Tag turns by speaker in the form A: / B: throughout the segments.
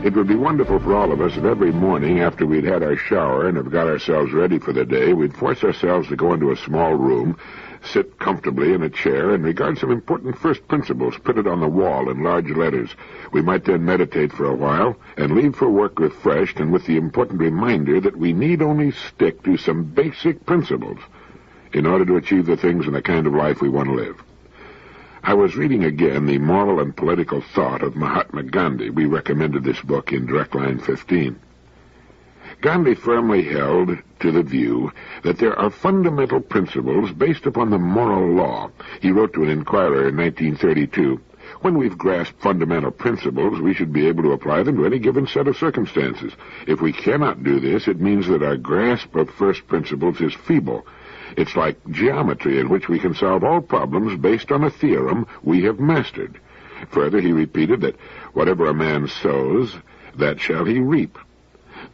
A: It would be wonderful for all of us if every morning after we'd had our shower and have got ourselves ready for the day, we'd force ourselves to go into a small room, sit comfortably in a chair, and regard some important first principles printed on the wall in large letters. We might then meditate for a while and leave for work refreshed and with the important reminder that we need only stick to some basic principles in order to achieve the things and the kind of life we want to live. I was reading again the moral and political thought of Mahatma Gandhi. We recommended this book in Direct Line 15. Gandhi firmly held to the view that there are fundamental principles based upon the moral law. He wrote to an inquirer in 1932, "When we've grasped fundamental principles, we should be able to apply them to any given set of circumstances. If we cannot do this, it means that our grasp of first principles is feeble. It's like geometry, in which we can solve all problems based on a theorem we have mastered." Further, he repeated that whatever a man sows, that shall he reap.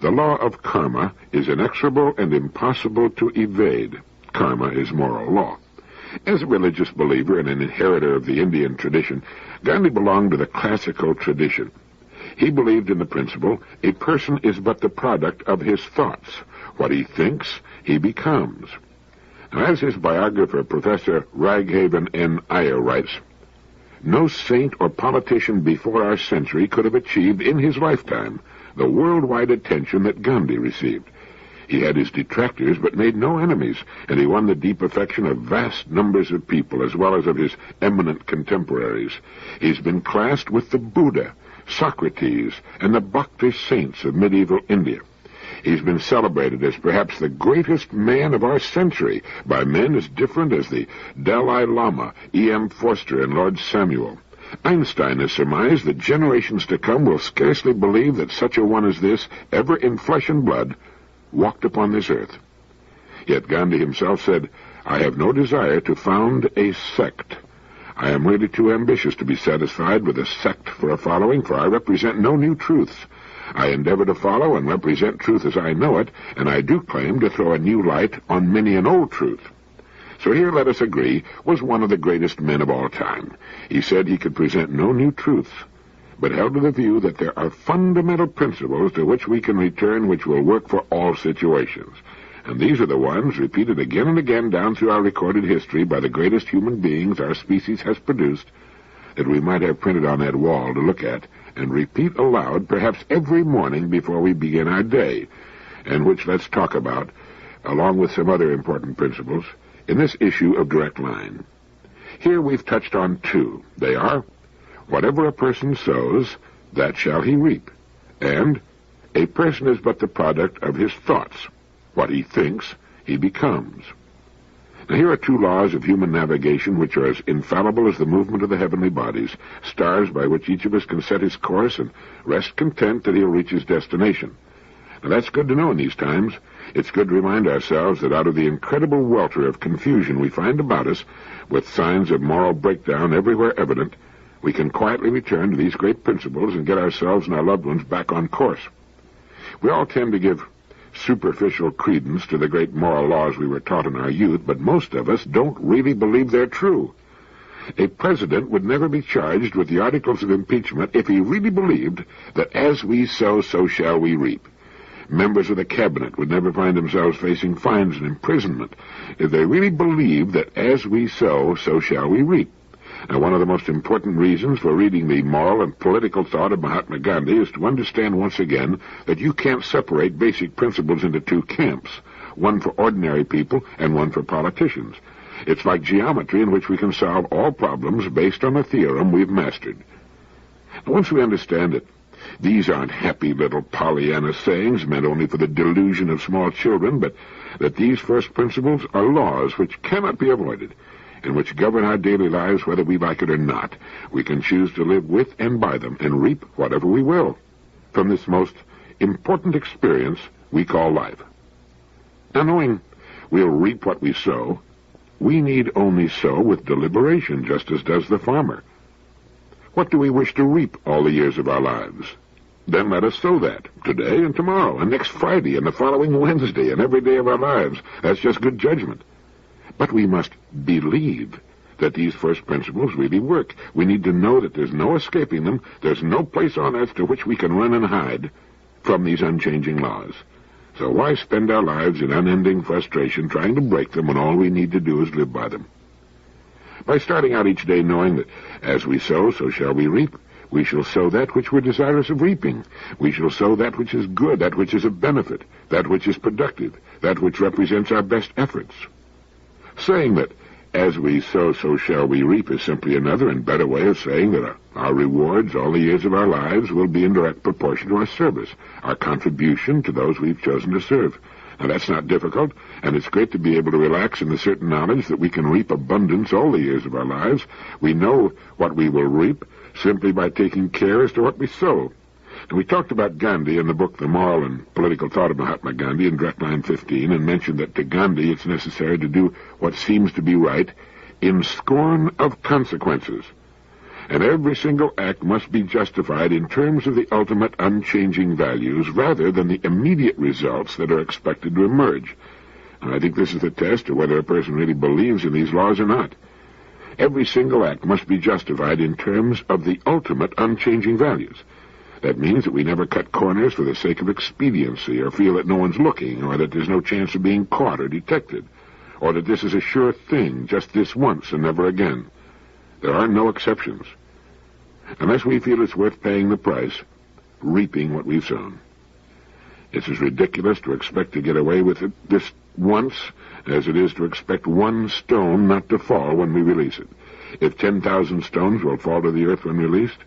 A: The law of karma is inexorable and impossible to evade. Karma is moral law. As a religious believer and an inheritor of the Indian tradition, Gandhi belonged to the classical tradition. He believed in the principle, a person is but the product of his thoughts. What he thinks, he becomes. Now, as his biographer, Professor Raghavan N. Iyer, writes, "No saint or politician before our century could have achieved in his lifetime the worldwide attention that Gandhi received. He had his detractors, but made no enemies, and he won the deep affection of vast numbers of people, as well as of his eminent contemporaries. He's been classed with the Buddha, Socrates, and the Bhakti saints of medieval India. He's been celebrated as perhaps the greatest man of our century by men as different as the Dalai Lama, E.M. Forster, and Lord Samuel. Einstein has surmised that generations to come will scarcely believe that such a one as this, ever in flesh and blood, walked upon this earth." Yet Gandhi himself said, "I have no desire to found a sect. I am really too ambitious to be satisfied with a sect for a following, for I represent no new truths. I endeavor to follow and represent truth as I know it, and I do claim to throw a new light on many an old truth." So here, let us agree, was one of the greatest men of all time. He said he could present no new truths, but held to the view that there are fundamental principles to which we can return which will work for all situations. And these are the ones, repeated again and again down through our recorded history by the greatest human beings our species has produced, that we might have printed on that wall to look at and repeat aloud perhaps every morning before we begin our day, and which let's talk about, along with some other important principles, in this issue of Direct Line. Here we've touched on two. They are, whatever a person sows, that shall he reap, and a person is but the product of his thoughts. What he thinks, he becomes. Now, here are two laws of human navigation which are as infallible as the movement of the heavenly bodies, stars by which each of us can set his course and rest content that he'll reach his destination. Now, that's good to know in these times. It's good to remind ourselves that out of the incredible welter of confusion we find about us, with signs of moral breakdown everywhere evident, we can quietly return to these great principles and get ourselves and our loved ones back on course. We all tend to give superficial credence to the great moral laws we were taught in our youth, but most of us don't really believe they're true. A president would never be charged with the articles of impeachment if he really believed that as we sow, so shall we reap. Members of the cabinet would never find themselves facing fines and imprisonment if they really believed that as we sow, so shall we reap. Now, one of the most important reasons for reading the moral and political thought of Mahatma Gandhi is to understand once again that you can't separate basic principles into two camps, one for ordinary people and one for politicians. It's like geometry in which we can solve all problems based on a theorem we've mastered. Once we understand it, these aren't happy little Pollyanna sayings meant only for the delusion of small children, but that these first principles are laws which cannot be avoided, and which govern our daily lives whether we like it or not. We can choose to live with and by them and reap whatever we will from this most important experience we call life. Now, knowing we'll reap what we sow, we need only sow with deliberation, just as does the farmer. What do we wish to reap all the years of our lives? Then let us sow that, today and tomorrow, and next Friday, and the following Wednesday, and every day of our lives. That's just good judgment. But we must believe that these first principles really work. We need to know that there's no escaping them. There's no place on earth to which we can run and hide from these unchanging laws. So why spend our lives in unending frustration trying to break them when all we need to do is live by them? By starting out each day knowing that as we sow, so shall we reap. We shall sow that which we're desirous of reaping. We shall sow that which is good, that which is of benefit, that which is productive, that which represents our best efforts. Saying that as we sow, so shall we reap is simply another and better way of saying that our rewards all the years of our lives will be in direct proportion to our service, our contribution to those we've chosen to serve. Now, that's not difficult, and it's great to be able to relax in the certain knowledge that we can reap abundance all the years of our lives. We know what we will reap simply by taking care as to what we sow. And we talked about Gandhi in the book The Moral and Political Thought of Mahatma Gandhi in Direct Line 15, and mentioned that to Gandhi it's necessary to do what seems to be right in scorn of consequences. And every single act must be justified in terms of the ultimate unchanging values rather than the immediate results that are expected to emerge. And I think this is the test of whether a person really believes in these laws or not. Every single act must be justified in terms of the ultimate unchanging values. That means that we never cut corners for the sake of expediency, or feel that no one's looking, or that there's no chance of being caught or detected, or that this is a sure thing, just this once and never again. There are no exceptions. Unless we feel it's worth paying the price, reaping what we've sown. It's as ridiculous to expect to get away with it this once as it is to expect one stone not to fall when we release it. If 10,000 stones will fall to the earth when released,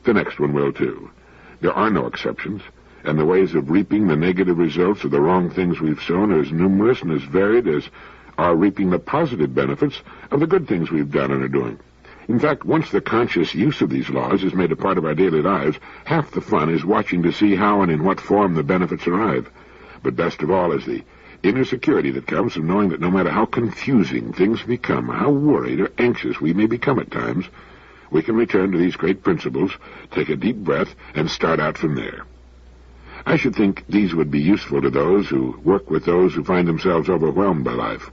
A: the next one will too. There are no exceptions, and the ways of reaping the negative results of the wrong things we've sown are as numerous and as varied as are reaping the positive benefits of the good things we've done and are doing. In fact, once the conscious use of these laws is made a part of our daily lives, half the fun is watching to see how and in what form the benefits arrive. But best of all is the inner security that comes from knowing that no matter how confusing things become, how worried or anxious we may become at times, we can return to these great principles, take a deep breath, and start out from there. I should think these would be useful to those who work with those who find themselves overwhelmed by life.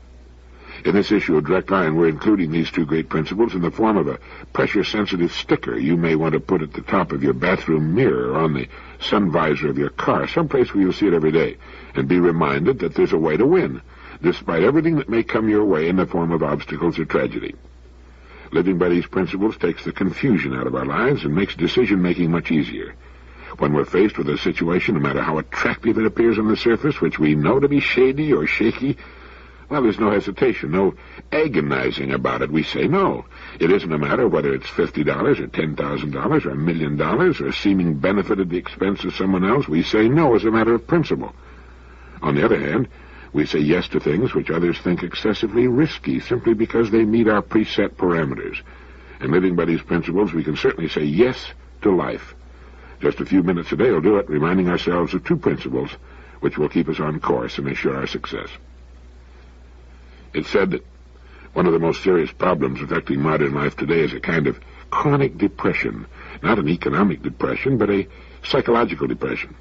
A: In this issue of Direct Line, we're including these two great principles in the form of a pressure-sensitive sticker you may want to put at the top of your bathroom mirror or on the sun visor of your car, someplace where you'll see it every day, and be reminded that there's a way to win, despite everything that may come your way in the form of obstacles or tragedy. Living by these principles takes the confusion out of our lives and makes decision-making much easier. When we're faced with a situation, no matter how attractive it appears on the surface, which we know to be shady or shaky, well, there's no hesitation, no agonizing about it. We say no. It isn't a matter whether it's $50 or $10,000 or $1 million or seeming benefit at the expense of someone else. We say no as a matter of principle. On the other hand, we say yes to things which others think excessively risky simply because they meet our preset parameters. And living by these principles, we can certainly say yes to life. Just a few minutes a day will do it, reminding ourselves of two principles which will keep us on course and assure our success. It's said that one of the most serious problems affecting modern life today is a kind of chronic depression, not an economic depression, but a psychological depression.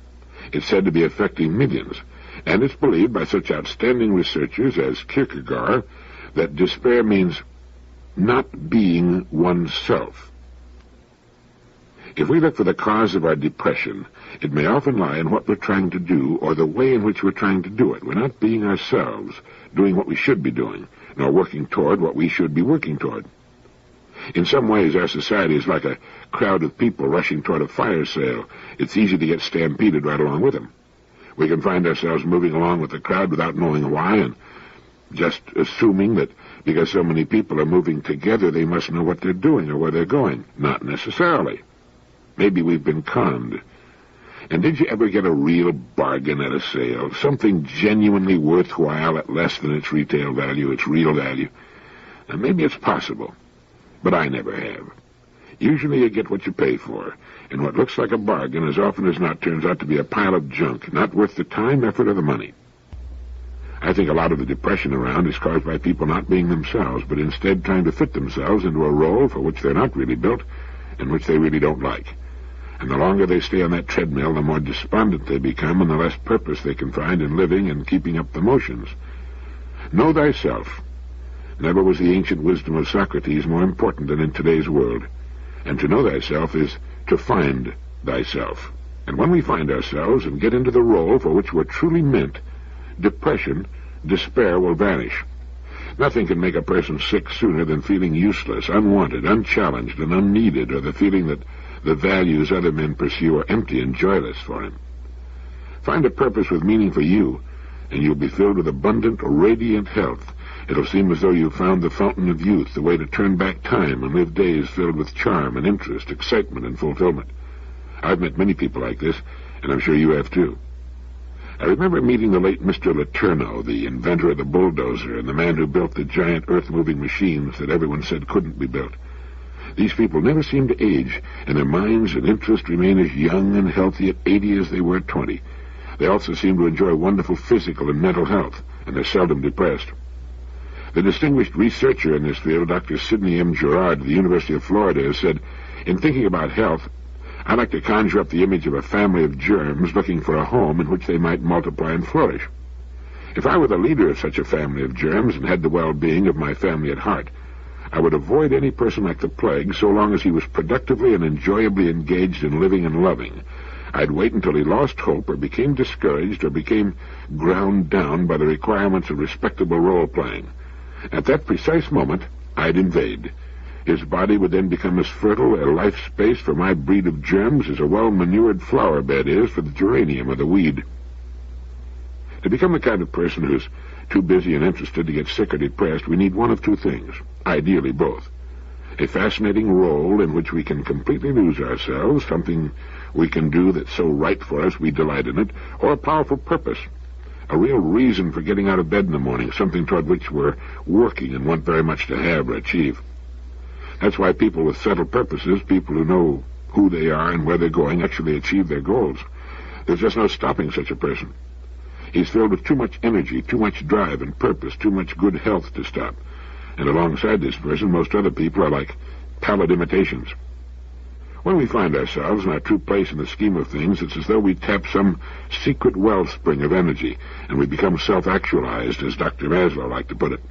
A: It's said to be affecting millions, and it's believed by such outstanding researchers as Kierkegaard that despair means not being oneself. If we look for the cause of our depression, it may often lie in what we're trying to do or the way in which we're trying to do it. We're not being ourselves, doing what we should be doing, nor working toward what we should be working toward. In some ways, our society is like a crowd of people rushing toward a fire sale. It's easy to get stampeded right along with them. We can find ourselves moving along with the crowd without knowing why, and just assuming that because so many people are moving together, they must know what they're doing or where they're going. Not necessarily. Maybe we've been conned. And did you ever get a real bargain at a sale? Something genuinely worthwhile at less than its retail value, its real value? Now, maybe it's possible, but I never have. Usually you get what you pay for, and what looks like a bargain as often as not turns out to be a pile of junk, not worth the time, effort, or the money. I think a lot of the depression around is caused by people not being themselves, but instead trying to fit themselves into a role for which they're not really built and which they really don't like. And the longer they stay on that treadmill, the more despondent they become and the less purpose they can find in living and keeping up the motions. Know thyself. Never was the ancient wisdom of Socrates more important than in today's world. And to know thyself is to find thyself. And when we find ourselves and get into the role for which we're truly meant, depression, despair will vanish. Nothing can make a person sick sooner than feeling useless, unwanted, unchallenged, and unneeded, or the feeling that the values other men pursue are empty and joyless for him. Find a purpose with meaning for you, and you'll be filled with abundant, radiant health. It'll seem as though you've found the fountain of youth, the way to turn back time and live days filled with charm and interest, excitement and fulfillment. I've met many people like this, and I'm sure you have too. I remember meeting the late Mr. Letourneau, the inventor of the bulldozer and the man who built the giant earth-moving machines that everyone said couldn't be built. These people never seem to age, and their minds and interests remain as young and healthy at 80 as they were at 20. They also seem to enjoy wonderful physical and mental health, and they're seldom depressed. The distinguished researcher in this field, Dr. Sidney M. Girard of the University of Florida, has said, "In thinking about health, I like to conjure up the image of a family of germs looking for a home in which they might multiply and flourish. If I were the leader of such a family of germs and had the well-being of my family at heart, I would avoid any person like the plague so long as he was productively and enjoyably engaged in living and loving. I'd wait until he lost hope or became discouraged or became ground down by the requirements of respectable role-playing. At that precise moment, I'd invade. His body would then become as fertile a life space for my breed of germs as a well-manured flower bed is for the geranium or the weed." To become the kind of person who's too busy and interested to get sick or depressed, we need one of two things, ideally both. A fascinating role in which we can completely lose ourselves, something we can do that's so right for us we delight in it, or a powerful purpose, a real reason for getting out of bed in the morning, something toward which we're working and want very much to have or achieve. That's why people with settled purposes, people who know who they are and where they're going, actually achieve their goals. There's just no stopping such a person. He's filled with too much energy, too much drive and purpose, too much good health to stop. And alongside this person, most other people are like pallid imitations. When we find ourselves in our true place in the scheme of things, it's as though we tap some secret wellspring of energy, and we become self-actualized, as Dr. Maslow liked to put it.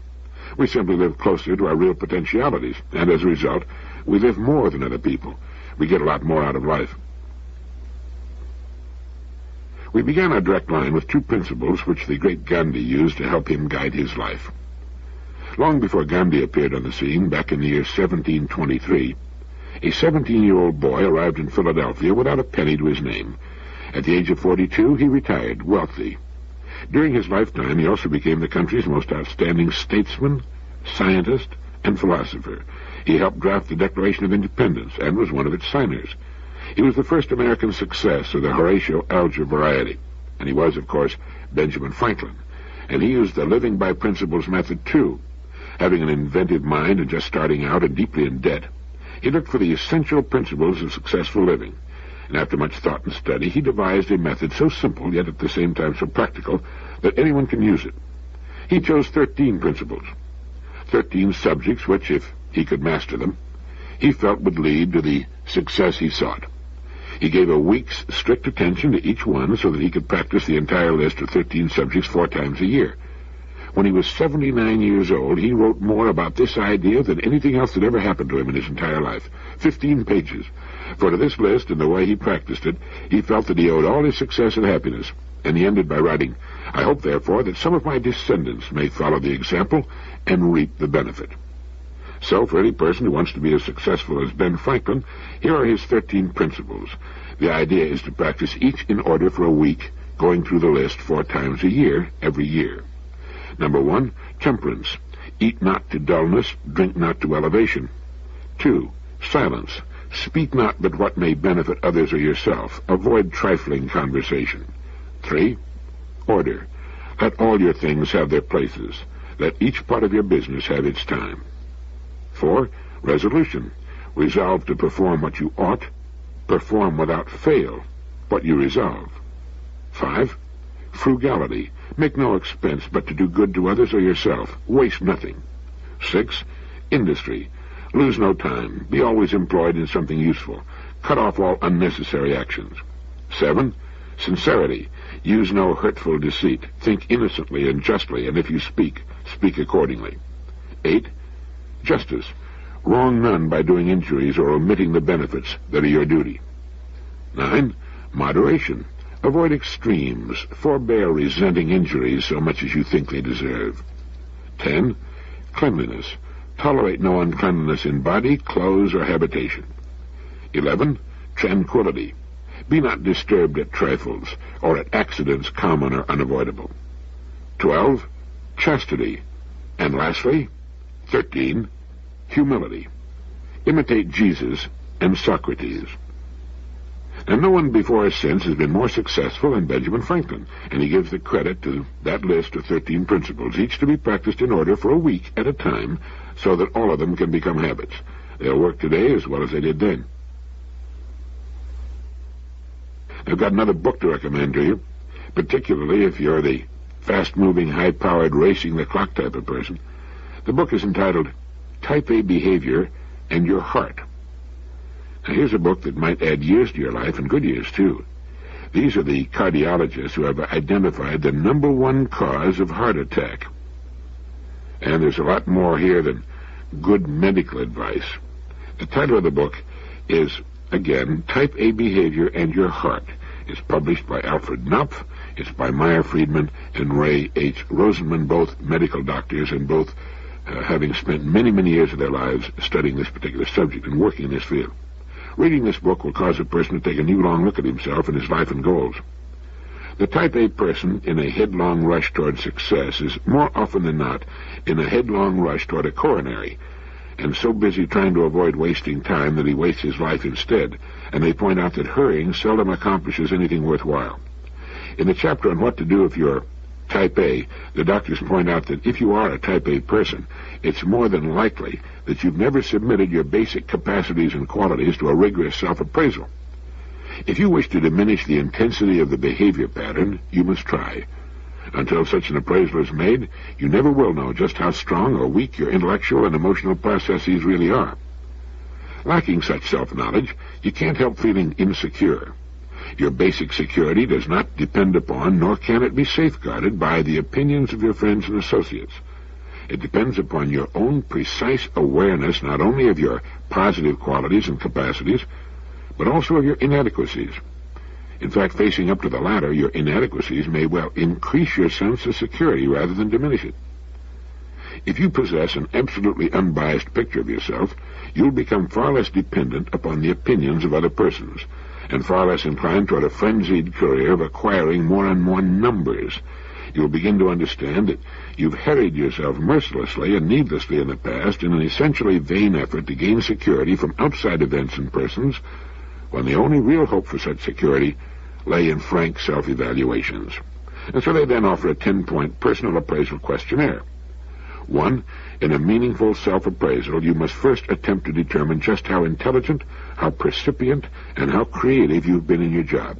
A: We simply live closer to our real potentialities, and as a result, we live more than other people. We get a lot more out of life. We began our direct line with two principles which the great Gandhi used to help him guide his life. Long before Gandhi appeared on the scene, back in the year 1723, a 17-year-old boy arrived in Philadelphia without a penny to his name. At the age of 42, he retired, wealthy. During his lifetime, he also became the country's most outstanding statesman, scientist, and philosopher. He helped draft the Declaration of Independence and was one of its signers. He was the first American success of the Horatio Alger variety, and he was, of course, Benjamin Franklin. And he used the living by principles method, too. Having an inventive mind and just starting out and deeply in debt, he looked for the essential principles of successful living. And after much thought and study, he devised a method so simple, yet at the same time so practical, that anyone can use it. He chose 13 principles, 13 subjects which, if he could master them, he felt would lead to the success he sought. He gave a week's strict attention to each one so that he could practice the entire list of 13 subjects 4 times a year. When he was 79 years old, he wrote more about this idea than anything else that ever happened to him in his entire life. 15 pages. For to this list and the way he practiced it, he felt that he owed all his success and happiness. And he ended by writing, "I hope, therefore, that some of my descendants may follow the example and reap the benefit." So, for any person who wants to be as successful as Ben Franklin, here are his 13 principles. The idea is to practice each in order for a week, going through the list 4 times a year, every year. Number 1, temperance. Eat not to dullness, drink not to elevation. 2, silence. Speak not but what may benefit others or yourself. Avoid trifling conversation. 3, order. Let all your things have their places. Let each part of your business have its time. 4, resolution. Resolve to perform what you ought. Perform without fail what you resolve. 5, frugality. Make no expense but to do good to others or yourself. Waste nothing. 6, industry. Lose no time. Be always employed in something useful. Cut off all unnecessary actions. 7, sincerity. Use no hurtful deceit. Think innocently and justly, and if you speak, speak accordingly. 8. Justice. Wrong none by doing injuries or omitting the benefits that are your duty. 9. Moderation. Avoid extremes. Forbear resenting injuries so much as you think they deserve. 10. Cleanliness. Tolerate no uncleanliness in body, clothes, or habitation. 11. Tranquility. Be not disturbed at trifles, or at accidents common or unavoidable. 12. Chastity. And lastly, 13. Humility. Imitate Jesus and Socrates. And no one before or since has been more successful than Benjamin Franklin, and he gives the credit to that list of 13 principles, each to be practiced in order for a week at a time, so that all of them can become habits. They'll work today as well as they did then. I've got another book to recommend to you, particularly if you're the fast-moving, high-powered, racing-the-clock type of person. The book is entitled Type A Behavior and Your Heart. Now, here's a book that might add years to your life, and good years, too. These are the cardiologists who have identified the #1 cause of heart attack. And there's a lot more here than good medical advice. The title of the book is, again, Type A Behavior and Your Heart. It's published by Alfred Knopf. It's by Meyer Friedman and Ray H. Rosenman, both medical doctors and both having spent many, many years of their lives studying this particular subject and working in this field. Reading this book will cause a person to take a new long look at himself and his life and goals. The Type A person in a headlong rush toward success is more often than not in a headlong rush toward a coronary, and so busy trying to avoid wasting time that he wastes his life instead, and they point out that hurrying seldom accomplishes anything worthwhile. In the chapter on what to do if you're Type A, the doctors point out that if you are a Type A person, it's more than likely that you've never submitted your basic capacities and qualities to a rigorous self-appraisal. If you wish to diminish the intensity of the behavior pattern, you must try. Until such an appraisal is made, you never will know just how strong or weak your intellectual and emotional processes really are. Lacking such self-knowledge, you can't help feeling insecure. Your basic security does not depend upon, nor can it be safeguarded by, the opinions of your friends and associates. It depends upon your own precise awareness not only of your positive qualities and capacities, but also of your inadequacies. In fact, facing up to the latter, your inadequacies may well increase your sense of security rather than diminish it. If you possess an absolutely unbiased picture of yourself, you'll become far less dependent upon the opinions of other persons, and far less inclined toward a frenzied career of acquiring more and more numbers. You'll begin to understand that you've harried yourself mercilessly and needlessly in the past in an essentially vain effort to gain security from outside events and persons, when the only real hope for such security lay in frank self-evaluations. And so they then offer a 10-point personal appraisal questionnaire. 1. In a meaningful self-appraisal, you must first attempt to determine just how intelligent, how percipient, and how creative you've been in your job.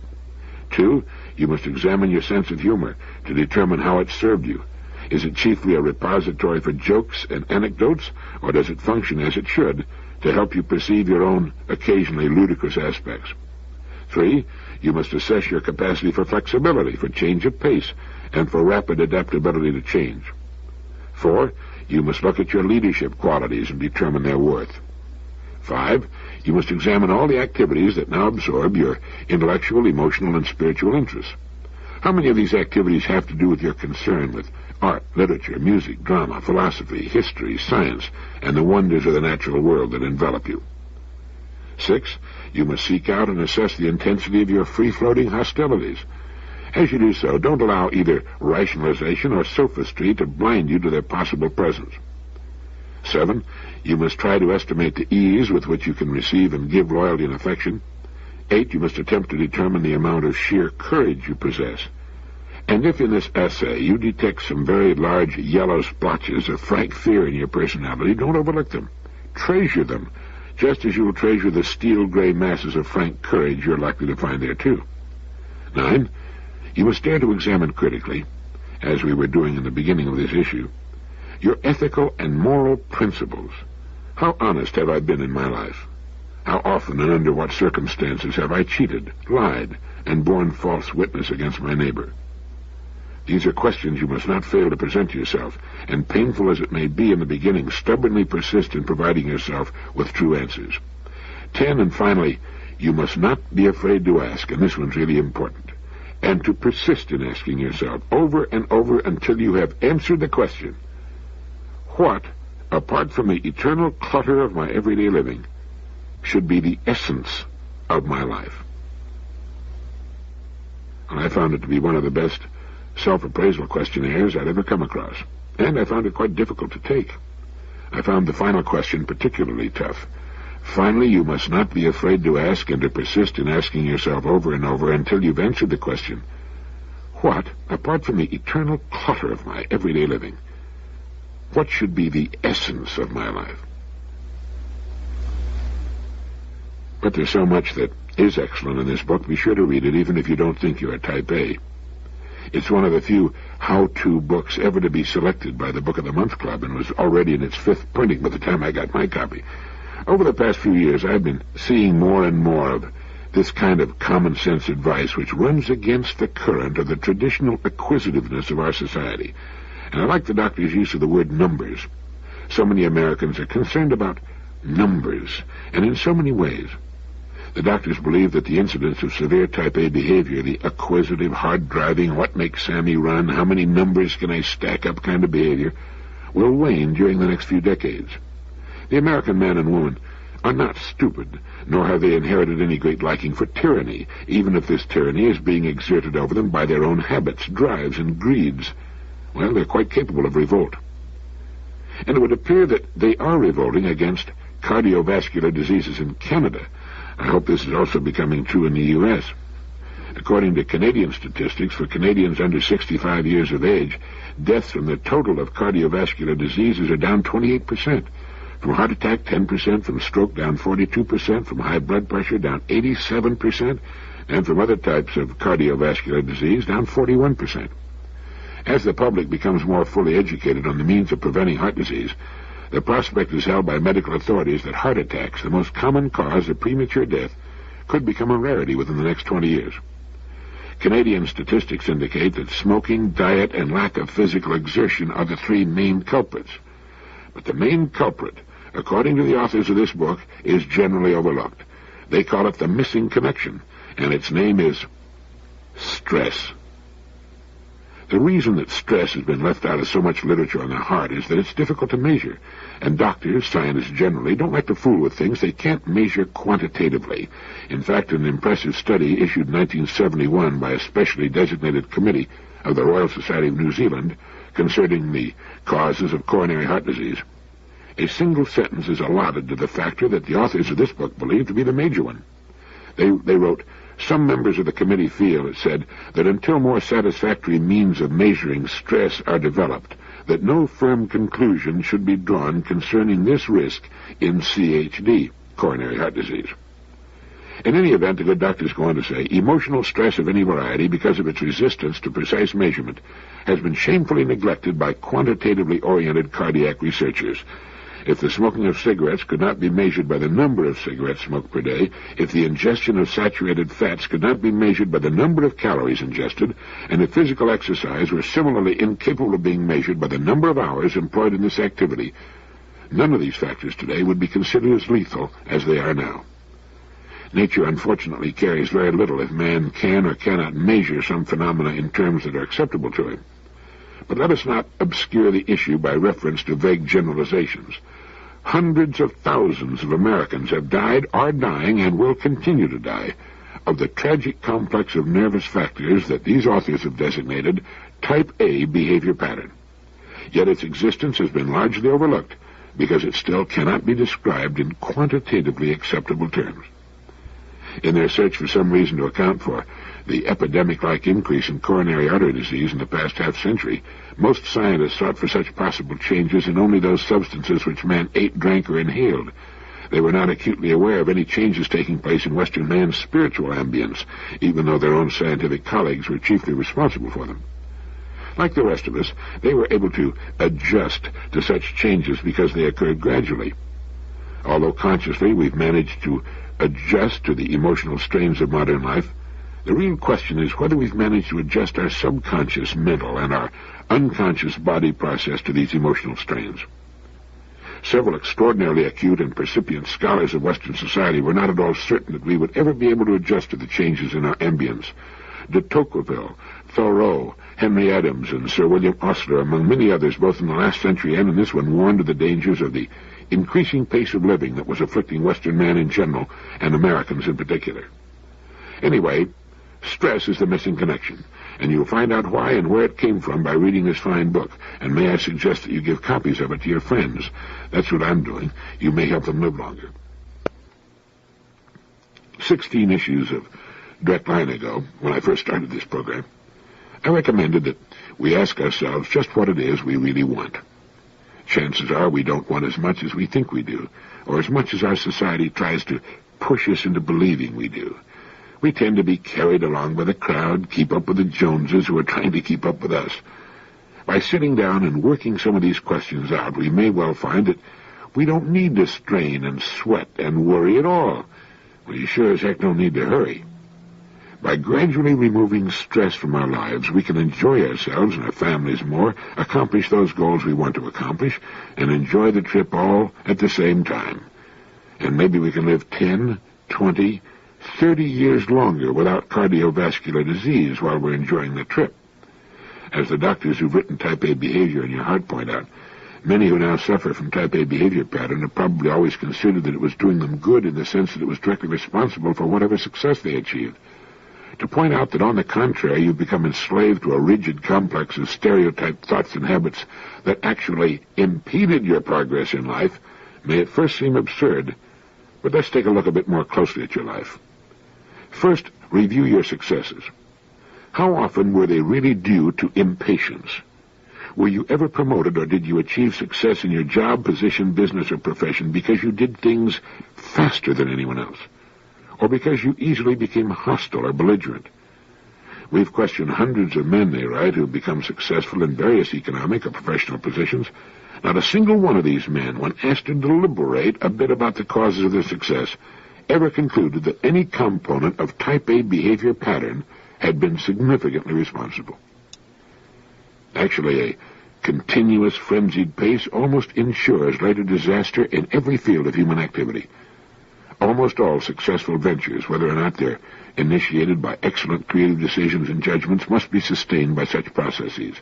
A: 2. You must examine your sense of humor to determine how it served you. Is it chiefly a repository for jokes and anecdotes, or does it function as it should to help you perceive your own occasionally ludicrous aspects? 3. You must assess your capacity for flexibility, for change of pace, and for rapid adaptability to change. 4. You must look at your leadership qualities and determine their worth. 5. You must examine all the activities that now absorb your intellectual, emotional, and spiritual interests. How many of these activities have to do with your concern with art, literature, music, drama, philosophy, history, science, and the wonders of the natural world that envelop you? 6. You must seek out and assess the intensity of your free-floating hostilities. As you do so, don't allow either rationalization or sophistry to blind you to their possible presence. 7. You must try to estimate the ease with which you can receive and give loyalty and affection. 8. You must attempt to determine the amount of sheer courage you possess. And if in this essay you detect some very large yellow splotches of frank fear in your personality, don't overlook them. Treasure them, just as you will treasure the steel-gray masses of frank courage you're likely to find there, too. 9. You must dare to examine critically, as we were doing in the beginning of this issue, your ethical and moral principles. How honest have I been in my life? How often and under what circumstances have I cheated, lied, and borne false witness against my neighbor? These are questions you must not fail to present to yourself, and painful as it may be in the beginning, stubbornly persist in providing yourself with true answers. 10, and finally, you must not be afraid to ask, and this one's really important, and to persist in asking yourself over and over until you have answered the question, what, apart from the eternal clutter of my everyday living, should be the essence of my life? And I found it to be one of the best self-appraisal questionnaires I'd ever come across, and I found it quite difficult to take. I found the final question particularly tough. Finally, you must not be afraid to ask and to persist in asking yourself over and over until you've answered the question, what, apart from the eternal clutter of my everyday living, what should be the essence of my life? But there's so much that is excellent in this book. Be sure to read it, even if you don't think you're a type A. It's one of the few how-to books ever to be selected by the Book of the Month Club, and was already in its 5th printing by the time I got my copy. Over the past few years, I've been seeing more and more of this kind of common-sense advice which runs against the current of the traditional acquisitiveness of our society. And I like the doctor's use of the word numbers. So many Americans are concerned about numbers, and in so many ways. The doctors believe that the incidence of severe type A behavior, the acquisitive, hard-driving, what makes Sammy run, how many numbers can I stack up kind of behavior, will wane during the next few decades. The American man and woman are not stupid, nor have they inherited any great liking for tyranny, even if this tyranny is being exerted over them by their own habits, drives, and greeds. Well, they're quite capable of revolt. And it would appear that they are revolting against cardiovascular diseases in Canada. I hope this is also becoming true in the U.S. According to Canadian statistics, for Canadians under 65 years of age, deaths from the total of cardiovascular diseases are down 28%. From heart attack, 10%, from stroke, down 42%, from high blood pressure, down 87%, and from other types of cardiovascular disease, down 41%. As the public becomes more fully educated on the means of preventing heart disease, the prospect is held by medical authorities that heart attacks, the most common cause of premature death, could become a rarity within the next 20 years. Canadian statistics indicate that smoking, diet, and lack of physical exertion are the 3 main culprits. But the main culprit, according to the authors of this book, is generally overlooked. They call it the missing connection, and its name is stress. The reason that stress has been left out of so much literature on the heart is that it's difficult to measure, and doctors, scientists generally, don't like to fool with things they can't measure quantitatively. In fact, an impressive study issued in 1971 by a specially designated committee of the Royal Society of New Zealand concerning the causes of coronary heart disease, a single sentence is allotted to the factor that the authors of this book believe to be the major one. They wrote, some members of the committee feel, it said, that until more satisfactory means of measuring stress are developed, that no firm conclusion should be drawn concerning this risk in CHD, coronary heart disease. In any event, the good doctors go on to say, emotional stress of any variety, because of its resistance to precise measurement, has been shamefully neglected by quantitatively oriented cardiac researchers. If the smoking of cigarettes could not be measured by the number of cigarettes smoked per day, if the ingestion of saturated fats could not be measured by the number of calories ingested, and if physical exercise were similarly incapable of being measured by the number of hours employed in this activity, none of these factors today would be considered as lethal as they are now. Nature, unfortunately, cares very little if man can or cannot measure some phenomena in terms that are acceptable to him. But let us not obscure the issue by reference to vague generalizations. Hundreds of thousands of Americans have died, are dying, and will continue to die of the tragic complex of nervous factors that these authors have designated Type A behavior pattern. Yet its existence has been largely overlooked because it still cannot be described in quantitatively acceptable terms. In their search for some reason to account for the epidemic-like increase in coronary artery disease in the past half-century, most scientists sought for such possible changes in only those substances which man ate, drank, or inhaled. They were not acutely aware of any changes taking place in Western man's spiritual ambience, even though their own scientific colleagues were chiefly responsible for them. Like the rest of us, they were able to adjust to such changes because they occurred gradually. Although consciously we've managed to adjust to the emotional strains of modern life, The real question is whether we've managed to adjust our subconscious mental and our unconscious body process to these emotional strains. Several extraordinarily acute and percipient scholars of Western society were not at all certain that we would ever be able to adjust to the changes in our ambience. De Tocqueville, Thoreau, Henry Adams, and Sir William Osler, among many others, both in the last century and in this one, warned of the dangers of the increasing pace of living that was afflicting Western man in general and Americans in particular. Anyway, stress is the missing connection, and you'll find out why and where it came from by reading this fine book. And may I suggest that you give copies of it to your friends? That's what I'm doing. You may help them live longer. 16 issues of Direct Line ago, when I first started this program, I recommended that we ask ourselves just what it is we really want. Chances are we don't want as much as we think we do, or as much as our society tries to push us into believing we do. We tend to be carried along by the crowd, keep up with the Joneses who are trying to keep up with us. By sitting down and working some of these questions out, we may well find that we don't need to strain and sweat and worry at all. We sure as heck don't need to hurry. By gradually removing stress from our lives, we can enjoy ourselves and our families more, accomplish those goals we want to accomplish, and enjoy the trip all at the same time. And maybe we can live 10, 20, 30 years longer without cardiovascular disease while we're enjoying the trip. As the doctors who've written Type A behavior in your heart point out, many who now suffer from Type A behavior pattern have probably always considered that it was doing them good in the sense that it was directly responsible for whatever success they achieved. To point out that, on the contrary, you've become enslaved to a rigid complex of stereotyped thoughts and habits that actually impeded your progress in life may at first seem absurd, but let's take a look a bit more closely at your life. First, review your successes. How often were they really due to impatience? Were you ever promoted, or did you achieve success in your job, position, business, or profession because you did things faster than anyone else? Or because you easily became hostile or belligerent? We've questioned hundreds of men, they write, who've become successful in various economic or professional positions. Not a single one of these men, when asked to deliberate a bit about the causes of their success, ever concluded that any component of Type A behavior pattern had been significantly responsible. Actually, a continuous frenzied pace almost ensures later disaster in every field of human activity. Almost all successful ventures, whether or not they're initiated by excellent creative decisions and judgments, must be sustained by such processes.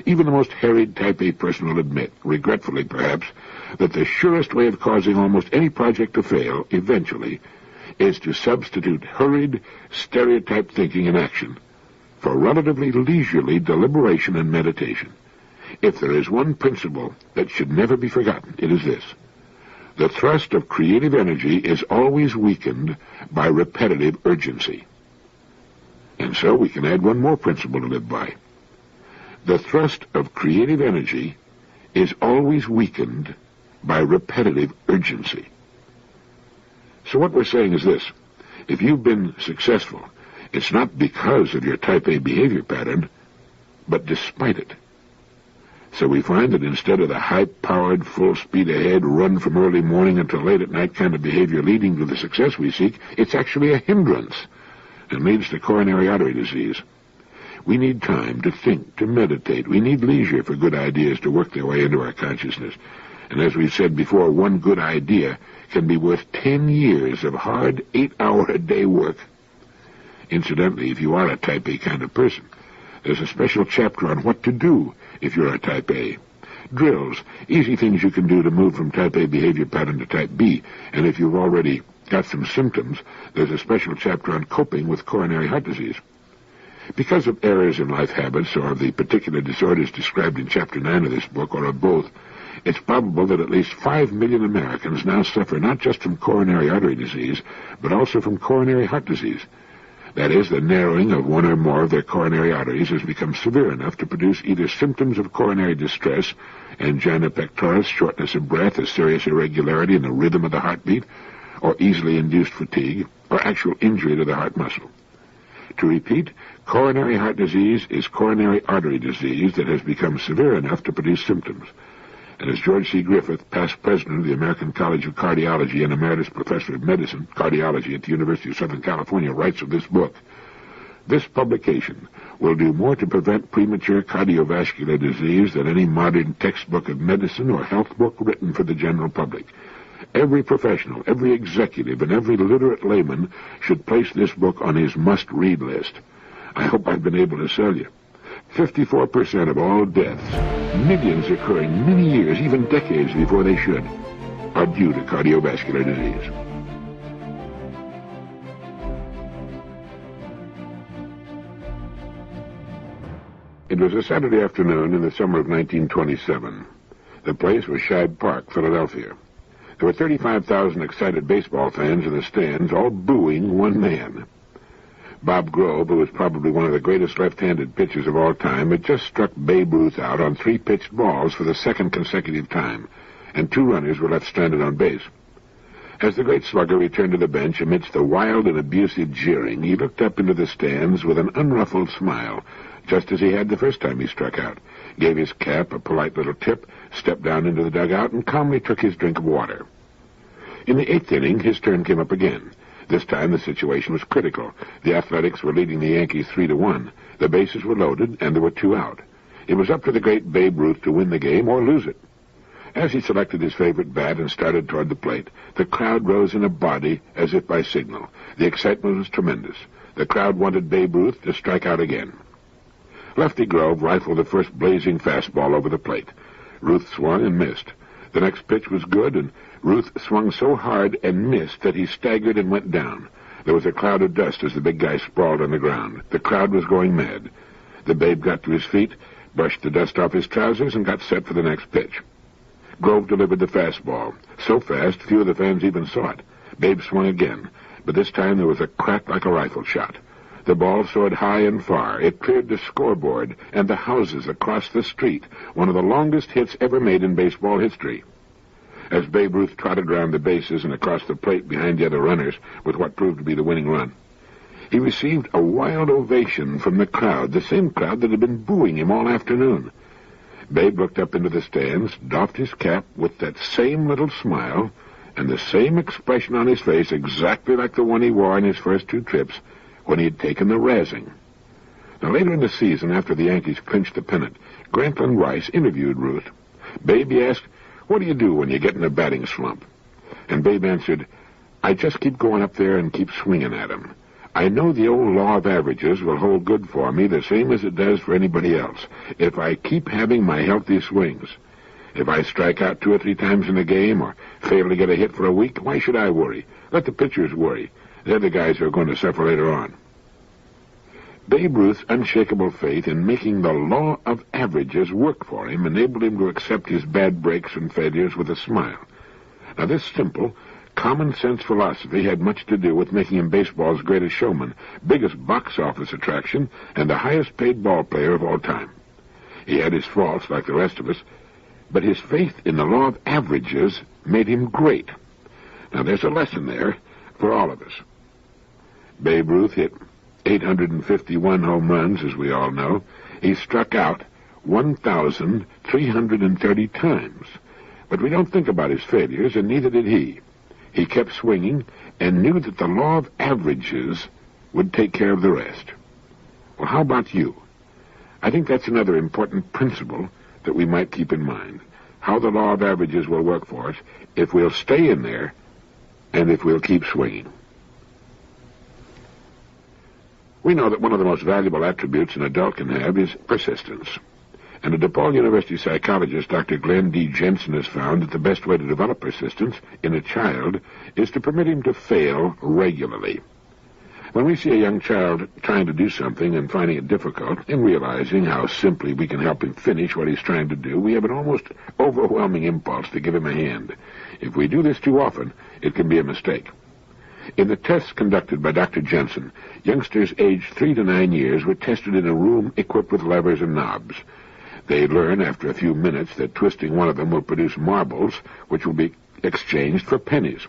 A: Even the most harried Type A person will admit, regretfully perhaps, that the surest way of causing almost any project to fail, eventually, is to substitute hurried, stereotyped thinking and action for relatively leisurely deliberation and meditation. If there is one principle that should never be forgotten, it is this: the thrust of creative energy is always weakened by repetitive urgency. And so we can add one more principle to live by. The thrust of creative energy is always weakened by repetitive urgency. So what we're saying is this: if you've been successful, it's not because of your Type A behavior pattern, but despite it. So we find that instead of the high-powered, full-speed-ahead, run from early morning until late at night kind of behavior leading to the success we seek, it's actually a hindrance and leads to coronary artery disease. We need time to think, to meditate. We need leisure for good ideas to work their way into our consciousness. And as we've said before, one good idea can be worth 10 years of hard 8-hour-a-day work. Incidentally, if you are a Type A kind of person, there's a special chapter on what to do if you're a Type A. Drills, easy things you can do to move from Type A behavior pattern to Type B. And if you've already got some symptoms, there's a special chapter on coping with coronary heart disease. Because of errors in life habits, or of the particular disorders described in Chapter 9 of this book, or of both, it's probable that at least 5 million Americans now suffer not just from coronary artery disease, but also from coronary heart disease. That is, the narrowing of one or more of their coronary arteries has become severe enough to produce either symptoms of coronary distress, angina pectoris, shortness of breath, a serious irregularity in the rhythm of the heartbeat, or easily induced fatigue, or actual injury to the heart muscle. To repeat, coronary heart disease is coronary artery disease that has become severe enough to produce symptoms. And as George C. Griffith, past president of the American College of Cardiology and emeritus professor of medicine, cardiology at the University of Southern California, writes of this book, This publication will do more to prevent premature cardiovascular disease than any modern textbook of medicine or health book written for the general public. Every professional, every executive, and every literate layman should place this book on his must-read list. I hope I've been able to sell you. 54% of all deaths, millions occurring many years, even decades before they should, are due to cardiovascular disease. It was a Saturday afternoon in the summer of 1927. The place was Shibe Park, Philadelphia. There were 35,000 excited baseball fans in the stands, all booing one man. Bob Grove, who was probably one of the greatest left-handed pitchers of all time, had just struck Babe Ruth out on 3 pitched balls for the second consecutive time, and 2 runners were left stranded on base. As the great slugger returned to the bench amidst the wild and abusive jeering, he looked up into the stands with an unruffled smile, just as he had the first time he struck out, gave his cap a polite little tip, stepped down into the dugout, and calmly took his drink of water. In the 8th inning, his turn came up again. This time the situation was critical. The Athletics were leading the Yankees 3-1. The bases were loaded, and there were 2 out. It was up to the great Babe Ruth to win the game or lose it. As he selected his favorite bat and started toward the plate, the crowd rose in a body as if by signal. The excitement was tremendous. The crowd wanted Babe Ruth to strike out again. Lefty Grove rifled the first blazing fastball over the plate. Ruth swung and missed. The next pitch was good, and Ruth swung so hard and missed that he staggered and went down. There was a cloud of dust as the big guy sprawled on the ground. The crowd was going mad. The Babe got to his feet, brushed the dust off his trousers, and got set for the next pitch. Grove delivered the fastball. So fast, few of the fans even saw it. Babe swung again, but this time there was a crack like a rifle shot. The ball soared high and far. It cleared the scoreboard and the houses across the street, one of the longest hits ever made in baseball history. As Babe Ruth trotted around the bases and across the plate behind the other runners with what proved to be the winning run, he received a wild ovation from the crowd, the same crowd that had been booing him all afternoon. Babe looked up into the stands, doffed his cap with that same little smile and the same expression on his face, exactly like the one he wore on his first 2 trips, when he had taken the razzing. Now, later in the season, after the Yankees clinched the pennant, Grantland Rice interviewed Ruth. Babe, he asked, "What do you do when you get in a batting slump?" And Babe answered, "I just keep going up there and keep swinging at him. I know the old law of averages will hold good for me, the same as it does for anybody else, if I keep having my healthy swings. If I strike out 2 or 3 times in a game or fail to get a hit for a week, why should I worry? Let the pitchers worry. They're the guys who are going to suffer later on." Babe Ruth's unshakable faith in making the law of averages work for him enabled him to accept his bad breaks and failures with a smile. Now, this simple, common-sense philosophy had much to do with making him baseball's greatest showman, biggest box office attraction, and the highest-paid ball player of all time. He had his faults, like the rest of us, but his faith in the law of averages made him great. Now, there's a lesson there for all of us. Babe Ruth hit 851 home runs, as we all know. He struck out 1,330 times. But we don't think about his failures, and neither did he. He kept swinging and knew that the law of averages would take care of the rest. Well, how about you? I think that's another important principle that we might keep in mind. How the law of averages will work for us if we'll stay in there and if we'll keep swinging. We know that one of the most valuable attributes an adult can have is persistence. And a DePaul University psychologist, Dr. Glenn D. Jensen, has found that the best way to develop persistence in a child is to permit him to fail regularly. When we see a young child trying to do something and finding it difficult, and realizing how simply we can help him finish what he's trying to do, we have an almost overwhelming impulse to give him a hand. If we do this too often, it can be a mistake. In the tests conducted by Dr. Jensen, youngsters aged 3 to 9 years were tested in a room equipped with levers and knobs. They learn after a few minutes that twisting one of them will produce marbles, which will be exchanged for pennies.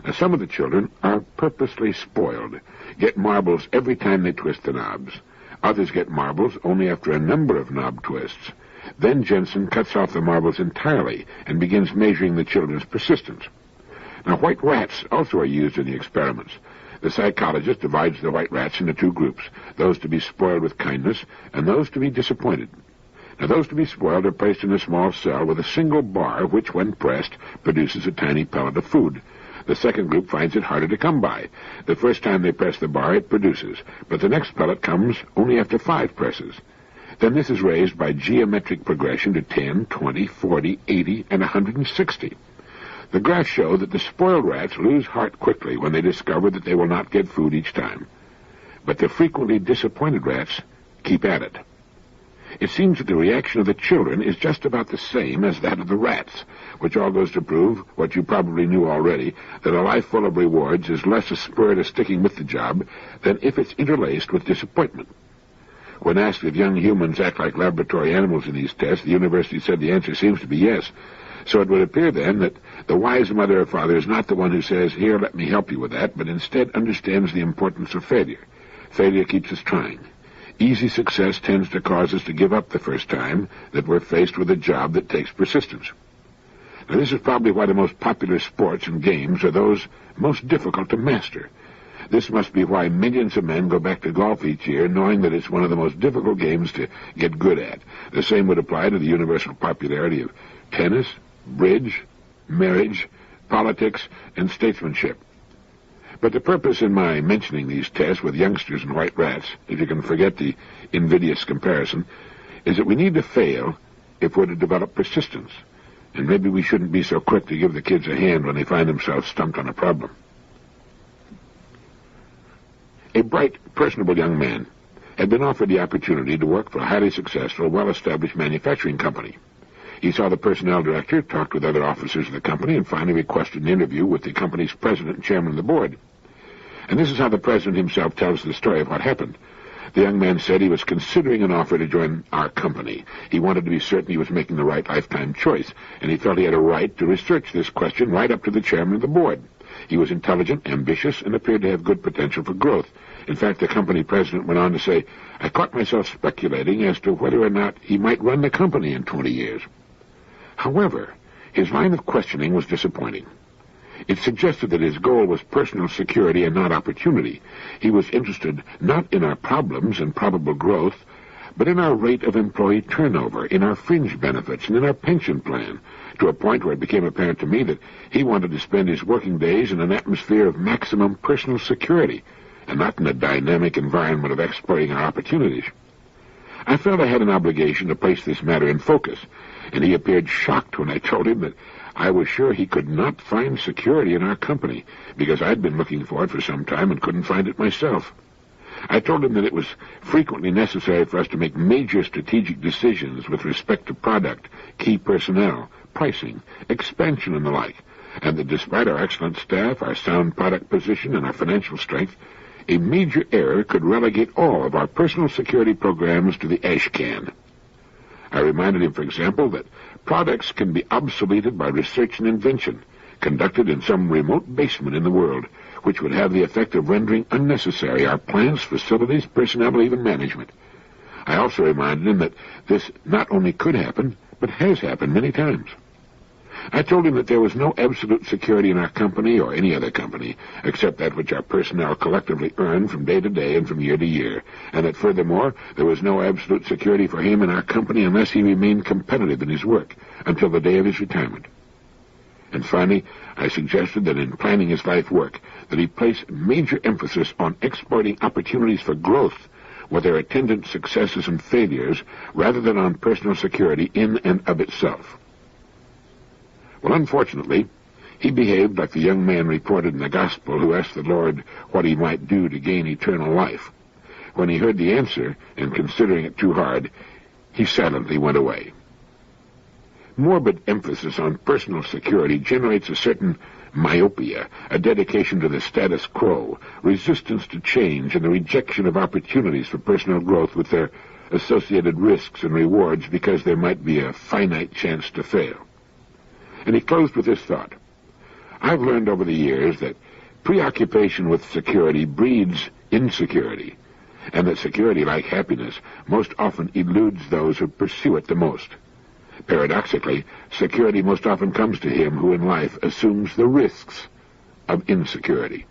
A: Now, some of the children are purposely spoiled, get marbles every time they twist the knobs. Others get marbles only after a number of knob twists. Then Jensen cuts off the marbles entirely and begins measuring the children's persistence. Now, white rats also are used in the experiments. The psychologist divides the white rats into two groups, those to be spoiled with kindness and those to be disappointed. Now, those to be spoiled are placed in a small cell with a single bar which, when pressed, produces a tiny pellet of food. The second group finds it harder to come by. The first time they press the bar, it produces, but the next pellet comes only after 5 presses. Then this is raised by geometric progression to 10, 20, 40, 80, and 160. The graphs show that the spoiled rats lose heart quickly when they discover that they will not get food each time. But the frequently disappointed rats keep at it. It seems that the reaction of the children is just about the same as that of the rats, which all goes to prove what you probably knew already, that a life full of rewards is less a spur to sticking with the job than if it's interlaced with disappointment. When asked if young humans act like laboratory animals in these tests, the university said the answer seems to be yes. So it would appear then that the wise mother or father is not the one who says, "Here, let me help you with that," but instead understands the importance of failure. Failure keeps us trying. Easy success tends to cause us to give up the first time that we're faced with a job that takes persistence. Now, this is probably why the most popular sports and games are those most difficult to master. This must be why millions of men go back to golf each year, knowing that it's one of the most difficult games to get good at. The same would apply to the universal popularity of tennis, bridge, marriage, politics, and statesmanship. But the purpose in my mentioning these tests with youngsters and white rats, if you can forget the invidious comparison, is that we need to fail if we're to develop persistence. And maybe we shouldn't be so quick to give the kids a hand when they find themselves stumped on a problem. A bright, personable young man had been offered the opportunity to work for a highly successful, well-established manufacturing company. He saw the personnel director, talked with other officers of the company, and finally requested an interview with the company's president and chairman of the board. And this is how the president himself tells the story of what happened. The young man said he was considering an offer to join our company. He wanted to be certain he was making the right lifetime choice, and he felt he had a right to research this question right up to the chairman of the board. He was intelligent, ambitious, and appeared to have good potential for growth. In fact, the company president went on to say, "I caught myself speculating as to whether or not he might run the company in 20 years. However, his line of questioning was disappointing. It suggested that his goal was personal security and not opportunity. He was interested not in our problems and probable growth, but in our rate of employee turnover, in our fringe benefits, and in our pension plan, to a point where it became apparent to me that he wanted to spend his working days in an atmosphere of maximum personal security, and not in a dynamic environment of exploiting our opportunities. I felt I had an obligation to place this matter in focus, and he appeared shocked when I told him that I was sure he could not find security in our company, because I'd been looking for it for some time and couldn't find it myself. I told him that it was frequently necessary for us to make major strategic decisions with respect to product, key personnel, pricing, expansion, and the like, and that despite our excellent staff, our sound product position, and our financial strength, a major error could relegate all of our personal security programs to the ash can. I reminded him, for example, that products can be obsoleted by research and invention, conducted in some remote basement in the world, which would have the effect of rendering unnecessary our plants, facilities, personnel, even management. I also reminded him that this not only could happen, but has happened many times. I told him that there was no absolute security in our company or any other company, except that which our personnel collectively earned from day to day and from year to year, and that furthermore there was no absolute security for him in our company unless he remained competitive in his work until the day of his retirement. And finally, I suggested that in planning his life work, that he place major emphasis on exploiting opportunities for growth with their attendant successes and failures, rather than on personal security in and of itself. Well, unfortunately, he behaved like the young man reported in the Gospel who asked the Lord what he might do to gain eternal life. When he heard the answer, and considering it too hard, he silently went away. Morbid emphasis on personal security generates a certain myopia, a dedication to the status quo, resistance to change, and the rejection of opportunities for personal growth with their associated risks and rewards because there might be a finite chance to fail. And he closed with this thought: I've learned over the years that preoccupation with security breeds insecurity, and that security, like happiness, most often eludes those who pursue it the most. Paradoxically, security most often comes to him who in life assumes the risks of insecurity.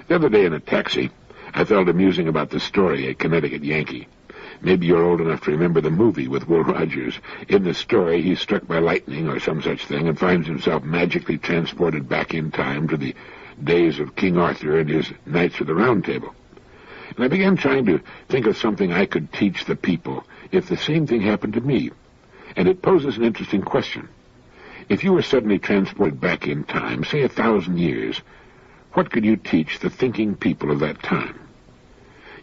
A: The other day in a taxi, I fell to musing about the story, A Connecticut Yankee. Maybe you're old enough to remember the movie with Will Rogers. In the story, he's struck by lightning or some such thing and finds himself magically transported back in time to the days of King Arthur and his Knights of the Round Table. And I began trying to think of something I could teach the people if the same thing happened to me. And it poses an interesting question. If you were suddenly transported back in time, say 1,000 years, what could you teach the thinking people of that time?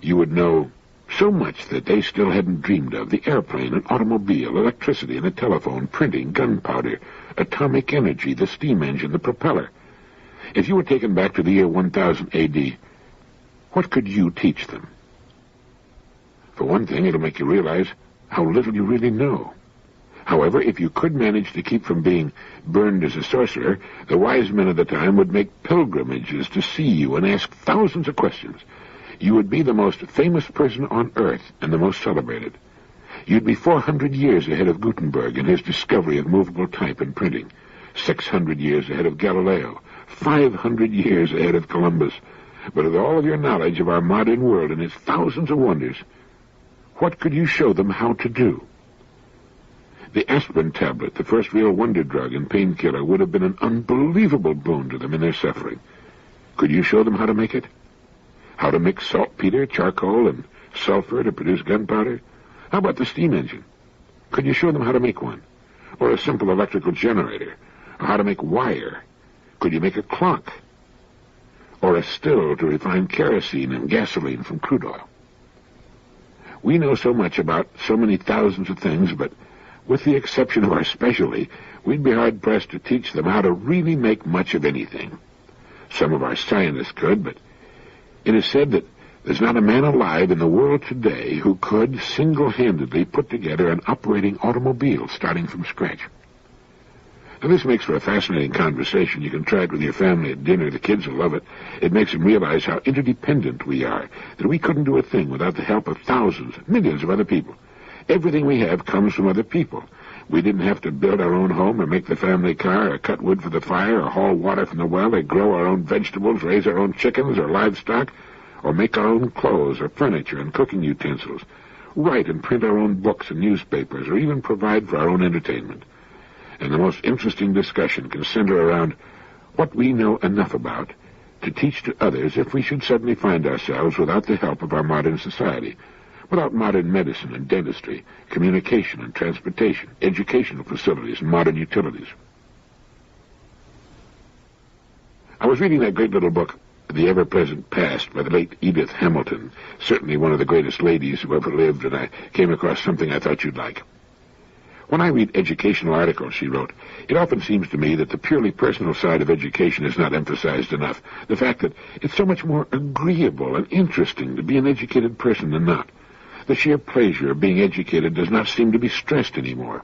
A: You would know so much that they still hadn't dreamed of: the airplane, an automobile, electricity, and a telephone, printing, gunpowder, atomic energy, the steam engine, the propeller. If you were taken back to the year 1000 A.D., what could you teach them? For one thing, it'll make you realize how little you really know. However, if you could manage to keep from being burned as a sorcerer, the wise men of the time would make pilgrimages to see you and ask thousands of questions. You would be the most famous person on earth and the most celebrated. You'd be 400 years ahead of Gutenberg in his discovery of movable type and printing, 600 years ahead of Galileo, 500 years ahead of Columbus. But with all of your knowledge of our modern world and its thousands of wonders, what could you show them how to do? The aspirin tablet, the first real wonder drug and painkiller, would have been an unbelievable boon to them in their suffering. Could you show them how to make it? How to mix saltpeter, charcoal, and sulfur to produce gunpowder? How about the steam engine? Could you show them how to make one? Or a simple electrical generator? Or how to make wire? Could you make a clock? Or a still to refine kerosene and gasoline from crude oil? We know so much about so many thousands of things, but with the exception of our specialty, we'd be hard-pressed to teach them how to really make much of anything. Some of our scientists could, but it is said that there's not a man alive in the world today who could single-handedly put together an operating automobile starting from scratch. Now, this makes for a fascinating conversation. You can try it with your family at dinner. The kids will love it. It makes them realize how interdependent we are, that we couldn't do a thing without the help of thousands, millions of other people. Everything we have comes from other people. We didn't have to build our own home or make the family car or cut wood for the fire or haul water from the well or grow our own vegetables, raise our own chickens or livestock, or make our own clothes or furniture and cooking utensils, write and print our own books and newspapers, or even provide for our own entertainment. And the most interesting discussion can center around what we know enough about to teach to others if we should suddenly find ourselves without the help of our modern society, without modern medicine and dentistry, communication and transportation, educational facilities and modern utilities. I was reading that great little book, The Ever-Present Past, by the late Edith Hamilton, certainly one of the greatest ladies who ever lived, and I came across something I thought you'd like. When I read educational articles, she wrote, it often seems to me that the purely personal side of education is not emphasized enough. The fact that it's so much more agreeable and interesting to be an educated person than not. The sheer pleasure of being educated does not seem to be stressed anymore.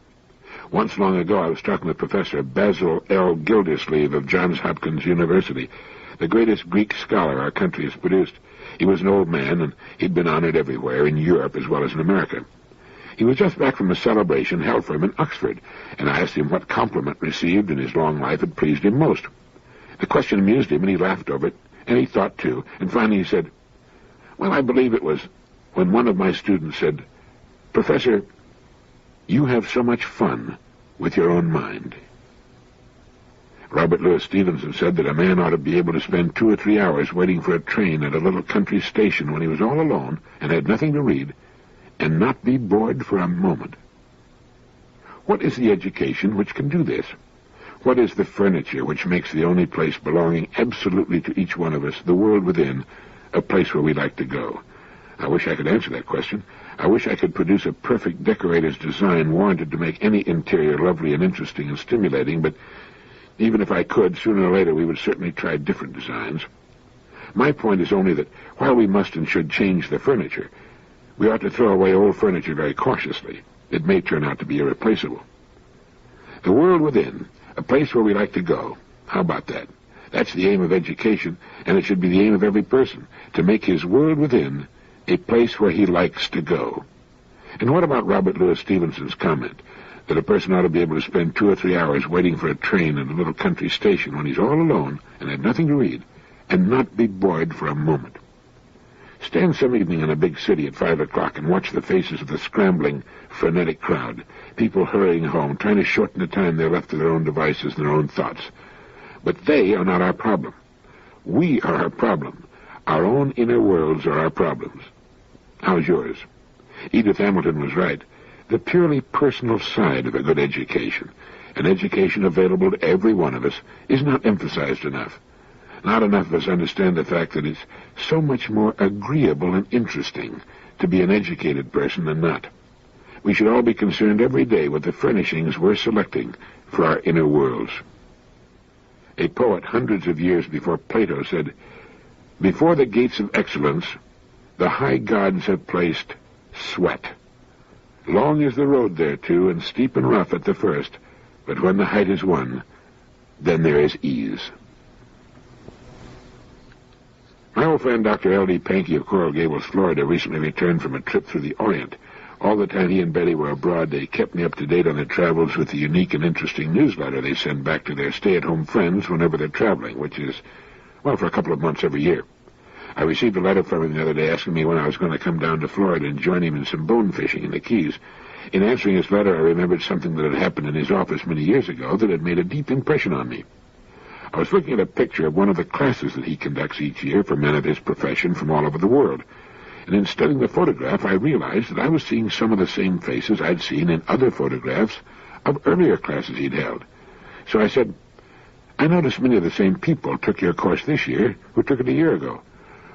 A: Once long ago, I was talking with Professor Basil L. Gildersleeve of Johns Hopkins University, the greatest Greek scholar our country has produced. He was an old man, and he'd been honored everywhere, in Europe as well as in America. He was just back from a celebration held for him in Oxford, and I asked him what compliment received in his long life had pleased him most. The question amused him, and he laughed over it, and he thought too, and finally he said, well, I believe it was when one of my students said, Professor, you have so much fun with your own mind. Robert Louis Stevenson said that a man ought to be able to spend 2 or 3 hours waiting for a train at a little country station when he was all alone and had nothing to read, and not be bored for a moment. What is the education which can do this? What is the furniture which makes the only place belonging absolutely to each one of us, the world within, a place where we like to go? I wish I could answer that question. I wish I could produce a perfect decorator's design warranted to make any interior lovely and interesting and stimulating, but even if I could, sooner or later we would certainly try different designs. My point is only that while we must and should change the furniture, we ought to throw away old furniture very cautiously. It may turn out to be irreplaceable. The world within, a place where we like to go. How about that? That's the aim of education, and it should be the aim of every person, to make his world within a place where he likes to go. And what about Robert Louis Stevenson's comment that a person ought to be able to spend 2 or 3 hours waiting for a train at a little country station when he's all alone and had nothing to read, and not be bored for a moment. Stand some evening in a big city at 5 o'clock and watch the faces of the scrambling, frenetic crowd, people hurrying home, trying to shorten the time they're left to their own devices and their own thoughts. But they are not our problem. We are our problem. Our own inner worlds are our problems. How's yours? Edith Hamilton was right. The purely personal side of a good education, an education available to every one of us, is not emphasized enough. Not enough of us understand the fact that it's so much more agreeable and interesting to be an educated person than not. We should all be concerned every day with the furnishings we're selecting for our inner worlds. A poet hundreds of years before Plato said, "Before the gates of excellence, the high gods have placed sweat. Long is the road thereto, and steep and rough at the first, but when the height is won, then there is ease." My old friend Dr. L.D. Pankey of Coral Gables, Florida, recently returned from a trip through the Orient. All the time he and Betty were abroad, they kept me up to date on their travels with the unique and interesting newsletter they send back to their stay-at-home friends whenever they're traveling, which is, well, for a couple of months every year. I received a letter from him the other day asking me when I was going to come down to Florida and join him in some bone fishing in the Keys. In answering his letter, I remembered something that had happened in his office many years ago that had made a deep impression on me. I was looking at a picture of one of the classes that he conducts each year for men of his profession from all over the world. And in studying the photograph, I realized that I was seeing some of the same faces I'd seen in other photographs of earlier classes he'd held. So I said, "I noticed many of the same people took your course this year who took it a year ago.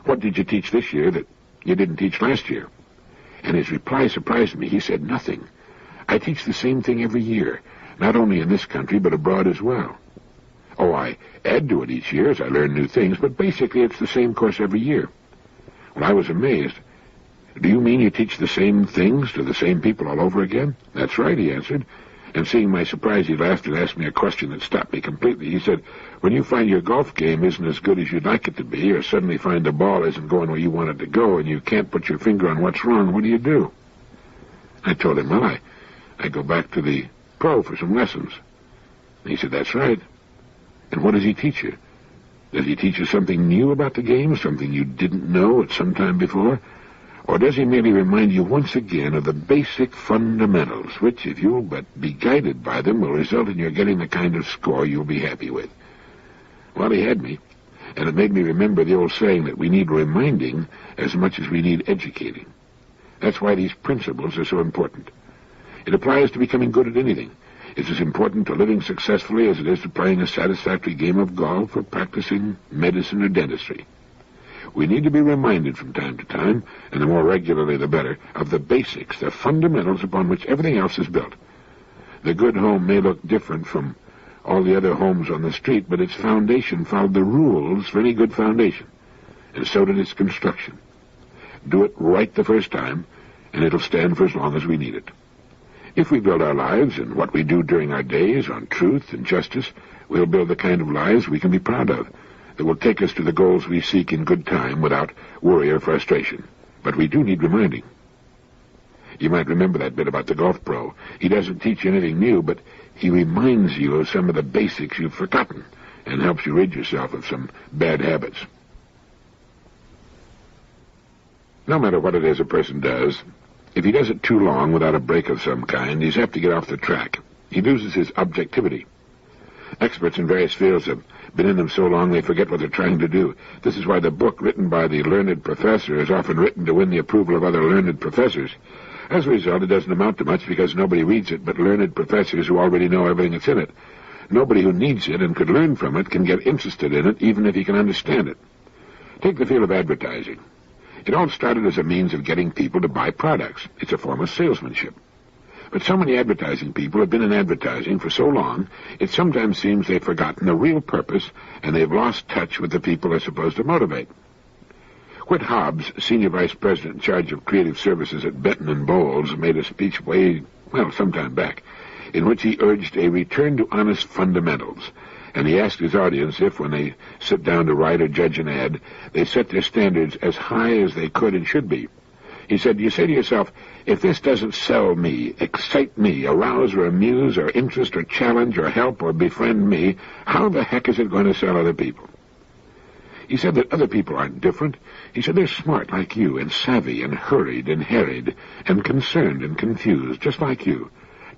A: What did you teach this year that you didn't teach last year?" And his reply surprised me. He said, "Nothing. I teach the same thing every year, not only in this country but abroad as well. Oh, I add to it each year as I learn new things, but basically it's the same course every year." Well, I was amazed. "Do you mean you teach the same things to the same people all over again?" "That's right," he answered. And seeing my surprise, he laughed and asked me a question that stopped me completely. He said, "When you find your golf game isn't as good as you'd like it to be, or suddenly find the ball isn't going where you want it to go, and you can't put your finger on what's wrong, what do you do?" I told him, "Well, I go back to the pro for some lessons." And he said, "That's right. And what does he teach you? Does he teach you something new about the game, something you didn't know at some time before? Or does he merely remind you once again of the basic fundamentals, which, if you'll but be guided by them, will result in your getting the kind of score you'll be happy with?" Well, he had me, and it made me remember the old saying that we need reminding as much as we need educating. That's why these principles are so important. It applies to becoming good at anything. It's as important to living successfully as it is to playing a satisfactory game of golf or practicing medicine or dentistry. We need to be reminded from time to time, and the more regularly the better, of the basics, the fundamentals upon which everything else is built. The good home may look different from all the other homes on the street, but its foundation followed the rules for any good foundation, and so did its construction. Do it right the first time, and it'll stand for as long as we need it. If we build our lives and what we do during our days on truth and justice, we'll build the kind of lives we can be proud of, that will take us to the goals we seek in good time without worry or frustration. But we do need reminding. You might remember that bit about the golf pro. He doesn't teach you anything new, but he reminds you of some of the basics you've forgotten and helps you rid yourself of some bad habits. No matter what it is a person does, if he does it too long without a break of some kind, he's apt to get off the track. He loses his objectivity. Experts in various fields have been in them so long they forget what they're trying to do. This is why the book written by the learned professor is often written to win the approval of other learned professors. As a result, it doesn't amount to much because nobody reads it but learned professors who already know everything that's in it. Nobody who needs it and could learn from it can get interested in it, even if he can understand it. Take the field of advertising. It all started as a means of getting people to buy products. It's a form of salesmanship. But so many advertising people have been in advertising for so long, it sometimes seems they've forgotten the real purpose, and they've lost touch with the people they're supposed to motivate. Whit Hobbs, Senior Vice President in charge of creative services at Benton and Bowles, made a speech some time back, in which he urged a return to honest fundamentals, and he asked his audience if, when they sit down to write or judge an ad, they set their standards as high as they could and should be. He said, you say to yourself, if this doesn't sell me, excite me, arouse or amuse or interest or challenge or help or befriend me, how the heck is it going to sell other people? He said that other people aren't different. He said they're smart like you, and savvy, and hurried, and harried, and concerned and confused, just like you.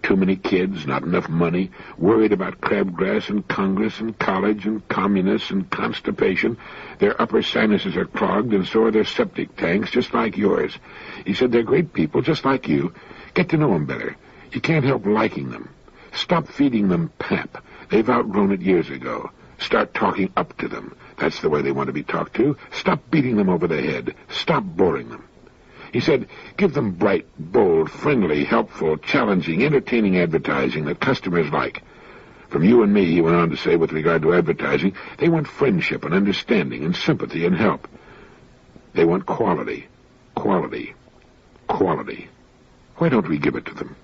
A: Too many kids, not enough money, worried about crabgrass and Congress and college and communists and constipation. Their upper sinuses are clogged, and so are their septic tanks, just like yours. He said they're great people, just like you. Get to know them better. You can't help liking them. Stop feeding them pap. They've outgrown it years ago. Start talking up to them. That's the way they want to be talked to. Stop beating them over the head. Stop boring them. He said, give them bright, bold, friendly, helpful, challenging, entertaining advertising that customers like. From you and me, he went on to say, with regard to advertising, they want friendship and understanding and sympathy and help. They want quality, quality, quality. Why don't we give it to them?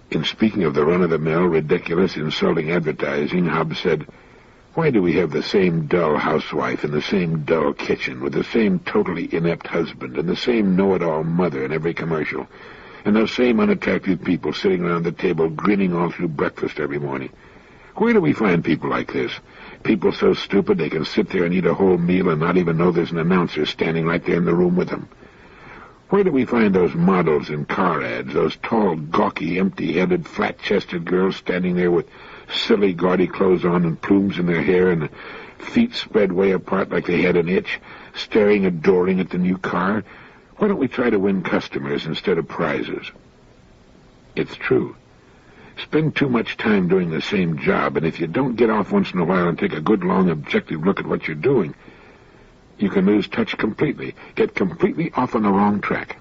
A: In speaking of the run-of-the-mill, ridiculous, insulting advertising, Hobbes said, why do we have the same dull housewife in the same dull kitchen, with the same totally inept husband, and the same know-it-all mother in every commercial, and those same unattractive people sitting around the table grinning all through breakfast every morning? Where do we find people like this? People so stupid they can sit there and eat a whole meal and not even know there's an announcer standing right there in the room with them. Where do we find those models in car ads, those tall, gawky, empty-headed, flat-chested girls standing there with silly, gaudy clothes on and plumes in their hair and feet spread way apart like they had an itch, staring adoring at the new car? Why don't we try to win customers instead of prizes? It's true. Spend too much time doing the same job, and if you don't get off once in a while and take a good, long, objective look at what you're doing, you can lose touch completely, get completely off on the wrong track.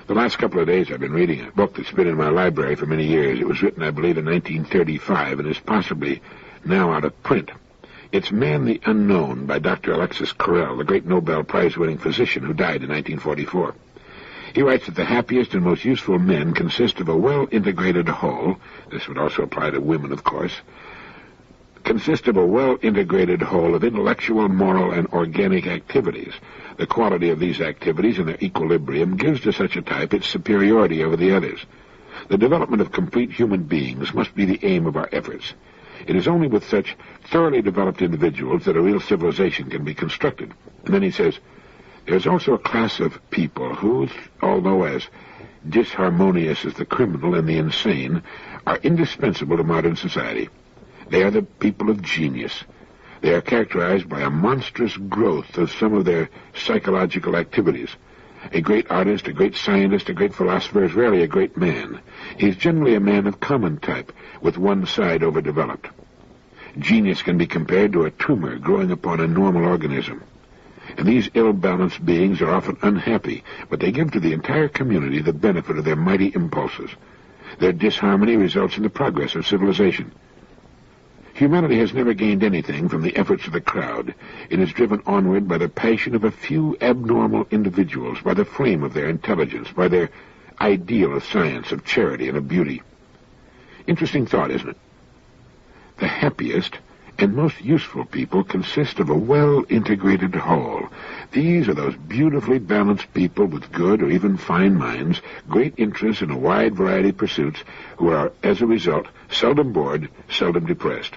A: The last couple of days I've been reading a book that's been in my library for many years. It was written, I believe, in 1935 and is possibly now out of print. It's Man the Unknown by Dr. Alexis Carrel, the great Nobel Prize-winning physician who died in 1944. He writes that the happiest and most useful men consist of a well-integrated whole. This would also apply to women, of course. Consist of a well-integrated whole of intellectual, moral, and organic activities. The quality of these activities and their equilibrium gives to such a type its superiority over the others. The development of complete human beings must be the aim of our efforts. It is only with such thoroughly developed individuals that a real civilization can be constructed. And then he says, there's also a class of people who, although as disharmonious as the criminal and the insane, are indispensable to modern society. They are the people of genius. They are characterized by a monstrous growth of some of their psychological activities. A great artist, a great scientist, a great philosopher is rarely a great man. He is generally a man of common type, with one side overdeveloped. Genius can be compared to a tumor growing upon a normal organism. And these ill-balanced beings are often unhappy, but they give to the entire community the benefit of their mighty impulses. Their disharmony results in the progress of civilization. Humanity has never gained anything from the efforts of the crowd. It is driven onward by the passion of a few abnormal individuals, by the flame of their intelligence, by their ideal of science, of charity, and of beauty. Interesting thought, isn't it? The happiest and most useful people consist of a well-integrated whole. These are those beautifully balanced people with good or even fine minds, great interests in a wide variety of pursuits, who are, as a result, seldom bored, seldom depressed.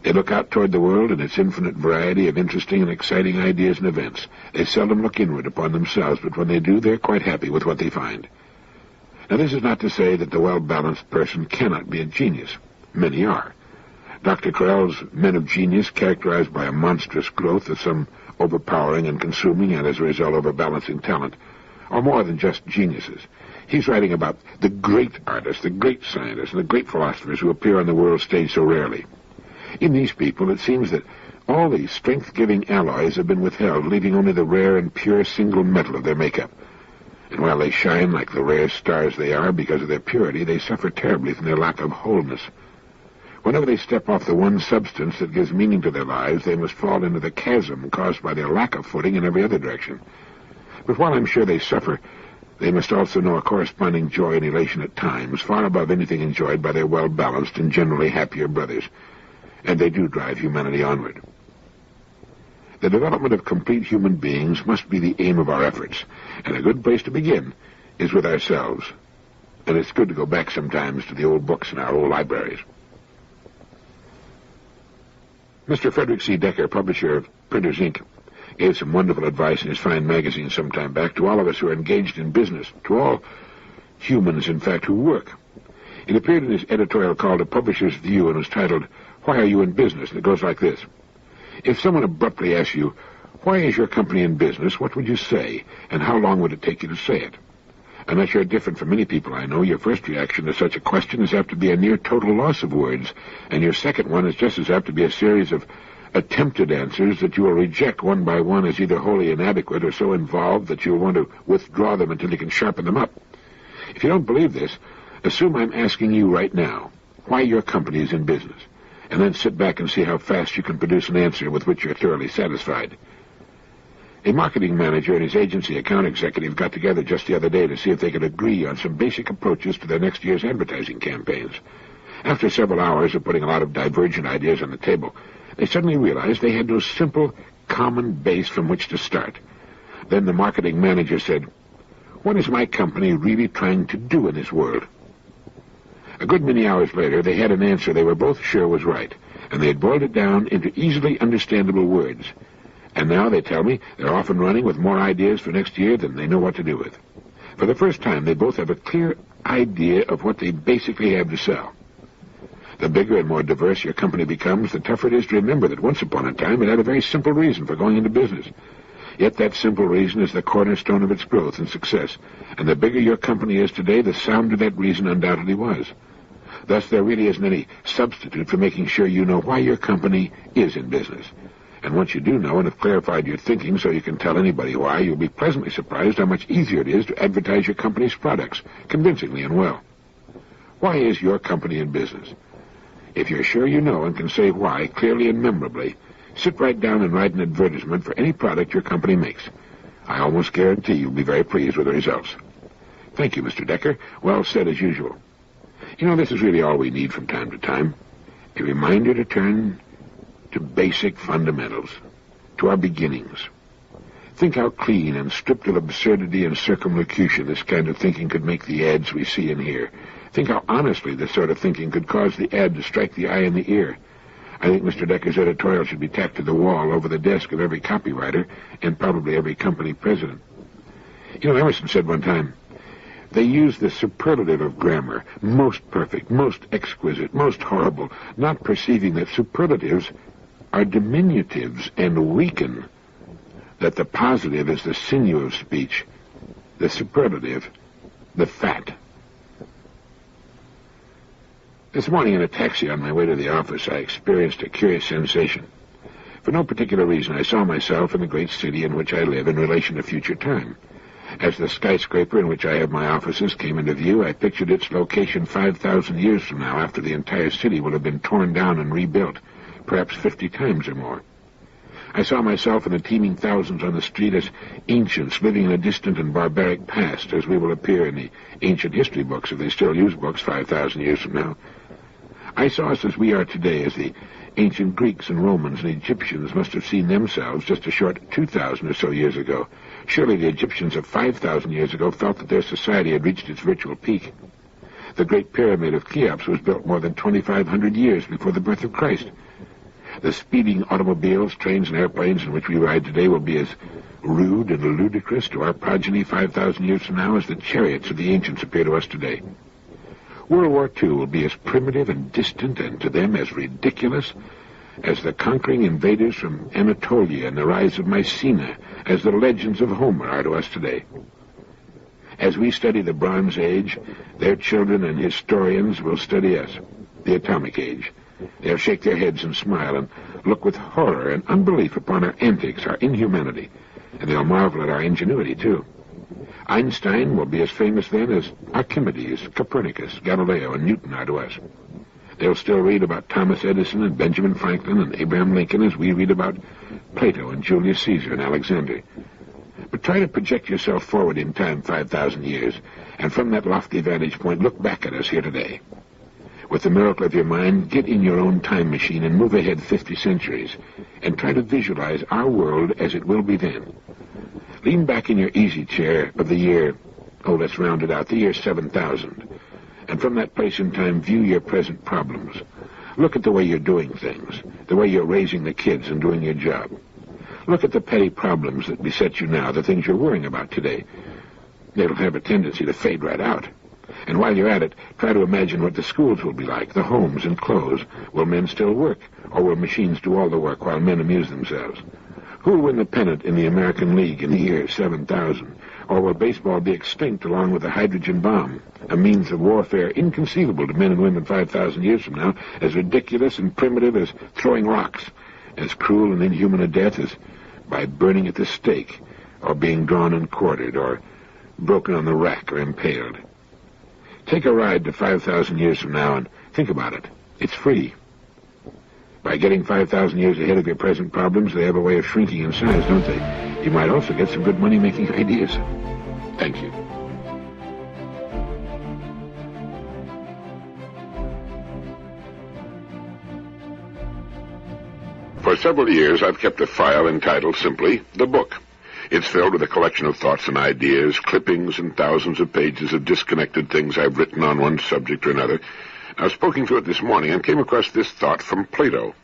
A: They look out toward the world and its infinite variety of interesting and exciting ideas and events. They seldom look inward upon themselves, but when they do, they're quite happy with what they find. Now, this is not to say that the well-balanced person cannot be a genius. Many are. Dr. Carrel's men of genius, characterized by a monstrous growth of some overpowering and consuming and, as a result, overbalancing talent, are more than just geniuses. He's writing about the great artists, the great scientists, and the great philosophers who appear on the world stage so rarely. In these people, it seems that all the strength-giving alloys have been withheld, leaving only the rare and pure single metal of their makeup. And while they shine like the rare stars they are because of their purity, they suffer terribly from their lack of wholeness. Whenever they step off the one substance that gives meaning to their lives, they must fall into the chasm caused by their lack of footing in every other direction. But while I'm sure they suffer, they must also know a corresponding joy and elation at times, far above anything enjoyed by their well-balanced and generally happier brothers. And they do drive humanity onward. The development of complete human beings must be the aim of our efforts, and a good place to begin is with ourselves. And it's good to go back sometimes to the old books in our old libraries. Mr. Frederick C. Decker, publisher of Printers, Inc., gave some wonderful advice in his fine magazine some time back to all of us who are engaged in business, to all humans, in fact, who work. It appeared in his editorial called A Publisher's View and was titled, Why Are You in Business? And it goes like this. If someone abruptly asks you, why is your company in business, what would you say, and how long would it take you to say it? Unless you're different from many people I know, your first reaction to such a question is apt to be a near total loss of words, and your second one is just as apt to be a series of attempted answers that you will reject one by one as either wholly inadequate or so involved that you'll want to withdraw them until you can sharpen them up. If you don't believe this, assume I'm asking you right now why your company is in business, and then sit back and see how fast you can produce an answer with which you're thoroughly satisfied. A marketing manager and his agency account executive got together just the other day to see if they could agree on some basic approaches to their next year's advertising campaigns. After several hours of putting a lot of divergent ideas on the table, they suddenly realized they had no simple, common base from which to start. Then the marketing manager said, "What is my company really trying to do in this world?" A good many hours later, they had an answer they were both sure was right, and they had boiled it down into easily understandable words. And now, they tell me, they're off and running with more ideas for next year than they know what to do with. For the first time, they both have a clear idea of what they basically have to sell. The bigger and more diverse your company becomes, the tougher it is to remember that once upon a time it had a very simple reason for going into business. Yet that simple reason is the cornerstone of its growth and success, and the bigger your company is today, the sounder that reason undoubtedly was. Thus, there really isn't any substitute for making sure you know why your company is in business. And once you do know and have clarified your thinking so you can tell anybody why, you'll be pleasantly surprised how much easier it is to advertise your company's products, convincingly and well. Why is your company in business? If you're sure you know and can say why clearly and memorably, sit right down and write an advertisement for any product your company makes. I almost guarantee you'll be very pleased with the results. Thank you, Mr. Decker. Well said as usual. You know, this is really all we need from time to time. A reminder to turn to basic fundamentals, to our beginnings. Think how clean and stripped of absurdity and circumlocution this kind of thinking could make the ads we see and hear. Think how honestly this sort of thinking could cause the ad to strike the eye and the ear. I think Mr. Decker's editorial should be tacked to the wall over the desk of every copywriter and probably every company president. You know, Emerson said one time, they use the superlative of grammar, most perfect, most exquisite, most horrible, not perceiving that superlatives are diminutives and weaken, that the positive is the sinew of speech, the superlative, the fat. This morning in a taxi on my way to the office, I experienced a curious sensation. For no particular reason, I saw myself in the great city in which I live in relation to future time. As the skyscraper in which I have my offices came into view, I pictured its location 5,000 years from now, after the entire city will have been torn down and rebuilt, perhaps 50 times or more. I saw myself and the teeming thousands on the street as ancients living in a distant and barbaric past, as we will appear in the ancient history books, if they still use books 5,000 years from now. I saw us as we are today, as the ancient Greeks and Romans and Egyptians must have seen themselves just a short 2,000 or so years ago. Surely the Egyptians of 5,000 years ago felt that their society had reached its virtual peak. The Great Pyramid of Cheops was built more than 2,500 years before the birth of Christ. The speeding automobiles, trains, and airplanes in which we ride today will be as rude and ludicrous to our progeny 5,000 years from now as the chariots of the ancients appear to us today. World War II will be as primitive and distant, and to them as ridiculous, as the conquering invaders from Anatolia and the rise of Mycenae, as the legends of Homer are to us today. As we study the Bronze Age, their children and historians will study us, the Atomic Age. They'll shake their heads and smile and look with horror and unbelief upon our antics, our inhumanity, and they'll marvel at our ingenuity, too. Einstein will be as famous then as Archimedes, Copernicus, Galileo, and Newton are to us. They'll still read about Thomas Edison and Benjamin Franklin and Abraham Lincoln as we read about Plato and Julius Caesar and Alexander. But try to project yourself forward in time 5,000 years, and from that lofty vantage point, look back at us here today. With the miracle of your mind, get in your own time machine and move ahead 50 centuries, and try to visualize our world as it will be then. Lean back in your easy chair of the year, let's round it out, the year 7000, and from that place in time view your present problems. Look at the way you're doing things, the way you're raising the kids and doing your job. Look at the petty problems that beset you now, the things you're worrying about today. They'll have a tendency to fade right out. And while you're at it, try to imagine what the schools will be like, the homes and clothes. Will men still work, or will machines do all the work while men amuse themselves? Who will win the pennant in the American League in the year 7000? Or will baseball be extinct along with the hydrogen bomb, a means of warfare inconceivable to men and women 5,000 years from now, as ridiculous and primitive as throwing rocks, as cruel and inhuman a death as by burning at the stake, or being drawn and quartered, or broken on the rack or impaled? Take a ride to 5,000 years from now and think about it. It's free. By getting 5,000 years ahead of your present problems, they have a way of shrinking in size, don't they? You might also get some good money-making ideas. Thank you. For several years, I've kept a file entitled simply The Book. It's filled with a collection of thoughts and ideas, clippings and thousands of pages of disconnected things I've written on one subject or another. I was poking through it this morning and came across this thought from Plato.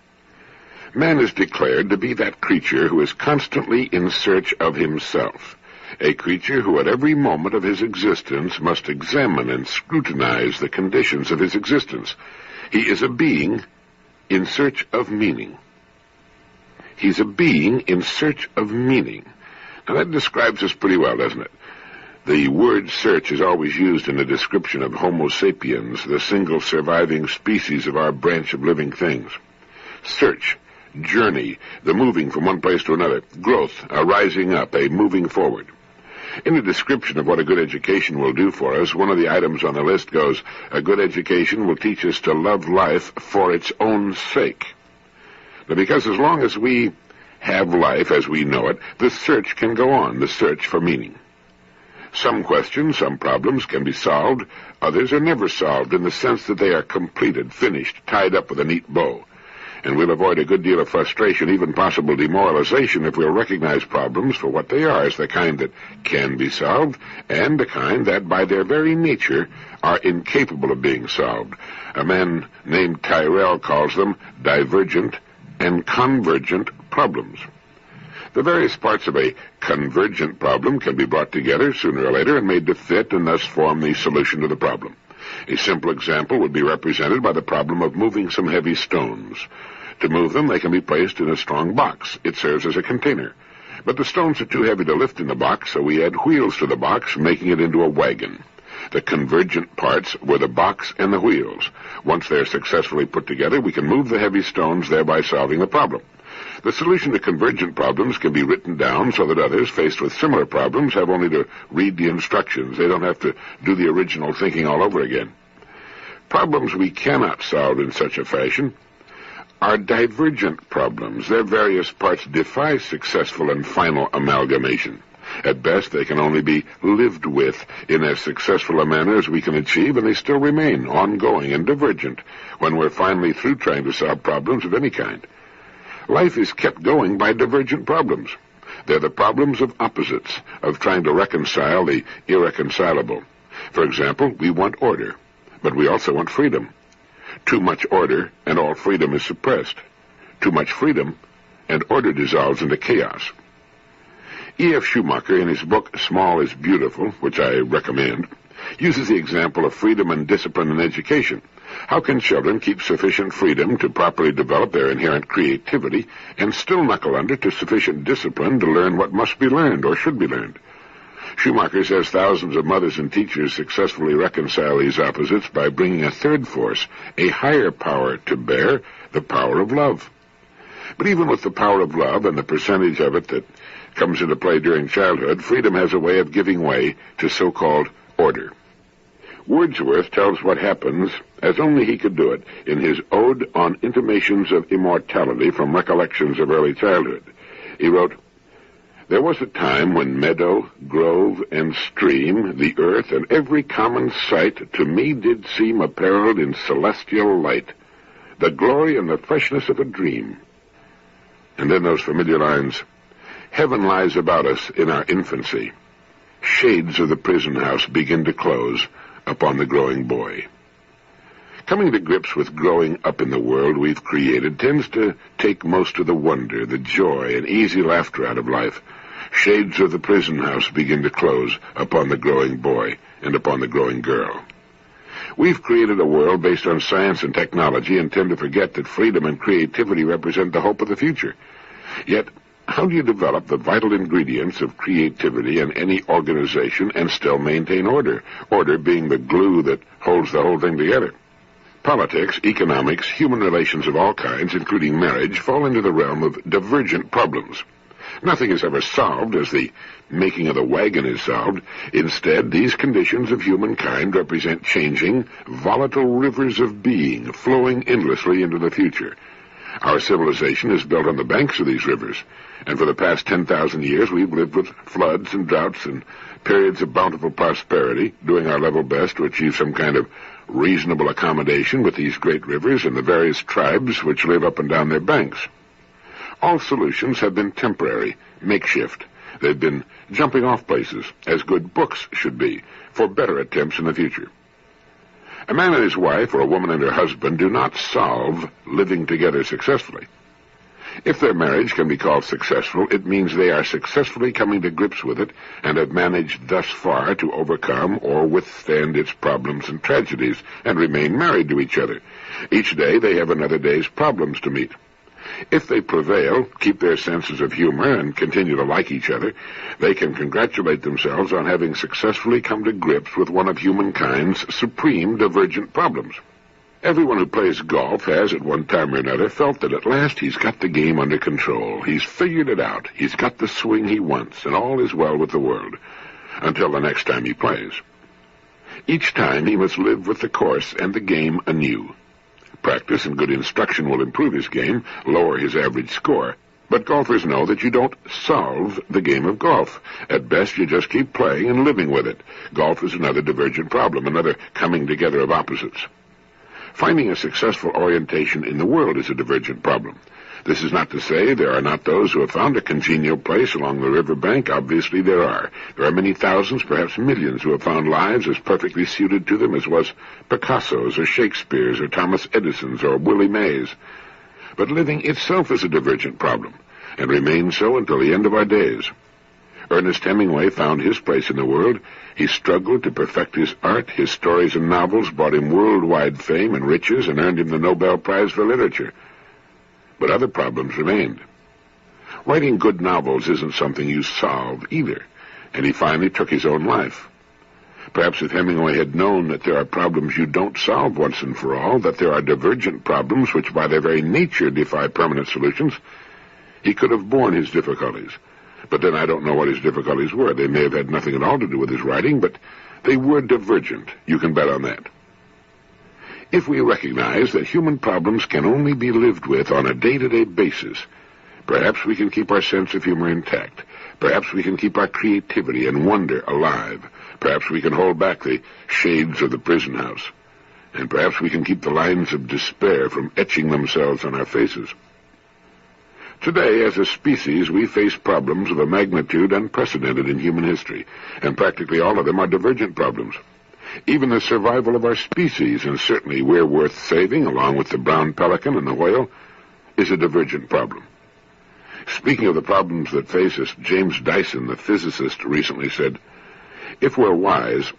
A: Man is declared to be that creature who is constantly in search of himself, a creature who at every moment of his existence must examine and scrutinize the conditions of his existence. He is a being in search of meaning. He's a being in search of meaning. Now that describes us pretty well, doesn't it? The word search is always used in a description of Homo sapiens, the single surviving species of our branch of living things. Search, journey, the moving from one place to another, growth, a rising up, a moving forward. In a description of what a good education will do for us, one of the items on the list goes, a good education will teach us to love life for its own sake. Now, because as long as we have life as we know it, the search can go on, the search for meaning. Some questions, some problems can be solved, others are never solved in the sense that they are completed, finished, tied up with a neat bow. And we'll avoid a good deal of frustration, even possible demoralization, if we'll recognize problems for what they are, as the kind that can be solved, and the kind that, by their very nature, are incapable of being solved. A man named Tyrrell calls them divergent and convergent problems. The various parts of a convergent problem can be brought together sooner or later and made to fit and thus form the solution to the problem. A simple example would be represented by the problem of moving some heavy stones. To move them, they can be placed in a strong box. It serves as a container. But the stones are too heavy to lift in the box, so we add wheels to the box, making it into a wagon. The convergent parts were the box and the wheels. Once they are successfully put together, we can move the heavy stones, thereby solving the problem. The solution to convergent problems can be written down so that others, faced with similar problems, have only to read the instructions. They don't have to do the original thinking all over again. Problems we cannot solve in such a fashion are divergent problems. Their various parts defy successful and final amalgamation. At best, they can only be lived with in as successful a manner as we can achieve, and they still remain ongoing and divergent when we're finally through trying to solve problems of any kind. Life is kept going by divergent problems. They're the problems of opposites, of trying to reconcile the irreconcilable. For example, we want order, but we also want freedom. Too much order, and all freedom is suppressed. Too much freedom, and order dissolves into chaos. E.F. Schumacher, in his book Small is Beautiful, which I recommend, uses the example of freedom and discipline in education. How can children keep sufficient freedom to properly develop their inherent creativity and still knuckle under to sufficient discipline to learn what must be learned or should be learned? Schumacher says thousands of mothers and teachers successfully reconcile these opposites by bringing a third force, a higher power, to bear, the power of love. But even with the power of love and the percentage of it that comes into play during childhood, freedom has a way of giving way to so-called order. Wordsworth tells what happens, as only he could do it, in his Ode on Intimations of Immortality from Recollections of Early Childhood. He wrote, "There was a time when meadow, grove, and stream, the earth, and every common sight to me did seem apparelled in celestial light, the glory and the freshness of a dream." And then those familiar lines, "Heaven lies about us in our infancy. Shades of the prison house begin to close upon the growing boy." Coming to grips with growing up in the world we've created tends to take most of the wonder, the joy, and easy laughter out of life. Shades of the prison house begin to close upon the growing boy and upon the growing girl. We've created a world based on science and technology and tend to forget that freedom and creativity represent the hope of the future. Yet, how do you develop the vital ingredients of creativity in any organization and still maintain order? Order being the glue that holds the whole thing together. Politics, economics, human relations of all kinds, including marriage, fall into the realm of divergent problems. Nothing is ever solved as the making of the wagon is solved. Instead, these conditions of humankind represent changing, volatile rivers of being flowing endlessly into the future. Our civilization is built on the banks of these rivers, and for the past 10,000 years we've lived with floods and droughts and periods of bountiful prosperity, doing our level best to achieve some kind of reasonable accommodation with these great rivers and the various tribes which live up and down their banks. All solutions have been temporary, makeshift. They've been jumping off places, as good books should be, for better attempts in the future. A man and his wife, or a woman and her husband, do not solve living together successfully. If their marriage can be called successful, it means they are successfully coming to grips with it and have managed thus far to overcome or withstand its problems and tragedies and remain married to each other. Each day they have another day's problems to meet. If they prevail, keep their senses of humor, and continue to like each other, they can congratulate themselves on having successfully come to grips with one of humankind's supreme divergent problems. Everyone who plays golf has, at one time or another, felt that at last he's got the game under control. He's figured it out. He's got the swing he wants, and all is well with the world, until the next time he plays. Each time he must live with the course and the game anew. Practice and good instruction will improve his game, lower his average score. But golfers know that you don't solve the game of golf. At best, you just keep playing and living with it. Golf is another divergent problem, another coming together of opposites. Finding a successful orientation in the world is a divergent problem. This is not to say there are not those who have found a congenial place along the river bank. Obviously there are. There are many thousands, perhaps millions, who have found lives as perfectly suited to them as was Picasso's or Shakespeare's or Thomas Edison's or Willie May's. But living itself is a divergent problem, and remains so until the end of our days. Ernest Hemingway found his place in the world. He struggled to perfect his art. His stories and novels brought him worldwide fame and riches and earned him the Nobel Prize for Literature. But other problems remained. Writing good novels isn't something you solve either, and he finally took his own life. Perhaps if Hemingway had known that there are problems you don't solve once and for all, that there are divergent problems which by their very nature defy permanent solutions, he could have borne his difficulties. But then I don't know what his difficulties were. They may have had nothing at all to do with his writing, but they were divergent. You can bet on that. If we recognize that human problems can only be lived with on a day-to-day basis, perhaps we can keep our sense of humor intact. Perhaps we can keep our creativity and wonder alive. Perhaps we can hold back the shades of the prison house. And perhaps we can keep the lines of despair from etching themselves on our faces. Today, as a species, we face problems of a magnitude unprecedented in human history, and practically all of them are divergent problems. Even the survival of our species, and certainly we're worth saving, along with the brown pelican and the whale, is a divergent problem. Speaking of the problems that face us, James Dyson, the physicist, recently said, "If we're wise,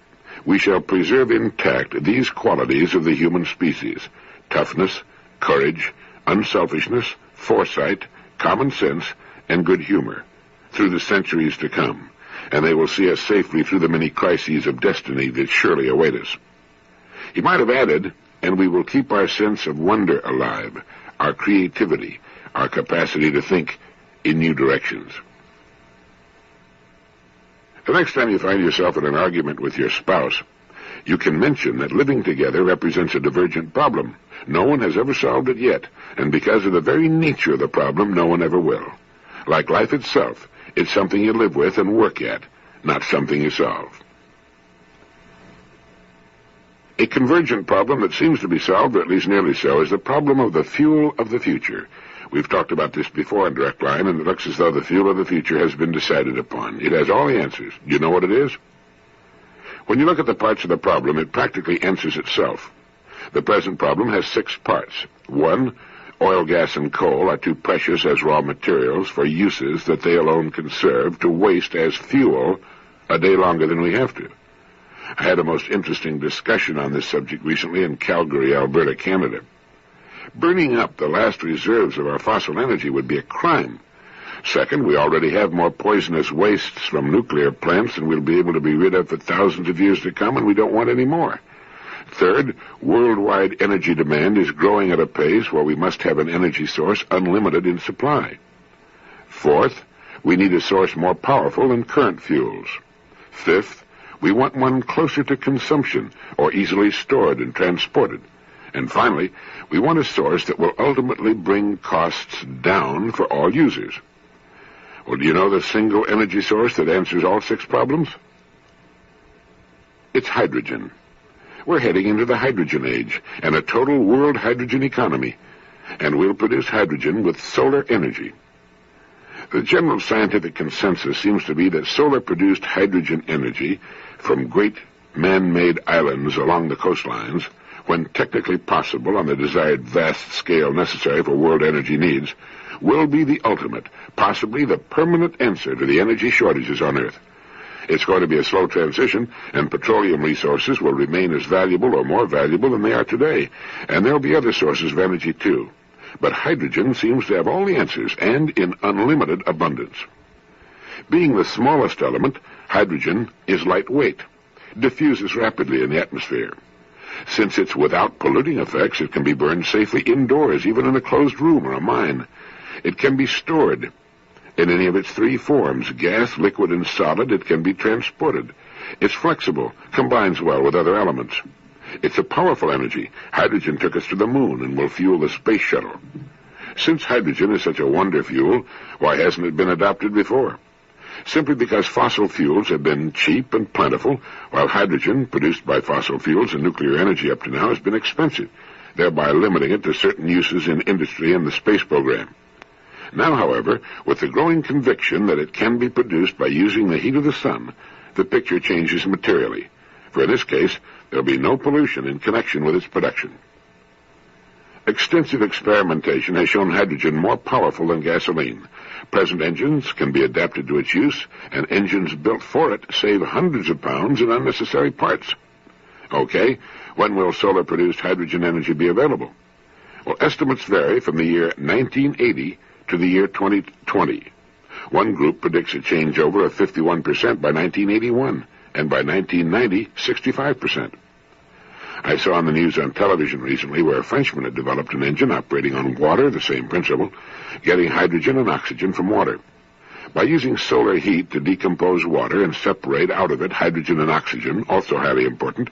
A: we shall preserve intact these qualities of the human species: toughness, courage, unselfishness, foresight, common sense, and good humor, through the centuries to come, and they will see us safely through the many crises of destiny that surely await us." He might have added, "And we will keep our sense of wonder alive, our creativity, our capacity to think in new directions." The next time you find yourself in an argument with your spouse, you can mention that living together represents a divergent problem. No one has ever solved it yet, and because of the very nature of the problem, no one ever will. Like life itself, it's something you live with and work at, not something you solve. A convergent problem that seems to be solved, or at least nearly so, is the problem of the fuel of the future. We've talked about this before in Direct Line, and it looks as though the fuel of the future has been decided upon. It has all the answers. Do you know what it is? When you look at the parts of the problem, it practically answers itself. The present problem has 6 parts. 1, oil, gas, and coal are too precious as raw materials for uses that they alone can serve to waste as fuel a day longer than we have to. I had a most interesting discussion on this subject recently in Calgary, Alberta, Canada. Burning up the last reserves of our fossil energy would be a crime. Second, we already have more poisonous wastes from nuclear plants than we'll be able to be rid of for thousands of years to come, and we don't want any more. Third, worldwide energy demand is growing at a pace where we must have an energy source unlimited in supply. Fourth, we need a source more powerful than current fuels. Fifth, we want one closer to consumption or easily stored and transported. And finally, we want a source that will ultimately bring costs down for all users. Well, do you know the single energy source that answers all 6 problems? It's hydrogen. We're heading into the hydrogen age and a total world hydrogen economy, and we'll produce hydrogen with solar energy. The general scientific consensus seems to be that solar-produced hydrogen energy from great man-made islands along the coastlines, when technically possible on the desired vast scale necessary for world energy needs, will be the ultimate, possibly the permanent answer to the energy shortages on Earth. It's going to be a slow transition, and petroleum resources will remain as valuable or more valuable than they are today, and there'll be other sources of energy too. But hydrogen seems to have all the answers, and in unlimited abundance. Being the smallest element, hydrogen is lightweight, diffuses rapidly in the atmosphere. Since it's without polluting effects, it can be burned safely indoors, even in a closed room or a mine. It can be stored in any of its 3 forms, gas, liquid, and solid. It can be transported. It's flexible, combines well with other elements. It's a powerful energy. Hydrogen took us to the moon and will fuel the space shuttle. Since hydrogen is such a wonder fuel, why hasn't it been adopted before? Simply because fossil fuels have been cheap and plentiful, while hydrogen, produced by fossil fuels and nuclear energy up to now, has been expensive, thereby limiting it to certain uses in industry and the space program. Now, however, with the growing conviction that it can be produced by using the heat of the sun, the picture changes materially. For in this case, there will be no pollution in connection with its production. Extensive experimentation has shown hydrogen more powerful than gasoline. Present engines can be adapted to its use, and engines built for it save hundreds of pounds in unnecessary parts. Okay, when will solar-produced hydrogen energy be available? Well, estimates vary from the year 1980 to the year 2020. One group predicts a changeover of 51% by 1981, and by 1990, 65%. I saw on the news on television recently where a Frenchman had developed an engine operating on water, the same principle, getting hydrogen and oxygen from water. By using solar heat to decompose water and separate out of it hydrogen and oxygen, also highly important,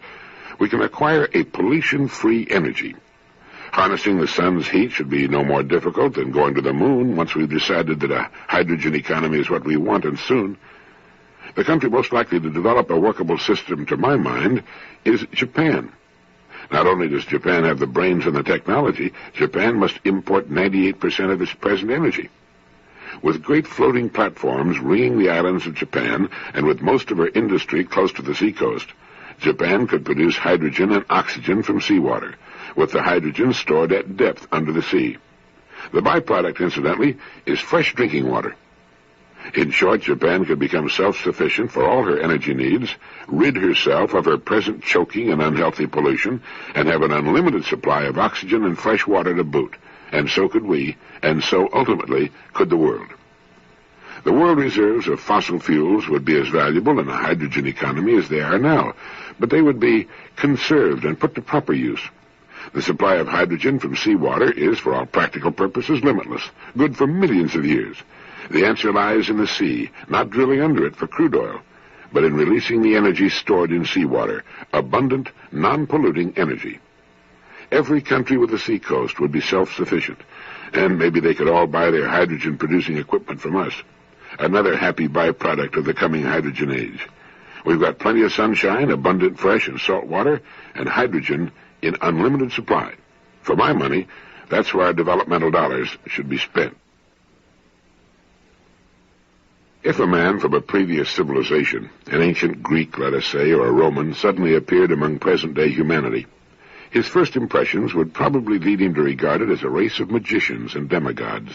A: we can acquire a pollution-free energy. Harnessing the sun's heat should be no more difficult than going to the moon once we've decided that a hydrogen economy is what we want, and soon. The country most likely to develop a workable system, to my mind, is Japan. Not only does Japan have the brains and the technology, Japan must import 98% of its present energy. With great floating platforms ringing the islands of Japan, and with most of her industry close to the seacoast, Japan could produce hydrogen and oxygen from seawater, with the hydrogen stored at depth under the sea. The byproduct, incidentally, is fresh drinking water. In short, Japan could become self-sufficient for all her energy needs, rid herself of her present choking and unhealthy pollution, and have an unlimited supply of oxygen and fresh water to boot. And so could we, and so ultimately could the world. The world reserves of fossil fuels would be as valuable in a hydrogen economy as they are now, but they would be conserved and put to proper use. The supply of hydrogen from seawater is, for all practical purposes, limitless, good for millions of years. The answer lies in the sea, not drilling under it for crude oil, but in releasing the energy stored in seawater, abundant, non-polluting energy. Every country with a seacoast would be self-sufficient, and maybe they could all buy their hydrogen-producing equipment from us. Another happy byproduct of the coming hydrogen age. We've got plenty of sunshine, abundant fresh and salt water, and hydrogen in unlimited supply. For my money, that's where our developmental dollars should be spent. If a man from a previous civilization, an ancient Greek, let us say, or a Roman, suddenly appeared among present-day humanity, His first impressions would probably lead him to regard it as a race of magicians and demigods.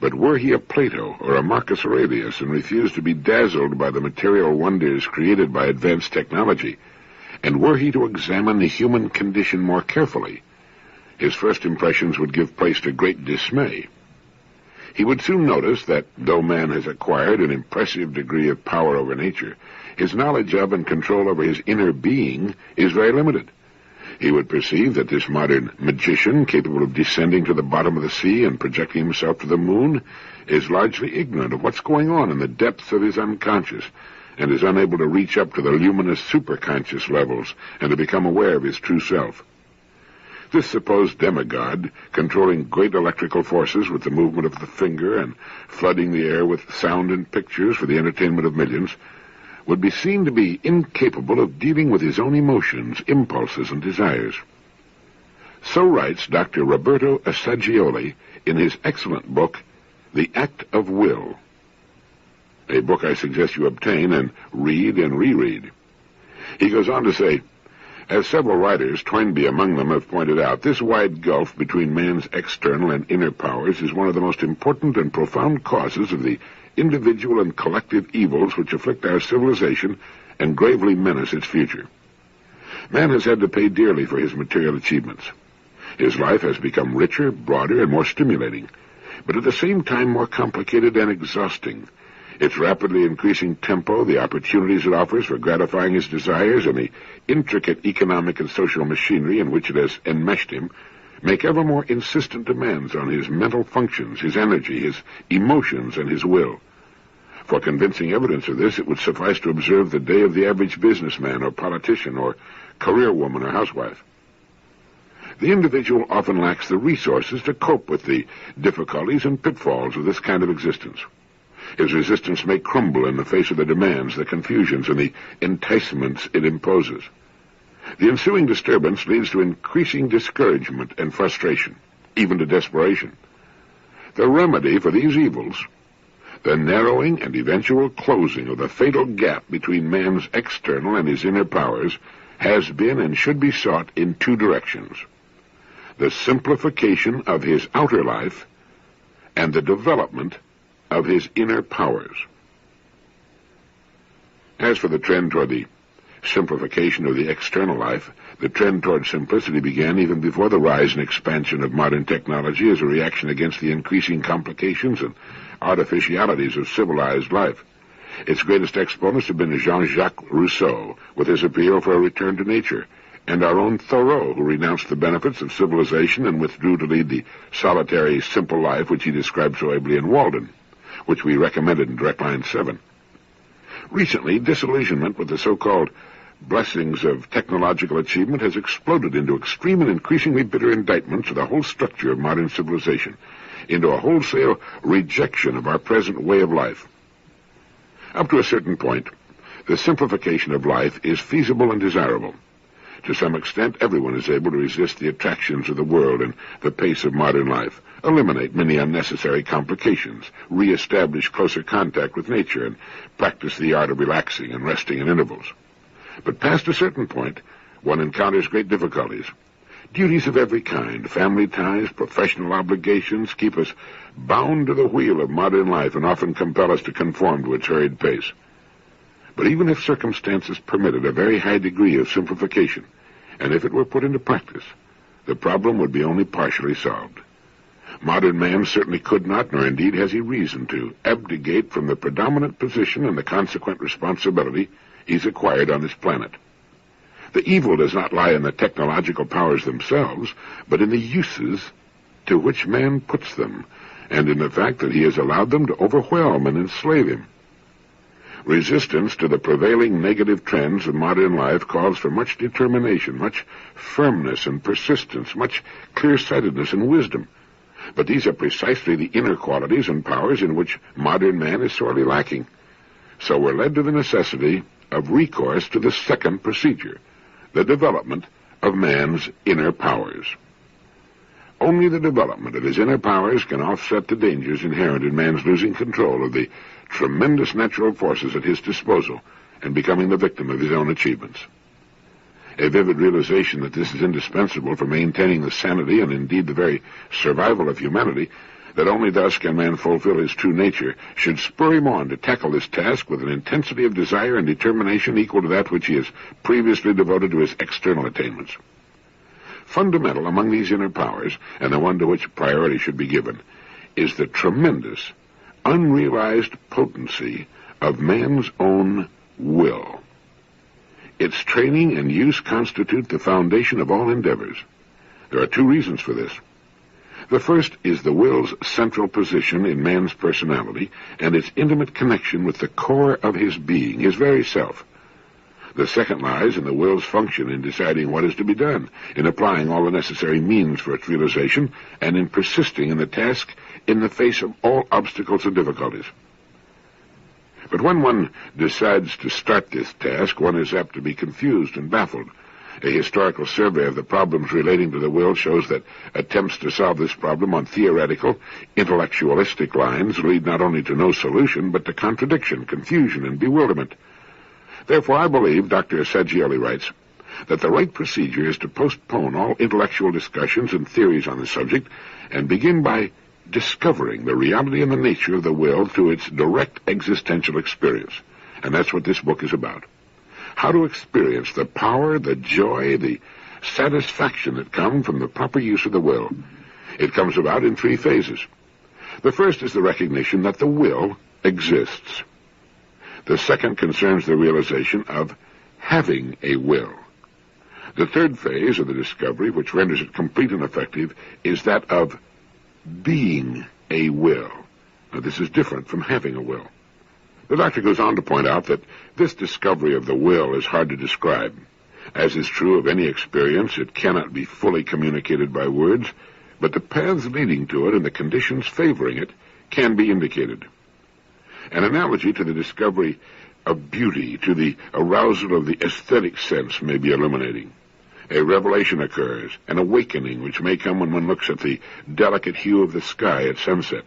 A: But were he a Plato or a Marcus Aurelius and refused to be dazzled by the material wonders created by advanced technology, and were he to examine the human condition more carefully, his first impressions would give place to great dismay. He would soon notice that, though man has acquired an impressive degree of power over nature, his knowledge of and control over his inner being is very limited. He would perceive that this modern magician, capable of descending to the bottom of the sea and projecting himself to the moon, is largely ignorant of what's going on in the depths of his unconscious, and is unable to reach up to the luminous superconscious levels and to become aware of his true self. This supposed demigod, controlling great electrical forces with the movement of the finger and flooding the air with sound and pictures for the entertainment of millions, would be seen to be incapable of dealing with his own emotions, impulses, and desires. So writes Dr. Roberto Assagioli in his excellent book, The Act of Will, a book I suggest you obtain and read and reread. He goes on to say, as several writers, Toynbee among them, have pointed out, this wide gulf between man's external and inner powers is one of the most important and profound causes of the individual and collective evils which afflict our civilization and gravely menace its future. Man has had to pay dearly for his material achievements. His life has become richer, broader, and more stimulating, but at the same time more complicated and exhausting. Its rapidly increasing tempo, the opportunities it offers for gratifying his desires, and the intricate economic and social machinery in which it has enmeshed him, make ever more insistent demands on his mental functions, his energy, his emotions, and his will. For convincing evidence of this, it would suffice to observe the day of the average businessman or politician or career woman or housewife. The individual often lacks the resources to cope with the difficulties and pitfalls of this kind of existence. His resistance may crumble in the face of the demands, the confusions, and the enticements it imposes. The ensuing disturbance leads to increasing discouragement and frustration, even to desperation. The remedy for these evils, the narrowing and eventual closing of the fatal gap between man's external and his inner powers, has been and should be sought in two directions: the simplification of his outer life and the development of his inner powers. As for the trend toward the simplification of the external life, the trend toward simplicity began even before the rise and expansion of modern technology as a reaction against the increasing complications and artificialities of civilized life. Its greatest exponents have been Jean-Jacques Rousseau, with his appeal for a return to nature, and our own Thoreau, who renounced the benefits of civilization and withdrew to lead the solitary, simple life which he described so ably in Walden, which we recommended in Direct Line 7. Recently, disillusionment with the so-called blessings of technological achievement has exploded into extreme and increasingly bitter indictments of the whole structure of modern civilization, into a wholesale rejection of our present way of life. Up to a certain point, the simplification of life is feasible and desirable. To some extent, everyone is able to resist the attractions of the world and the pace of modern life, eliminate many unnecessary complications, re-establish closer contact with nature, and practice the art of relaxing and resting at intervals. But past a certain point, one encounters great difficulties. Duties of every kind, family ties, professional obligations, keep us bound to the wheel of modern life and often compel us to conform to its hurried pace. But even if circumstances permitted a very high degree of simplification, and if it were put into practice, the problem would be only partially solved. Modern man certainly could not, nor indeed has he reason to, abdicate from the predominant position and the consequent responsibility he's acquired on this planet. The evil does not lie in the technological powers themselves, but in the uses to which man puts them, and in the fact that he has allowed them to overwhelm and enslave him. Resistance to the prevailing negative trends of modern life calls for much determination, much firmness and persistence, much clear-sightedness and wisdom. But these are precisely the inner qualities and powers in which modern man is sorely lacking. So we're led to the necessity of recourse to the second procedure, the development of man's inner powers. Only the development of his inner powers can offset the dangers inherent in man's losing control of the tremendous natural forces at his disposal and becoming the victim of his own achievements. a vivid realization that this is indispensable for maintaining the sanity and indeed the very survival of humanity, that only thus can man fulfill his true nature, should spur him on to tackle this task with an intensity of desire and determination equal to that which he has previously devoted to his external attainments. Fundamental among these inner powers, and the one to which priority should be given, is the tremendous, unrealized potency of man's own will. Its training and use constitute the foundation of all endeavors. There are two reasons for this. The first is the will's central position in man's personality and its intimate connection with the core of his being, his very self. The second lies in the will's function in deciding what is to be done, in applying all the necessary means for its realization, and in persisting in the task in the face of all obstacles and difficulties. But when one decides to start this task, one is apt to be confused and baffled. A historical survey of the problems relating to the will shows that attempts to solve this problem on theoretical, intellectualistic lines lead not only to no solution, but to contradiction, confusion, and bewilderment. Therefore, I believe, Dr. Saggioli writes, that the right procedure is to postpone all intellectual discussions and theories on the subject and begin by discovering the reality and the nature of the will through its direct existential experience. And that's what this book is about. How to experience the power, the joy, the satisfaction that come from the proper use of the will. It comes about in three phases. The first is the recognition that the will exists. The second concerns the realization of having a will. The third phase of the discovery, which renders it complete and effective, is that of being a will. Now, this is different from having a will. The doctor goes on to point out that this discovery of the will is hard to describe. As is true of any experience, it cannot be fully communicated by words, but the paths leading to it and the conditions favoring it can be indicated. An analogy to the discovery of beauty, to the arousal of the aesthetic sense, may be illuminating. A revelation occurs, an awakening which may come when one looks at the delicate hue of the sky at sunset,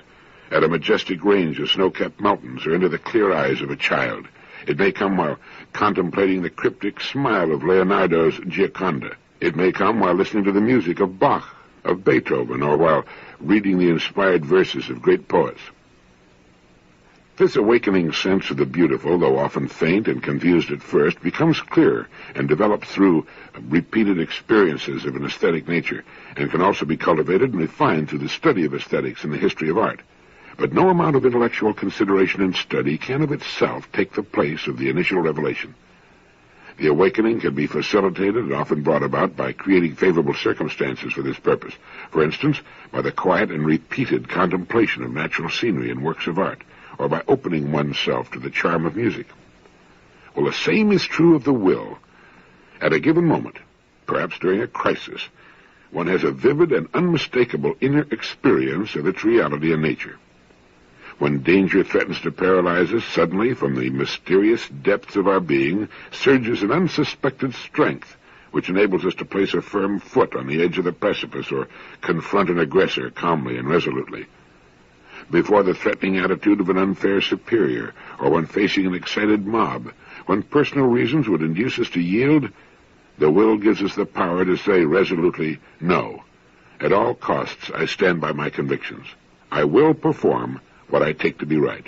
A: at a majestic range of snow-capped mountains, or into the clear eyes of a child. It may come while contemplating the cryptic smile of Leonardo's Gioconda. It may come while listening to the music of Bach, of Beethoven, or while reading the inspired verses of great poets. This awakening sense of the beautiful, though often faint and confused at first, becomes clearer and develops through repeated experiences of an aesthetic nature, and can also be cultivated and refined through the study of aesthetics and the history of art. But no amount of intellectual consideration and study can of itself take the place of the initial revelation. The awakening can be facilitated and often brought about by creating favorable circumstances for this purpose. For instance, by the quiet and repeated contemplation of natural scenery and works of art, or by opening oneself to the charm of music. Well, the same is true of the will. At a given moment, perhaps during a crisis, one has a vivid and unmistakable inner experience of its reality and nature. When danger threatens to paralyze us, suddenly, from the mysterious depths of our being, surges an unsuspected strength, which enables us to place a firm foot on the edge of the precipice or confront an aggressor calmly and resolutely. Before the threatening attitude of an unfair superior, or when facing an excited mob, when personal reasons would induce us to yield, the will gives us the power to say resolutely, no. At all costs, I stand by my convictions. I will perform what I take to be right.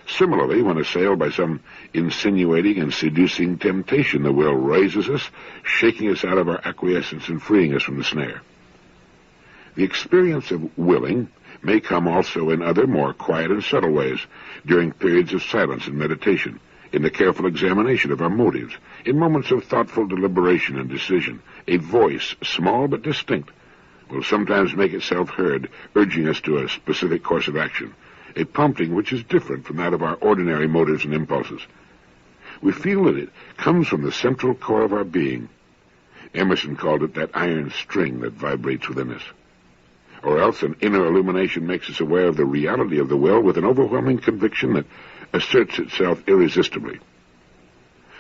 A: Similarly, when assailed by some insinuating and seducing temptation, the will raises us, shaking us out of our acquiescence and freeing us from the snare. The experience of willing may come also in other, more quiet and subtle ways, during periods of silence and meditation, in the careful examination of our motives, in moments of thoughtful deliberation and decision. A voice, small but distinct, will sometimes make itself heard, urging us to a specific course of action, a prompting which is different from that of our ordinary motives and impulses. We feel that it comes from the central core of our being. Emerson called it that iron string that vibrates within us. Or else an inner illumination makes us aware of the reality of the will with an overwhelming conviction that asserts itself irresistibly.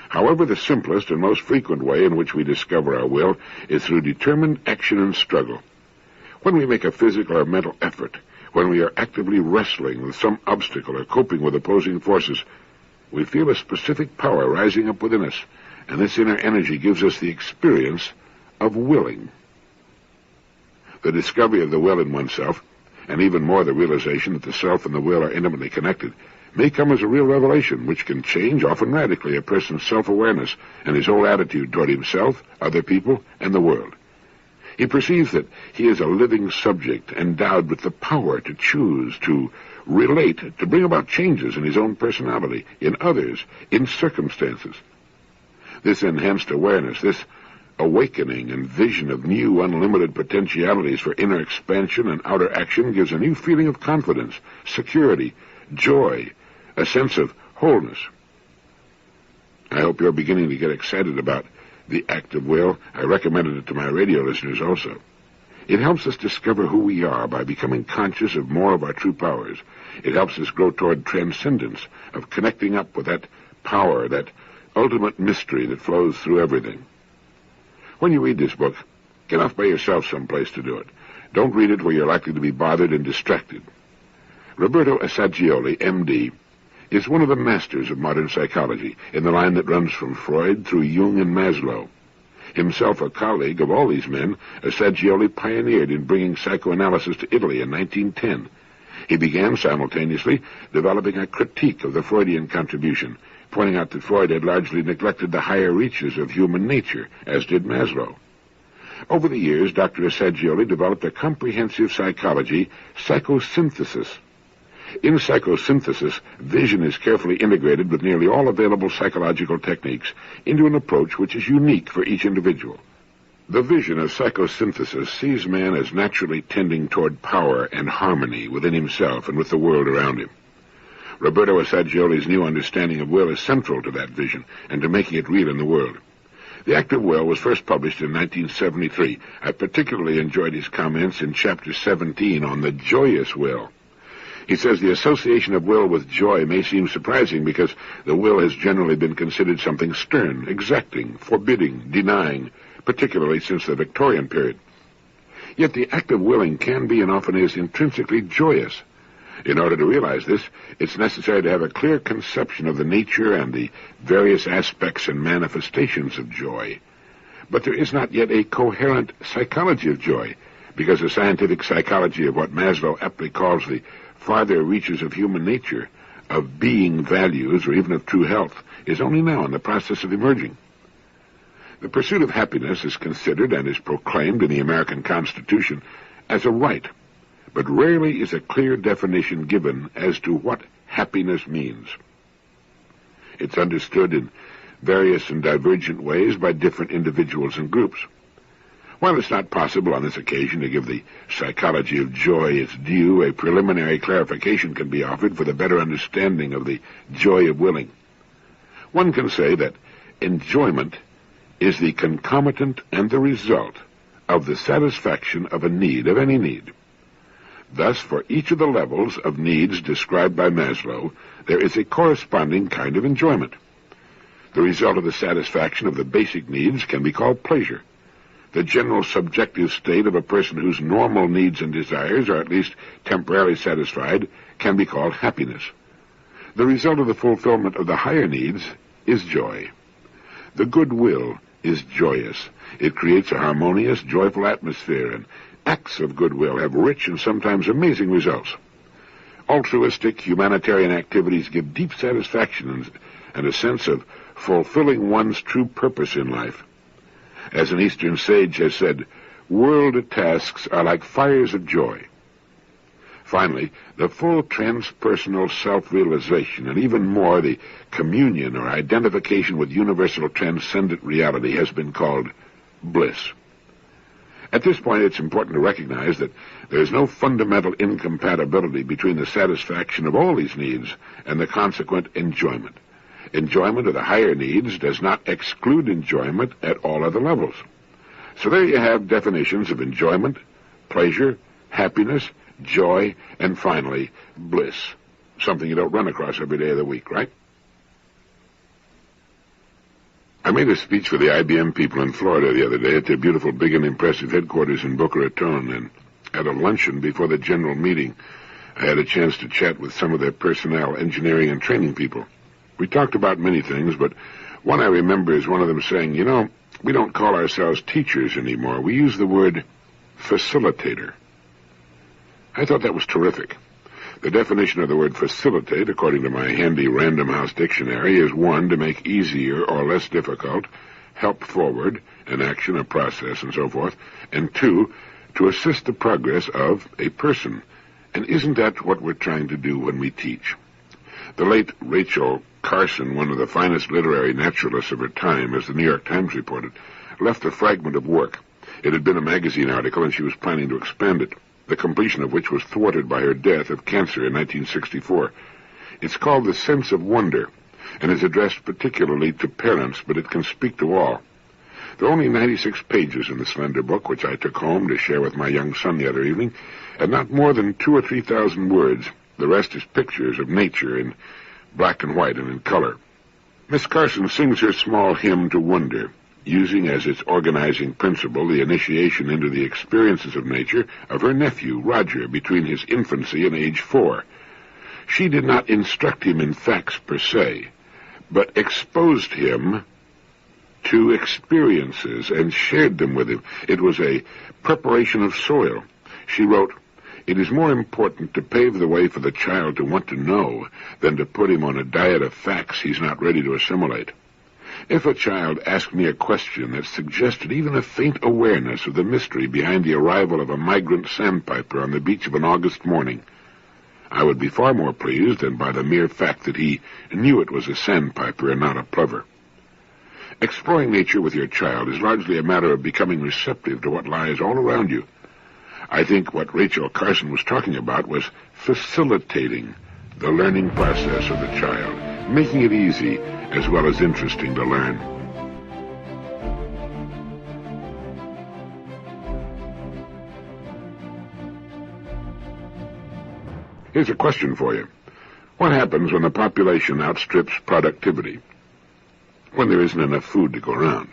A: However, the simplest and most frequent way in which we discover our will is through determined action and struggle. When we make a physical or mental effort, when we are actively wrestling with some obstacle or coping with opposing forces, we feel a specific power rising up within us, And this inner energy gives us the experience of willing. The discovery of the will in oneself, and even more the realization that the self and the will are intimately connected, may come as a real revelation which can change, often radically, a person's self-awareness and his whole attitude toward himself, other people, and the world. He perceives that he is a living subject endowed with the power to choose, to relate, to bring about changes in his own personality, in others, in circumstances. This enhanced awareness, this awakening and vision of new, unlimited potentialities for inner expansion and outer action gives a new feeling of confidence, security, joy, a sense of wholeness. I hope you're beginning to get excited about the act of will. I recommended it to my radio listeners also. It helps us discover who we are by becoming conscious of more of our true powers. It helps us grow toward transcendence, of connecting up with that power, that ultimate mystery that flows through everything. When you read this book, get off by yourself someplace to do it. Don't read it where you're likely to be bothered and distracted. Roberto Assagioli, M.D., is one of the masters of modern psychology, in the line that runs from Freud through Jung and Maslow. Himself a colleague of all these men, Assagioli pioneered in bringing psychoanalysis to Italy in 1910. He began simultaneously developing a critique of the Freudian contribution, pointing out that Freud had largely neglected the higher reaches of human nature, as did Maslow. Over the years, Dr. Assagioli developed a comprehensive psychology, psychosynthesis. In psychosynthesis, vision is carefully integrated with nearly all available psychological techniques into an approach which is unique for each individual. The vision of psychosynthesis sees man as naturally tending toward power and harmony within himself and with the world around him. Roberto Assagioli's new understanding of will is central to that vision and to making it real in the world. The Act of Will was first published in 1973. I particularly enjoyed his comments in Chapter 17 on the joyous will. He says the association of will with joy may seem surprising because the will has generally been considered something stern, exacting, forbidding, denying, particularly since the Victorian period. Yet the act of willing can be and often is intrinsically joyous. In order to realize this, it's necessary to have a clear conception of the nature and the various aspects and manifestations of joy. But there is not yet a coherent psychology of joy, because the scientific psychology of what Maslow aptly calls the farther reaches of human nature, of being values, or even of true health, is only now in the process of emerging. The pursuit of happiness is considered and is proclaimed in the American Constitution as a right, but rarely is a clear definition given as to what happiness means. It's understood in various and divergent ways by different individuals and groups. While it's not possible on this occasion to give the psychology of joy its due, a preliminary clarification can be offered for the better understanding of the joy of willing. One can say that enjoyment is the concomitant and the result of the satisfaction of a need, of any need. Thus, for each of the levels of needs described by Maslow, there is a corresponding kind of enjoyment. The result of the satisfaction of the basic needs can be called pleasure. The general subjective state of a person whose normal needs and desires are at least temporarily satisfied can be called happiness. The result of the fulfillment of the higher needs is joy. The good will is joyous. It creates a harmonious, joyful atmosphere, and acts of goodwill have rich and sometimes amazing results. Altruistic, humanitarian activities give deep satisfaction and a sense of fulfilling one's true purpose in life. As an Eastern sage has said, world tasks are like fires of joy. Finally, the full transpersonal self-realization, and even more the communion or identification with universal transcendent reality, has been called bliss. At this point, it's important to recognize that there is no fundamental incompatibility between the satisfaction of all these needs and the consequent enjoyment. Enjoyment of the higher needs does not exclude enjoyment at all other levels. So there you have definitions of enjoyment, pleasure, happiness, joy, and finally, bliss. Something you don't run across every day of the week, right? I made a speech for the IBM people in Florida the other day at their beautiful, big, and impressive headquarters in Boca Raton, and at a luncheon before the general meeting, I had a chance to chat with some of their personnel, engineering, and training people. We talked about many things, but One I remember is one of them saying, we don't call ourselves teachers anymore. We use the word facilitator. I thought that was terrific. The definition of the word facilitate, according to my handy Random House dictionary, is 1, to make easier or less difficult, help forward, an action, a process, and so forth, and 2, to assist the progress of a person. And isn't that what we're trying to do when we teach? The late Rachel Carson, one of the finest literary naturalists of her time, as the New York Times reported, left a fragment of work. It had been a magazine article, and she was planning to expand it, the completion of which was thwarted by her death of cancer in 1964. It's called The Sense of Wonder, and is addressed particularly to parents, but it can speak to all. There are only 96 pages in the slender book, which I took home to share with my young son the other evening, and not more than 2,000 or 3,000 words. The rest is pictures of nature in black and white and in color. Miss Carson sings her small hymn to wonder, using as its organizing principle the initiation into the experiences of nature of her nephew, Roger, between his infancy and age 4. She did not instruct him in facts per se, but exposed him to experiences and shared them with him. It was a preparation of soil. She wrote, "It is more important to pave the way for the child to want to know than to put him on a diet of facts he's not ready to assimilate. If a child asked me a question that suggested even a faint awareness of the mystery behind the arrival of a migrant sandpiper on the beach of an August morning, I would be far more pleased than by the mere fact that he knew it was a sandpiper and not a plover." Exploring nature with your child is largely a matter of becoming receptive to what lies all around you. I think what Rachel Carson was talking about was facilitating the learning process of the child, making it easy as well as interesting to learn. Here's a question for you. What happens when the population outstrips productivity? When there isn't enough food to go around?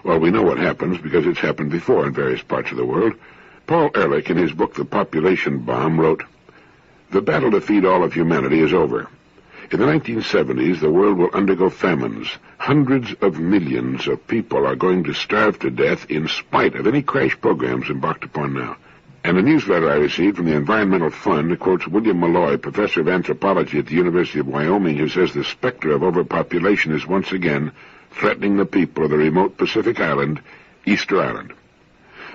A: Well, we know what happens because it's happened before in various parts of the world. Paul Ehrlich, in his book The Population Bomb, wrote, "The battle to feed all of humanity is over. In the 1970s, the world will undergo famines. Hundreds of millions of people are going to starve to death in spite of any crash programs embarked upon now." And a newsletter I received from the Environmental Fund quotes William Malloy, professor of anthropology at the University of Wyoming, who says the specter of overpopulation is once again threatening the people of the remote Pacific island, Easter Island.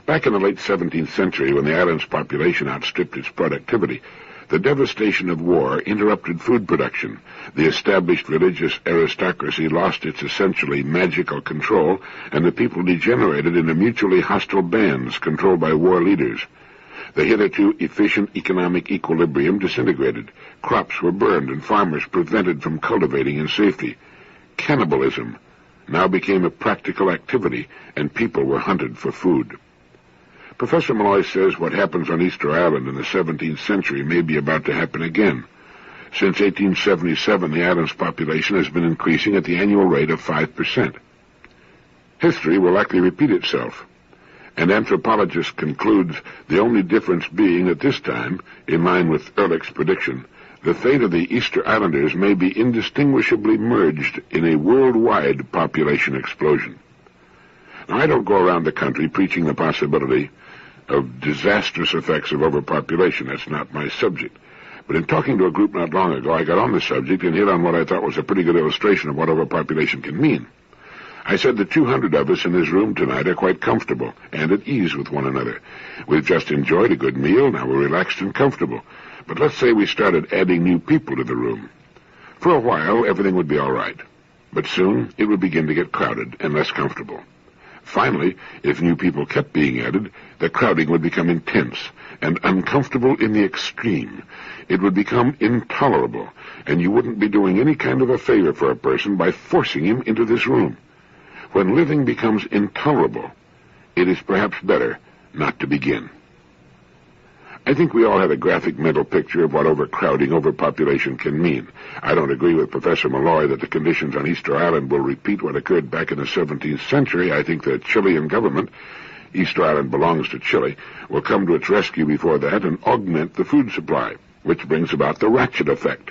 A: Back in the late 17th century, when the island's population outstripped its productivity, the devastation of war interrupted food production. The established religious aristocracy lost its essentially magical control, and the people degenerated into mutually hostile bands controlled by war leaders. The hitherto efficient economic equilibrium disintegrated. Crops were burned and farmers prevented from cultivating in safety. Cannibalism now became a practical activity, and people were hunted for food. Professor Malloy says what happens on Easter Island in the 17th century may be about to happen again. Since 1877, the island's population has been increasing at the annual rate of 5%. History will likely repeat itself, and anthropologists conclude the only difference being that this time, in line with Ehrlich's prediction, the fate of the Easter Islanders may be indistinguishably merged in a worldwide population explosion. Now, I don't go around the country preaching the possibility of disastrous effects of overpopulation. That's not my subject. But in talking to a group not long ago, I got on the subject and hit on what I thought was a pretty good illustration of what overpopulation can mean. I said the 200 of us in this room tonight are quite comfortable and at ease with one another. We've just enjoyed a good meal, now we're relaxed and comfortable. But let's say we started adding new people to the room. For a while, everything would be all right. But soon, it would begin to get crowded and less comfortable. Finally, if new people kept being added, the crowding would become intense and uncomfortable in the extreme. It would become intolerable, and you wouldn't be doing any kind of a favor for a person by forcing him into this room. When living becomes intolerable, it is perhaps better not to begin. I think we all have a graphic mental picture of what overcrowding, overpopulation can mean. I don't agree with Professor Malloy that the conditions on Easter Island will repeat what occurred back in the 17th century. I think the Chilean government, Easter Island belongs to Chile, will come to its rescue before that and augment the food supply, which brings about the ratchet effect.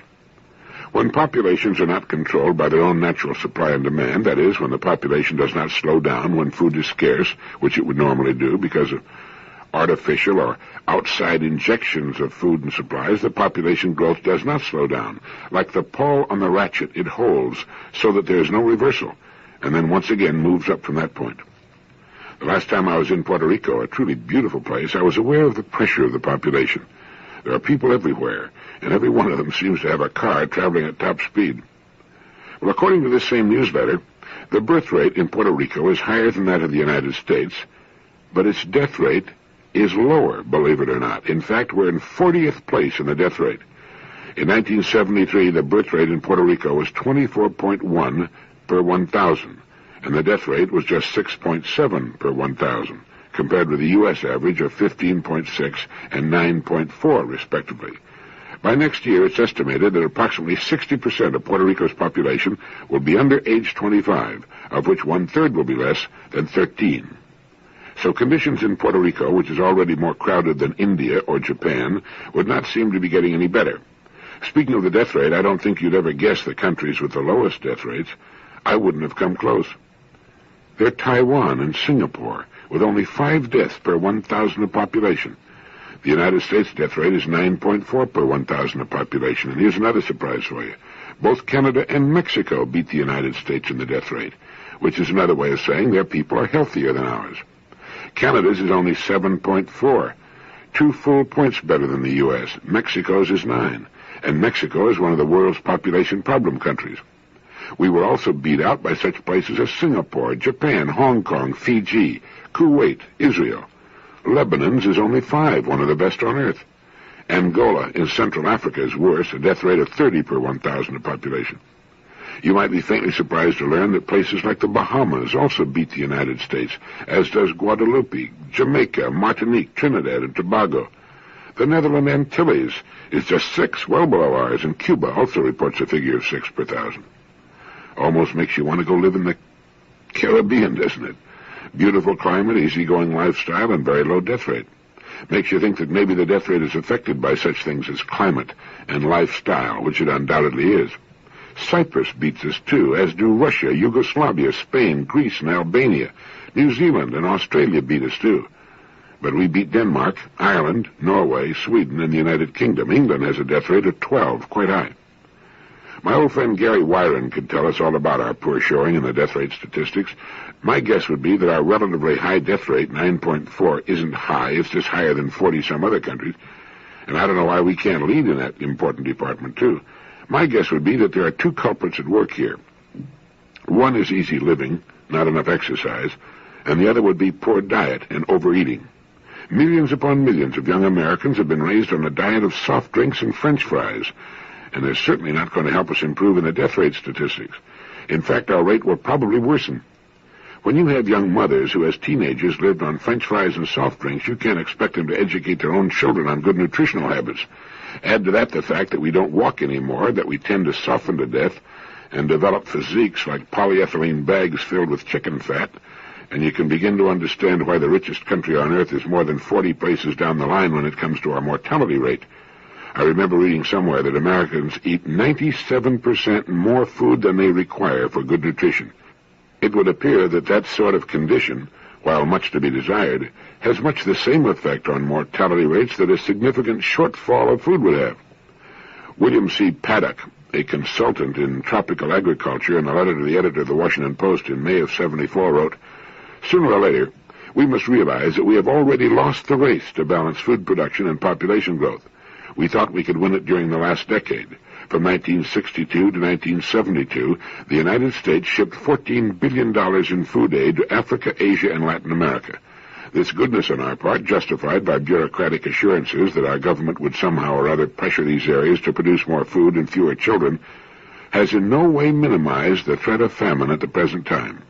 A: When populations are not controlled by their own natural supply and demand, that is, when the population does not slow down when food is scarce, which it would normally do because of artificial or outside injections of food and supplies, the population growth does not slow down. Like the pawl on the ratchet, it holds so that there is no reversal, and then once again moves up from that point. The last time I was in Puerto Rico, a truly beautiful place, I was aware of the pressure of the population. There are people everywhere, and every one of them seems to have a car traveling at top speed. Well, according to this same newsletter, the birth rate in Puerto Rico is higher than that of the United States, but its death rate is lower, believe it or not. In fact, we're in 40th place in the death rate. In 1973, the birth rate in Puerto Rico was 24.1 per 1,000, and the death rate was just 6.7 per 1,000, compared with the U.S. average of 15.6 and 9.4, respectively. By next year, it's estimated that approximately 60% of Puerto Rico's population will be under age 25, of which one-third will be less than 13. So conditions in Puerto Rico, which is already more crowded than India or Japan, would not seem to be getting any better. Speaking of the death rate, I don't think you'd ever guess the countries with the lowest death rates. I wouldn't have come close. They're Taiwan and Singapore, with only 5 deaths per 1,000 of population. The United States death rate is 9.4 per 1,000 of population, and here's another surprise for you. Both Canada and Mexico beat the United States in the death rate, which is another way of saying their people are healthier than ours. Canada's is only 7.4, 2 full points better than the U.S. Mexico's is 9, and Mexico is one of the world's population problem countries. We were also beat out by such places as Singapore, Japan, Hong Kong, Fiji, Kuwait, Israel. Lebanon's is only 5, one of the best on earth. Angola in Central Africa is worse, a death rate of 30 per 1,000 of population. You might be faintly surprised to learn that places like the Bahamas also beat the United States, as does Guadeloupe, Jamaica, Martinique, Trinidad, and Tobago. The Netherlands Antilles is just 6, well below ours, and Cuba also reports a figure of 6 per 1,000. Almost makes you want to go live in the Caribbean, doesn't it? Beautiful climate, easygoing lifestyle, and very low death rate. Makes you think that maybe the death rate is affected by such things as climate and lifestyle, which it undoubtedly is. Cyprus beats us too, as do Russia, Yugoslavia, Spain, Greece, and Albania. New Zealand and Australia beat us too. But we beat Denmark, Ireland, Norway, Sweden, and the United Kingdom. England has a death rate of 12, quite high. My old friend Gary Wyron could tell us all about our poor showing in the death rate statistics. My guess would be that our relatively high death rate, 9.4, isn't high. It's just higher than 40-some other countries. And I don't know why we can't lead in that important department, too. My guess would be that there are 2 culprits at work here. One is easy living, not enough exercise, and the other would be poor diet and overeating. Millions upon millions of young Americans have been raised on a diet of soft drinks and French fries, and they're certainly not going to help us improve in the death rate statistics. In fact, our rate will probably worsen. When you have young mothers who, as teenagers, lived on French fries and soft drinks, you can't expect them to educate their own children on good nutritional habits. Add to that the fact that we don't walk anymore, that we tend to soften to death and develop physiques like polyethylene bags filled with chicken fat, and you can begin to understand why the richest country on earth is more than 40 places down the line when it comes to our mortality rate. I remember reading somewhere that Americans eat 97% more food than they require for good nutrition. It would appear that that sort of condition, while much to be desired, has much the same effect on mortality rates that a significant shortfall of food would have. William C. Paddock, a consultant in tropical agriculture, in a letter to the editor of the Washington Post in May of '74, wrote, "Sooner or later, we must realize that we have already lost the race to balance food production and population growth. We thought we could win it during the last decade. From 1962 to 1972, the United States shipped $14 billion in food aid to Africa, Asia, and Latin America. This goodness on our part, justified by bureaucratic assurances that our government would somehow or other pressure these areas to produce more food and fewer children, has in no way minimized the threat of famine at the present time.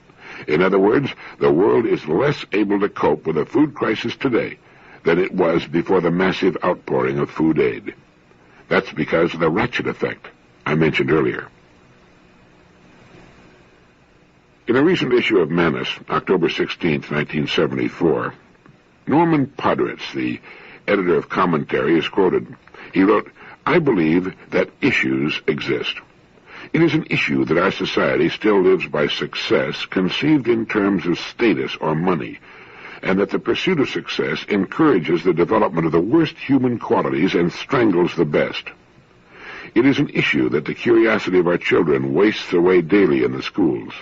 A: In other words, the world is less able to cope with a food crisis today than it was before the massive outpouring of food aid. That's because of the ratchet effect I mentioned earlier." In a recent issue of Manus, October 16, 1974, Norman Podritz, the editor of Commentary, is quoted. He wrote, "I believe that issues exist. It is an issue that our society still lives by success conceived in terms of status or money, and that the pursuit of success encourages the development of the worst human qualities and strangles the best. It is an issue that the curiosity of our children wastes away daily in the schools.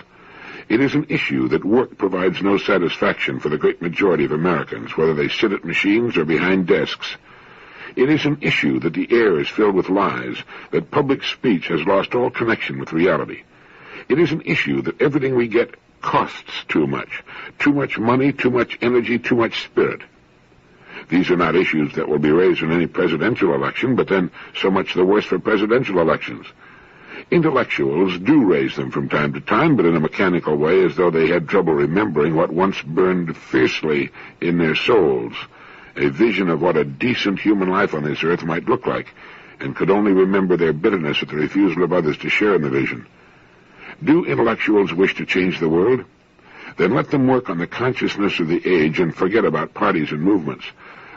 A: It is an issue that work provides no satisfaction for the great majority of Americans, whether they sit at machines or behind desks. It is an issue that the air is filled with lies, that public speech has lost all connection with reality. It is an issue that everything we get costs too much money, too much energy, too much spirit. These are not issues that will be raised in any presidential election, but then so much the worse for presidential elections. Intellectuals do raise them from time to time, but in a mechanical way, as though they had trouble remembering what once burned fiercely in their souls, a vision of what a decent human life on this earth might look like, and could only remember their bitterness at the refusal of others to share in the vision. Do intellectuals wish to change the world? Then let them work on the consciousness of the age and forget about parties and movements.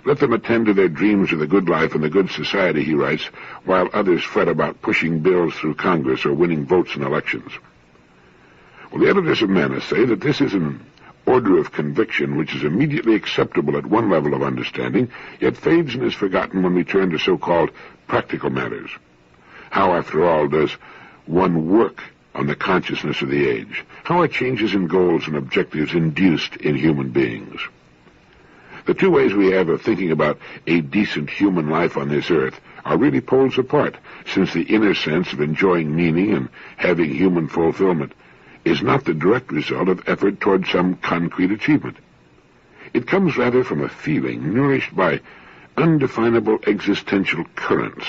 A: Let them attend to their dreams of the good life and the good society, he writes, while others fret about pushing bills through Congress or winning votes in elections. Well, the editors of Manna say that this is an order of conviction which is immediately acceptable at one level of understanding, yet fades and is forgotten when we turn to so-called practical matters. How, after all, does one work on the consciousness of the age? How are changes in goals and objectives induced in human beings? The two ways we have of thinking about a decent human life on this earth are really poles apart, since the inner sense of enjoying meaning and having human fulfillment is not the direct result of effort toward some concrete achievement. It comes rather from a feeling nourished by undefinable existential currents.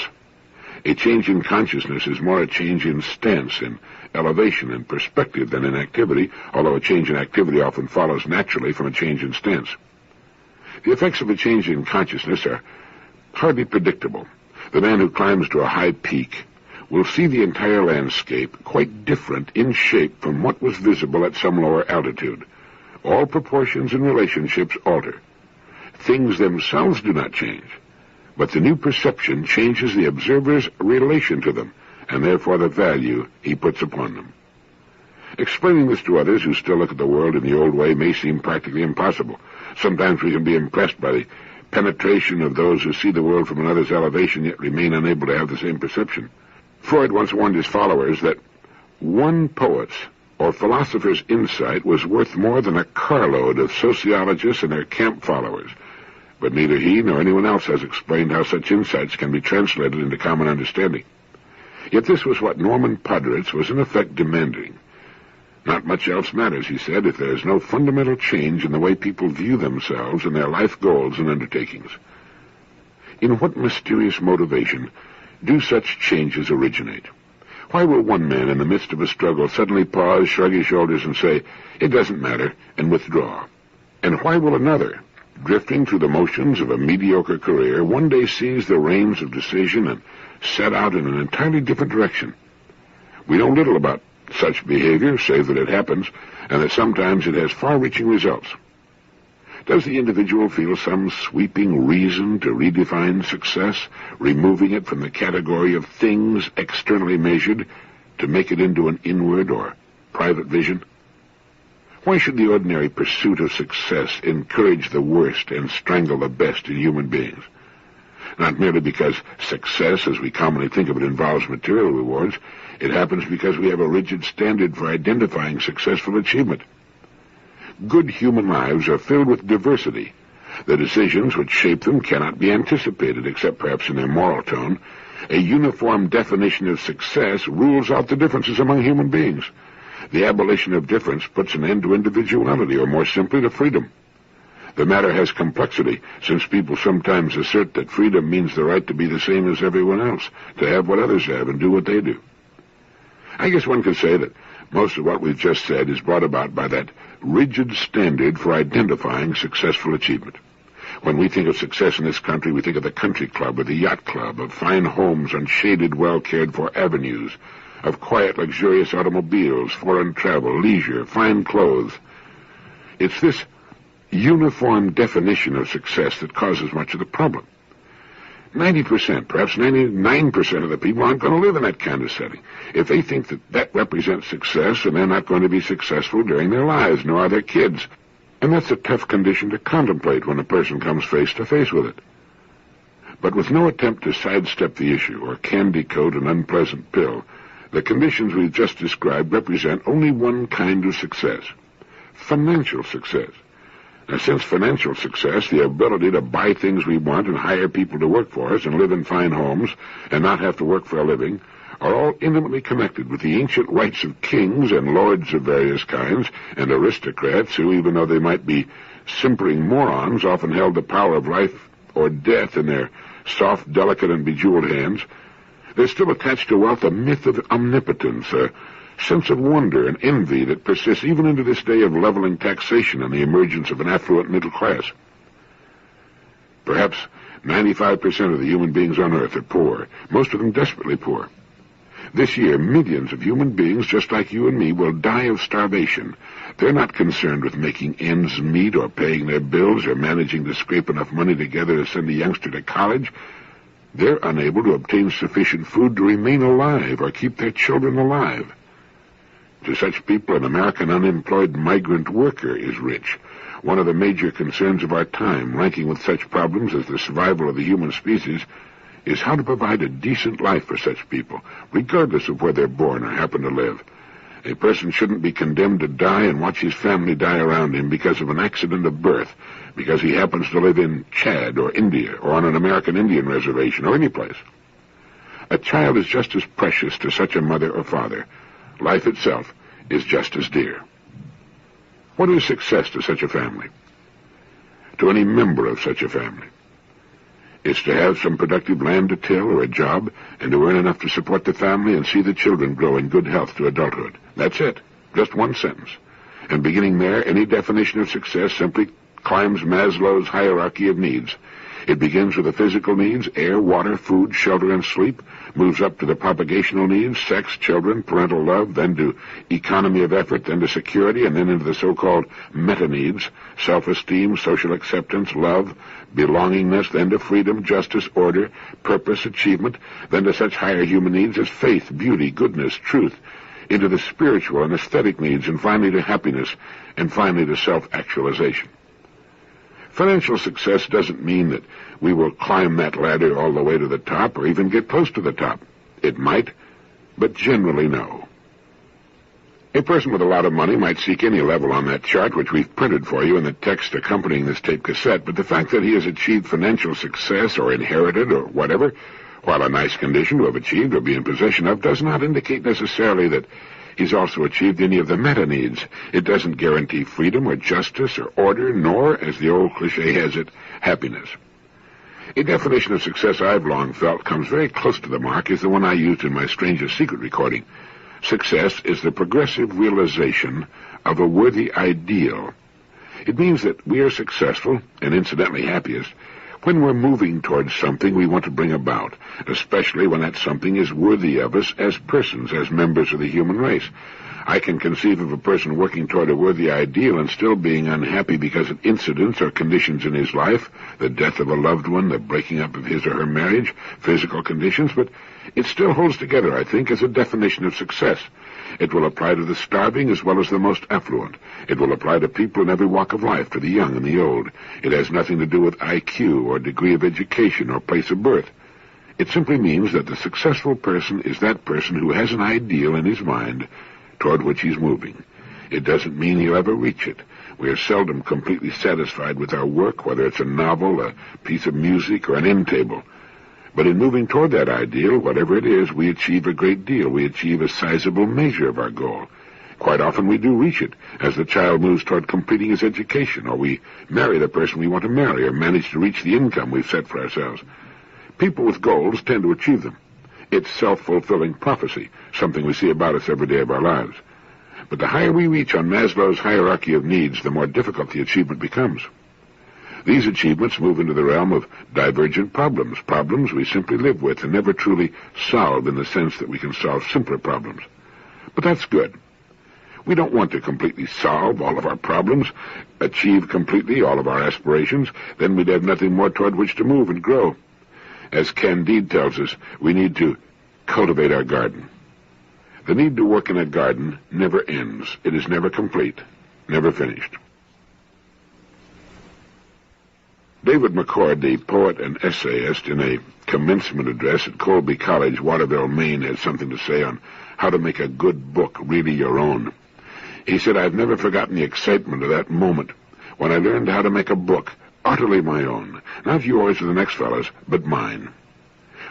A: A change in consciousness is more a change in stance, in elevation and perspective than in activity, although a change in activity often follows naturally from a change in stance. The effects of a change in consciousness are hardly predictable. The man who climbs to a high peak will see the entire landscape quite different in shape from what was visible at some lower altitude. All proportions and relationships alter. Things themselves do not change, but the new perception changes the observer's relation to them, and therefore the value he puts upon them. Explaining this to others who still look at the world in the old way may seem practically impossible. Sometimes we can be impressed by the penetration of those who see the world from another's elevation yet remain unable to have the same perception. Freud once warned his followers that one poet's or philosopher's insight was worth more than a carload of sociologists and their camp followers. But neither he nor anyone else has explained how such insights can be translated into common understanding. Yet this was what Norman Podritz was in effect demanding. Not much else matters, he said, if there is no fundamental change in the way people view themselves and their life goals and undertakings. In what mysterious motivation do such changes originate? Why will one man in the midst of a struggle suddenly pause, shrug his shoulders, and say, "It doesn't matter," and withdraw? And why will another, drifting through the motions of a mediocre career, one day seize the reins of decision and set out in an entirely different direction? We know little about such behavior, save that it happens, and that sometimes it has far-reaching results. Does the individual feel some sweeping reason to redefine success, removing it from the category of things externally measured to make it into an inward or private vision? Why should the ordinary pursuit of success encourage the worst and strangle the best in human beings? Not merely because success, as we commonly think of it, involves material rewards. It happens because we have a rigid standard for identifying successful achievement. Good human lives are filled with diversity. The decisions which shape them cannot be anticipated, except perhaps in their moral tone. A uniform definition of success rules out the differences among human beings. The abolition of difference puts an end to individuality, or more simply, to freedom. The matter has complexity, since people sometimes assert that freedom means the right to be the same as everyone else, to have what others have and do what they do. I guess one could say that most of what we've just said is brought about by that rigid standard for identifying successful achievement. When we think of success in this country, we think of the country club or the yacht club, of fine homes on shaded, well-cared-for avenues, of quiet, luxurious automobiles, foreign travel, leisure, fine clothes. It's this uniform definition of success that causes much of the problem. 90%, perhaps 99% of the people aren't going to live in that kind of setting. If they think that that represents success, then they're not going to be successful during their lives, nor are their kids. And that's a tough condition to contemplate when a person comes face to face with it. But with no attempt to sidestep the issue or candy coat an unpleasant pill, the conditions we've just described represent only one kind of success: financial success. Now, since financial success, the ability to buy things we want and hire people to work for us and live in fine homes and not have to work for a living, are all intimately connected with the ancient rights of kings and lords of various kinds and aristocrats who, even though they might be simpering morons, often held the power of life or death in their soft, delicate, and bejeweled hands. There's still attached to wealth a myth of omnipotence, a sense of wonder and envy that persists even into this day of leveling taxation and the emergence of an affluent middle class. Perhaps 95% of the human beings on Earth are poor, most of them desperately poor. This year, millions of human beings, just like you and me, will die of starvation. They're not concerned with making ends meet or paying their bills or managing to scrape enough money together to send a youngster to college. They're unable to obtain sufficient food to remain alive or keep their children alive. To such people, an American unemployed migrant worker is rich. One of the major concerns of our time, ranking with such problems as the survival of the human species, is how to provide a decent life for such people, regardless of where they're born or happen to live. A person shouldn't be condemned to die and watch his family die around him because of an accident of birth, because he happens to live in Chad or India or on an American Indian reservation or any place. A child is just as precious to such a mother or father. Life itself is just as dear. What is success to such a family? To any member of such a family? It's to have some productive land to till or a job and to earn enough to support the family and see the children grow in good health to adulthood. That's it. Just one sentence. And beginning there, any definition of success simply climbs Maslow's hierarchy of needs. It begins with the physical needs: air, water, food, shelter, and sleep, moves up to the propagational needs: sex, children, parental love, then to economy of effort, then to security, and then into the so-called meta-needs: self-esteem, social acceptance, love, belongingness, then to freedom, justice, order, purpose, achievement, then to such higher human needs as faith, beauty, goodness, truth, into the spiritual and aesthetic needs, and finally to happiness, and finally to self-actualization. Financial success doesn't mean that we will climb that ladder all the way to the top or even get close to the top. It might, but generally no. A person with a lot of money might seek any level on that chart, which we've printed for you in the text accompanying this tape cassette, but the fact that he has achieved financial success or inherited or whatever, while a nice condition to have achieved or be in possession of, does not indicate necessarily that he's also achieved any of the meta-needs. It doesn't guarantee freedom or justice or order, nor, as the old cliche has it, happiness. A definition of success I've long felt comes very close to the mark is the one I used in my Strangest Secret recording. Success is the progressive realization of a worthy ideal. It means that we are successful, and incidentally happiest, when we're moving towards something we want to bring about, especially when that something is worthy of us as persons, as members of the human race. I can conceive of a person working toward a worthy ideal and still being unhappy because of incidents or conditions in his life, the death of a loved one, the breaking up of his or her marriage, physical conditions, but it still holds together, I think, as a definition of success. It will apply to the starving as well as the most affluent. It will apply to people in every walk of life, to the young and the old. It has nothing to do with IQ or degree of education or place of birth. It simply means that the successful person is that person who has an ideal in his mind toward which he's moving. It doesn't mean he'll ever reach it. We are seldom completely satisfied with our work, whether it's a novel, a piece of music, or an end table. But in moving toward that ideal, whatever it is, we achieve a great deal. We achieve a sizable measure of our goal. Quite often we do reach it, as the child moves toward completing his education, or we marry the person we want to marry, or manage to reach the income we've set for ourselves. People with goals tend to achieve them. It's self-fulfilling prophecy, something we see about us every day of our lives. But the higher we reach on Maslow's hierarchy of needs, the more difficult the achievement becomes. These achievements move into the realm of divergent problems, problems we simply live with and never truly solve in the sense that we can solve simpler problems. But that's good. We don't want to completely solve all of our problems, achieve completely all of our aspirations, then we'd have nothing more toward which to move and grow. As Candide tells us, we need to cultivate our garden. The need to work in a garden never ends. It is never complete, never finished. David McCord, the poet and essayist, in a commencement address at Colby College, Waterville, Maine, had something to say on how to make a good book really your own. He said, "I've never forgotten the excitement of that moment when I learned how to make a book utterly my own, not yours or the next fellow's, but mine.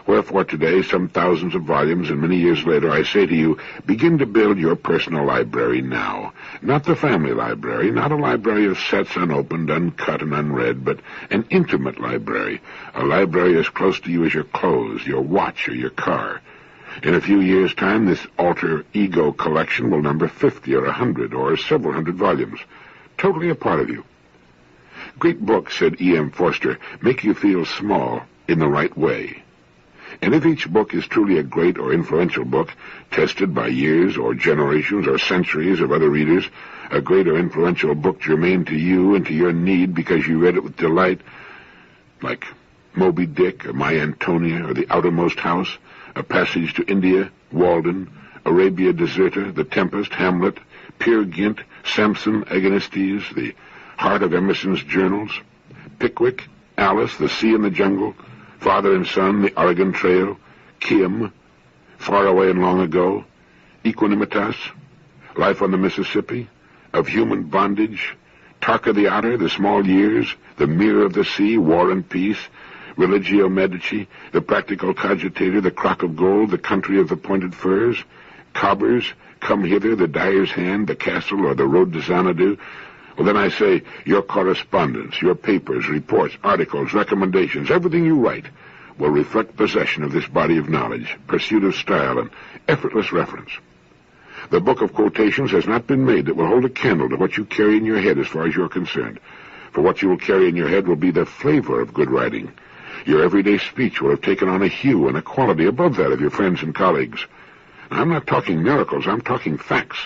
A: Wherefore today, some thousands of volumes and many years later, I say to you, begin to build your personal library now. Not the family library, not a library of sets unopened, uncut, and unread, but an intimate library, a library as close to you as your clothes, your watch, or your car. In a few years' time, this alter ego collection will number 50 or 100 or several hundred volumes, totally a part of you. Great books," said E.M. Forster, "make you feel small in the right way. And if each book is truly a great or influential book, tested by years or generations or centuries of other readers, a great or influential book germane to you and to your need because you read it with delight, like Moby Dick or My Antonia or The Outermost House, A Passage to India, Walden, Arabia Deserta, The Tempest, Hamlet, Peer Gynt, Samson, Agonistes, The Heart of Emerson's Journals, Pickwick, Alice, The Sea and the Jungle, Father and Son, The Oregon Trail, Kim, Far Away and Long Ago, Equanimitas, Life on the Mississippi, Of Human Bondage, Tarka the Otter, The Small Years, The Mirror of the Sea, War and Peace, Religio Medici, The Practical Cogitator, The Crock of Gold, The Country of the Pointed Firs, Cobbers, Come Hither, The Dyer's Hand, The Castle, or The Road to Xanadu. Well, then I say, your correspondence, your papers, reports, articles, recommendations, everything you write will reflect possession of this body of knowledge, pursuit of style, and effortless reference. The book of quotations has not been made that will hold a candle to what you carry in your head as far as you're concerned. For what you will carry in your head will be the flavor of good writing. Your everyday speech will have taken on a hue and a quality above that of your friends and colleagues. Now, I'm not talking miracles, I'm talking facts.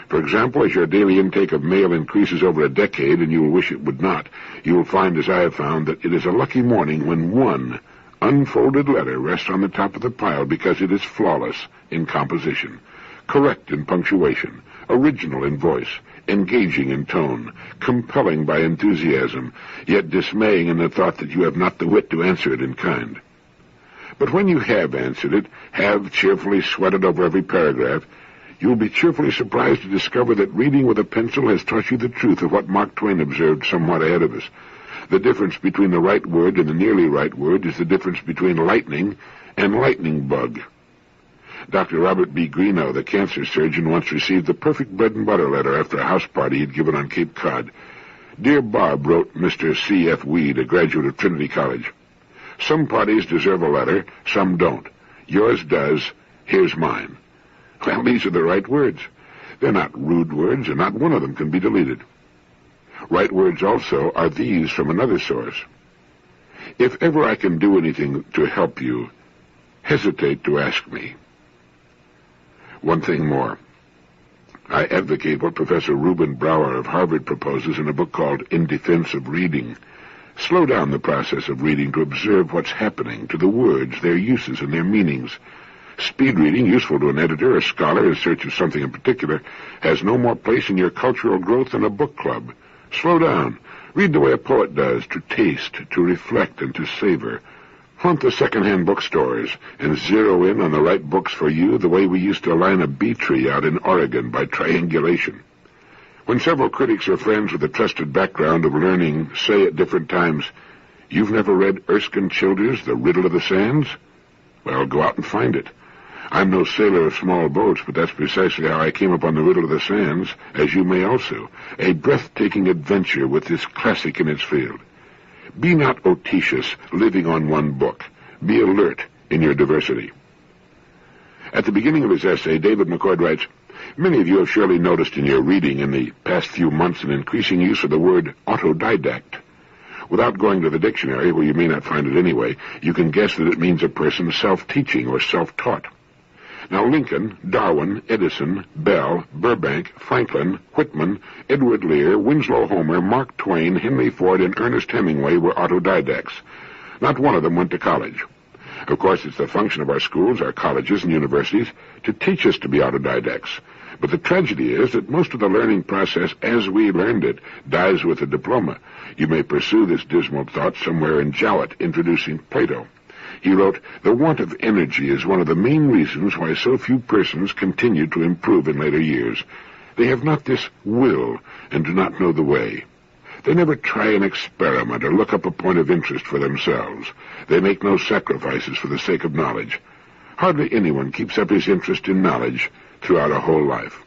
A: For example, as your daily intake of mail increases over a decade, and you will wish it would not, you will find, as I have found, that it is a lucky morning when one unfolded letter rests on the top of the pile because it is flawless in composition, correct in punctuation, original in voice, engaging in tone, compelling by enthusiasm, yet dismaying in the thought that you have not the wit to answer it in kind. But when you have answered it, have cheerfully sweated over every paragraph, you will be cheerfully surprised to discover that reading with a pencil has taught you the truth of what Mark Twain observed somewhat ahead of us. The difference between the right word and the nearly right word is the difference between lightning and lightning bug. Dr. Robert B. Greenough, the cancer surgeon, once received the perfect bread-and-butter letter after a house party he had given on Cape Cod. "Dear Bob," wrote Mr. C.F. Weed, a graduate of Trinity College, "some parties deserve a letter, some don't. Yours does. Here's mine." Well, these are the right words. They're not rude words, and not one of them can be deleted. Right words also are these from another source. If ever I can do anything to help you, hesitate to ask me. One thing more. I advocate what Professor Reuben Brower of Harvard proposes in a book called In Defense of Reading. Slow down the process of reading to observe what's happening to the words, their uses, and their meanings. Speed reading, useful to an editor or scholar in search of something in particular, has no more place in your cultural growth than a book club. Slow down. Read the way a poet does, to taste, to reflect, and to savor. Hunt the second-hand bookstores and zero in on the right books for you the way we used to line a bee tree out in Oregon by triangulation. When several critics or friends with a trusted background of learning say at different times, "You've never read Erskine Childers' The Riddle of the Sands?" Well, go out and find it. I'm no sailor of small boats, but that's precisely how I came upon The Riddle of the Sands, as you may also, a breathtaking adventure with this classic in its field. Be not otitious, living on one book. Be alert in your diversity. At the beginning of his essay, David McCord writes, "Many of you have surely noticed in your reading in the past few months an increasing use of the word autodidact. Without going to the dictionary, where you may not find it anyway, you can guess that it means a person self-teaching or self-taught. Now Lincoln, Darwin, Edison, Bell, Burbank, Franklin, Whitman, Edward Lear, Winslow Homer, Mark Twain, Henry Ford, and Ernest Hemingway were autodidacts. Not one of them went to college. Of course, it's the function of our schools, our colleges, and universities to teach us to be autodidacts. But the tragedy is that most of the learning process, as we learned it, dies with a diploma. You may pursue this dismal thought somewhere in Jowett, introducing Plato. He wrote, "The want of energy is one of the main reasons why so few persons continue to improve in later years. They have not this will and do not know the way. They never try an experiment or look up a point of interest for themselves. They make no sacrifices for the sake of knowledge. Hardly anyone keeps up his interest in knowledge throughout a whole life."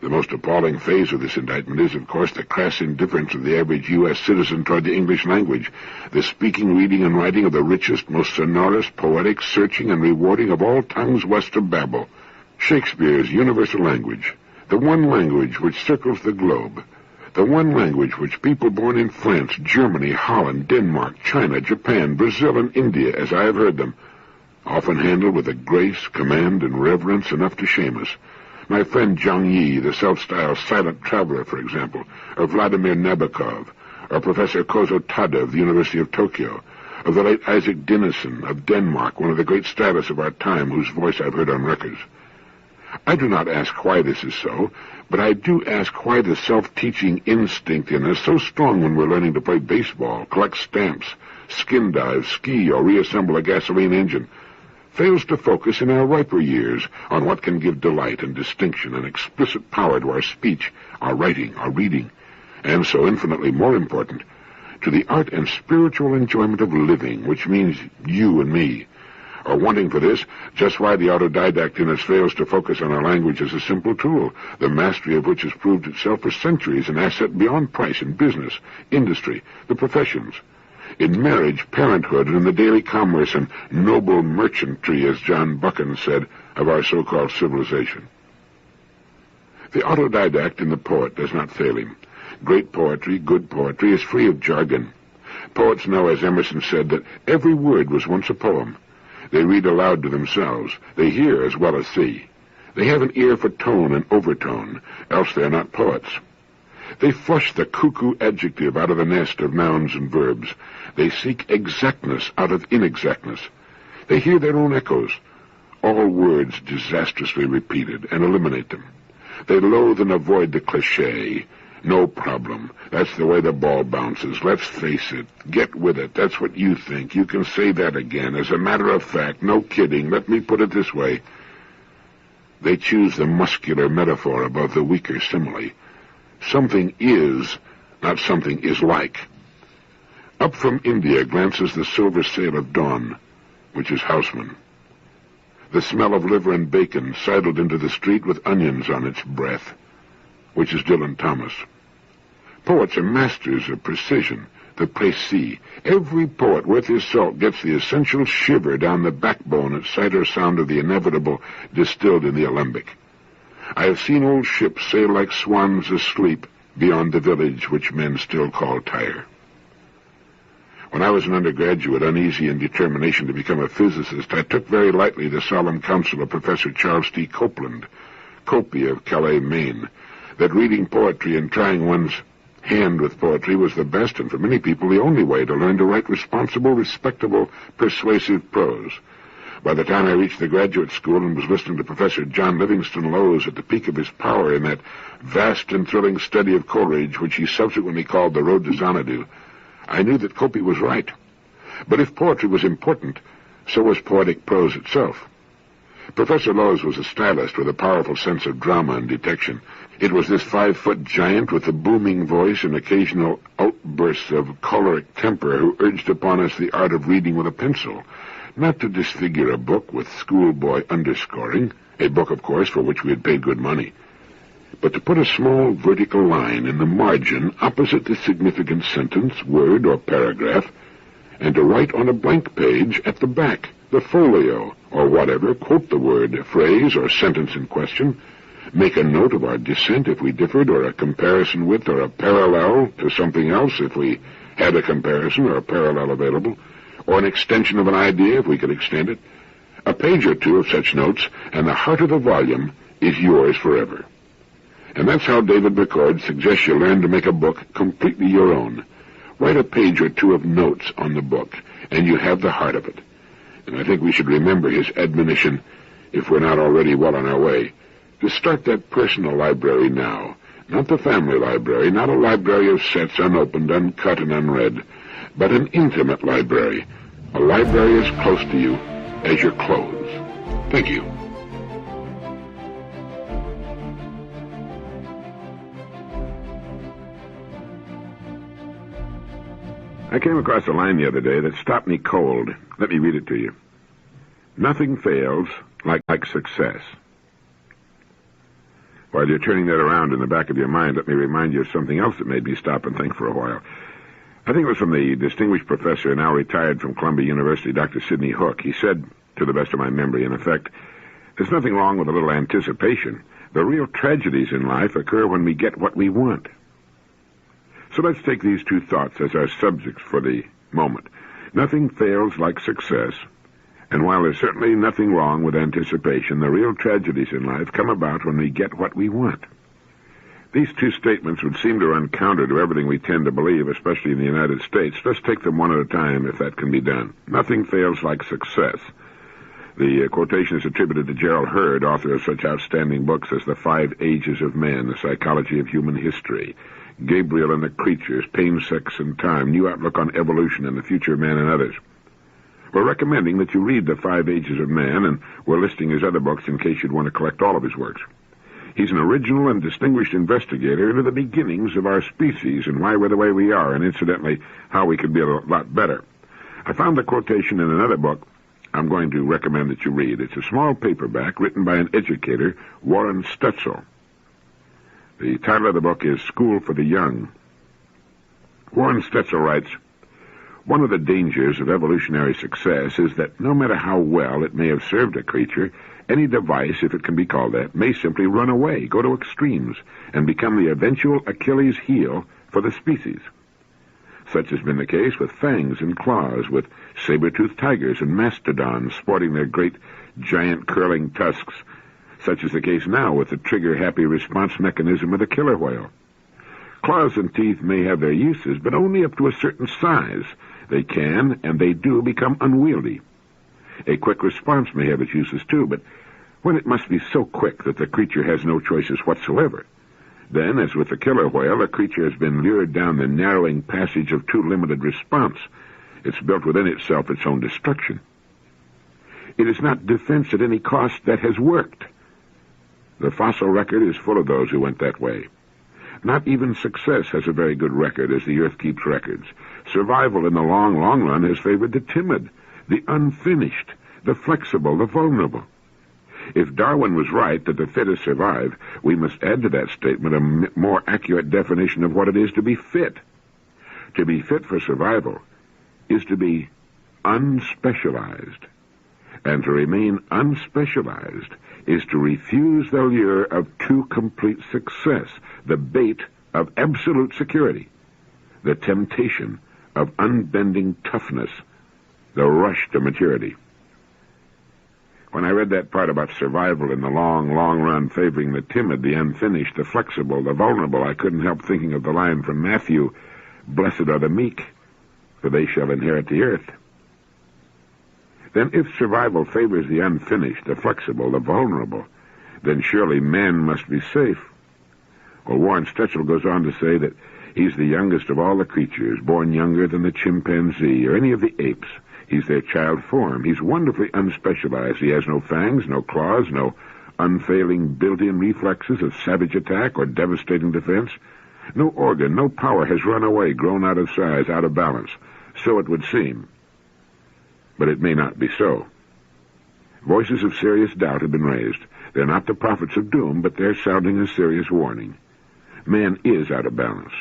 A: The most appalling phase of this indictment is, of course, the crass indifference of the average U.S. citizen toward the English language, the speaking, reading, and writing of the richest, most sonorous, poetic, searching, and rewarding of all tongues west of Babel. Shakespeare's universal language, the one language which circles the globe, the one language which people born in France, Germany, Holland, Denmark, China, Japan, Brazil, and India, as I have heard them, often handle with a grace, command, and reverence enough to shame us. My friend Zhang Yi, the self-styled silent traveler, for example, or Vladimir Nabokov, or Professor Kozo Tada of the University of Tokyo, or the late Isaac Dinesen of Denmark, one of the great stylists of our time, whose voice I've heard on records. I do not ask why this is so, but I do ask why the self-teaching instinct in us, so strong when we're learning to play baseball, collect stamps, skin dive, ski, or reassemble a gasoline engine, fails to focus in our riper years on what can give delight and distinction and explicit power to our speech, our writing, our reading, and so infinitely more important, to the art and spiritual enjoyment of living, which means you and me. Or wanting for this, just why the autodidact in us fails to focus on our language as a simple tool, the mastery of which has proved itself for centuries an asset beyond price in business, industry, the professions, in marriage, parenthood, and in the daily commerce and noble merchantry, as John Buchan said, of our so-called civilization. The autodidact in the poet does not fail him. Great poetry, good poetry, is free of jargon. Poets know, as Emerson said, that every word was once a poem. They read aloud to themselves. They hear as well as see. They have an ear for tone and overtone, else they are not poets. They flush the cuckoo adjective out of the nest of nouns and verbs. They seek exactness out of inexactness. They hear their own echoes, all words disastrously repeated, and eliminate them. They loathe and avoid the cliché. No problem. That's the way the ball bounces. Let's face it. Get with it. That's what you think. You can say that again. As a matter of fact, no kidding. Let me put it this way. They choose the muscular metaphor above the weaker simile. Something is, not something is like. Up from India glances the silver sail of dawn, which is Houseman. The smell of liver and bacon sidled into the street with onions on its breath, which is Dylan Thomas. Poets are masters of precision, the précis. Every poet worth his salt gets the essential shiver down the backbone at sight or sound of the inevitable distilled in the alembic. I have seen old ships sail like swans asleep beyond the village which men still call Tyre. When I was an undergraduate, uneasy in determination to become a physicist, I took very lightly the solemn counsel of Professor Charles T. Copeland, Copey of Calais, Maine, that reading poetry and trying one's hand with poetry was the best and for many people the only way to learn to write responsible, respectable, persuasive prose. By the time I reached the graduate school and was listening to Professor John Livingston Lowes at the peak of his power in that vast and thrilling study of Coleridge, which he subsequently called The Road to Xanadu, I knew that Copey was right. But if poetry was important, so was poetic prose itself. Professor Lowes was a stylist with a powerful sense of drama and detection. It was this 5-foot giant with a booming voice and occasional outbursts of choleric temper who urged upon us the art of reading with a pencil, not to disfigure a book with schoolboy underscoring, a book, of course, for which we had paid good money, but to put a small vertical line in the margin opposite the significant sentence, word, or paragraph, and to write on a blank page at the back, the folio, or whatever, quote the word, phrase, or sentence in question, make a note of our dissent if we differed, or a comparison with, or a parallel to something else if we had a comparison or a parallel available, or an extension of an idea if we could extend it. A page or two of such notes, and the heart of the volume is yours forever. And that's how David McCord suggests you learn to make a book completely your own. Write a page or two of notes on the book, and you have the heart of it. And I think we should remember his admonition, if we're not already well on our way, to start that personal library now. Not the family library, not a library of sets unopened, uncut, and unread, but an intimate library, a library as close to you as your clothes. Thank you. I came across a line the other day that stopped me cold. Let me read it to you. Nothing fails like success. While you're turning that around in the back of your mind, let me remind you of something else that made me stop and think for a while. I think it was from the distinguished professor, now retired from Columbia University, Dr. Sidney Hook. He said, to the best of my memory, in effect, there's nothing wrong with a little anticipation. The real tragedies in life occur when we get what we want. So let's take these two thoughts as our subjects for the moment. Nothing fails like success, and while there's certainly nothing wrong with anticipation, the real tragedies in life come about when we get what we want. These two statements would seem to run counter to everything we tend to believe, especially in the United States. Let's take them one at a time, if that can be done. Nothing fails like success. The quotation is attributed to Gerald Hurd, author of such outstanding books as The 5 Ages of Man, The Psychology of Human History, Gabriel and the Creatures, Pain, Sex, and Time, New Outlook on Evolution and the Future of Man, and others. We're recommending that you read The 5 Ages of Man, and we're listing his other books in case you'd want to collect all of his works. He's an original and distinguished investigator into the beginnings of our species and why we're the way we are, and incidentally, how we could be a lot better. I found the quotation in another book I'm going to recommend that you read. It's a small paperback written by an educator, Warren Stutzel. The title of the book is School for the Young. Warren Stutzel writes, one of the dangers of evolutionary success is that no matter how well it may have served a creature, any device, if it can be called that, may simply run away, go to extremes, and become the eventual Achilles heel for the species. Such has been the case with fangs and claws, with saber-toothed tigers and mastodons sporting their great, giant curling tusks. Such is the case now with the trigger-happy response mechanism of the killer whale. Claws and teeth may have their uses, but only up to a certain size. They can, and they do, become unwieldy. A quick response may have its uses too, but when it must be so quick that the creature has no choices whatsoever, then, as with the killer whale, a creature has been lured down the narrowing passage of too limited response. It's built within itself its own destruction. It is not defense at any cost that has worked. The fossil record is full of those who went that way. Not even success has a very good record as the earth keeps records. Survival in the long, long run has favored the timid, the unfinished, the flexible, the vulnerable. If Darwin was right that the fittest survive, we must add to that statement a more accurate definition of what it is to be fit. To be fit for survival is to be unspecialized. And to remain unspecialized is to refuse the lure of too complete success, the bait of absolute security, the temptation of unbending toughness, the rush to maturity. When I read that part about survival in the long, long run favoring the timid, the unfinished, the flexible, the vulnerable, I couldn't help thinking of the line from Matthew, "Blessed are the meek, for they shall inherit the earth." Then if survival favors the unfinished, the flexible, the vulnerable, then surely man must be safe. Well, Warren Stutzel goes on to say that he's the youngest of all the creatures, born younger than the chimpanzee or any of the apes. He's their child form. He's wonderfully unspecialized. He has no fangs, no claws, no unfailing built-in reflexes of savage attack or devastating defense. No organ, no power has run away, grown out of size, out of balance. So it would seem. But it may not be so. Voices of serious doubt have been raised. They're not the prophets of doom, but they're sounding a serious warning. Man is out of balance.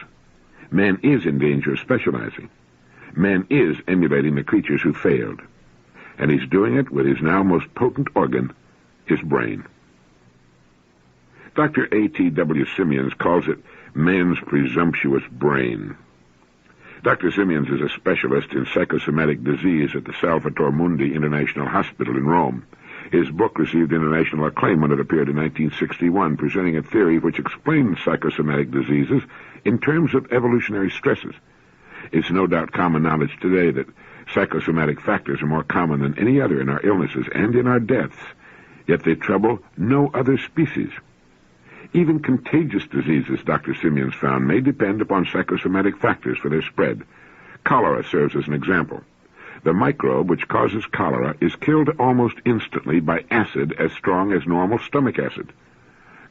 A: Man is in danger of specializing. Man is emulating the creatures who failed. And he's doing it with his now most potent organ, his brain. Dr. A.T.W. Simmons calls it man's presumptuous brain. Dr. Simmons is a specialist in psychosomatic disease at the Salvator Mundi International Hospital in Rome. His book received international acclaim when it appeared in 1961, presenting a theory which explains psychosomatic diseases in terms of evolutionary stresses. It's no doubt common knowledge today that Psychosomatic factors are more common than any other in our illnesses and in our deaths, yet they trouble no other species. Even contagious diseases, Dr. Simeons found, may depend upon psychosomatic factors for their spread. Cholera serves as an example. The microbe which causes cholera is killed almost instantly by acid as strong as normal stomach acid.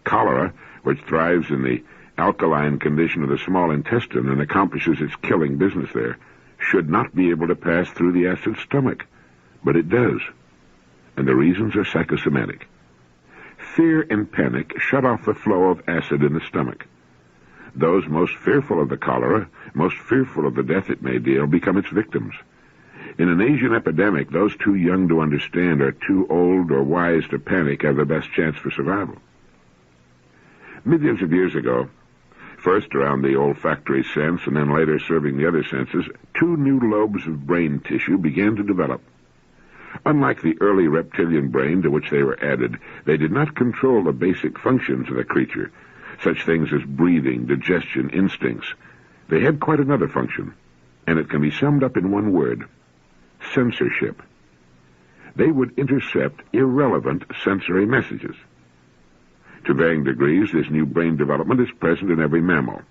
A: Cholera, which thrives in the alkaline condition of the small intestine and accomplishes its killing business there, should not be able to pass through the acid stomach. But it does, and the reasons are psychosomatic. Fear and panic shut off the flow of acid in the stomach. Those most fearful of the cholera, most fearful of the death it may deal, become its victims. In an Asian epidemic, those too young to understand or too old or wise to panic have the best chance for survival. Millions of years ago, first around the olfactory sense and then later serving the other senses, two new lobes of brain tissue began to develop. Unlike the early reptilian brain to which they were added, they did not control the basic functions of the creature, such things as breathing, digestion, instincts. They had quite another function, and it can be summed up in one word: censorship. They would intercept irrelevant sensory messages. To varying degrees, this new brain development is present in every mammal.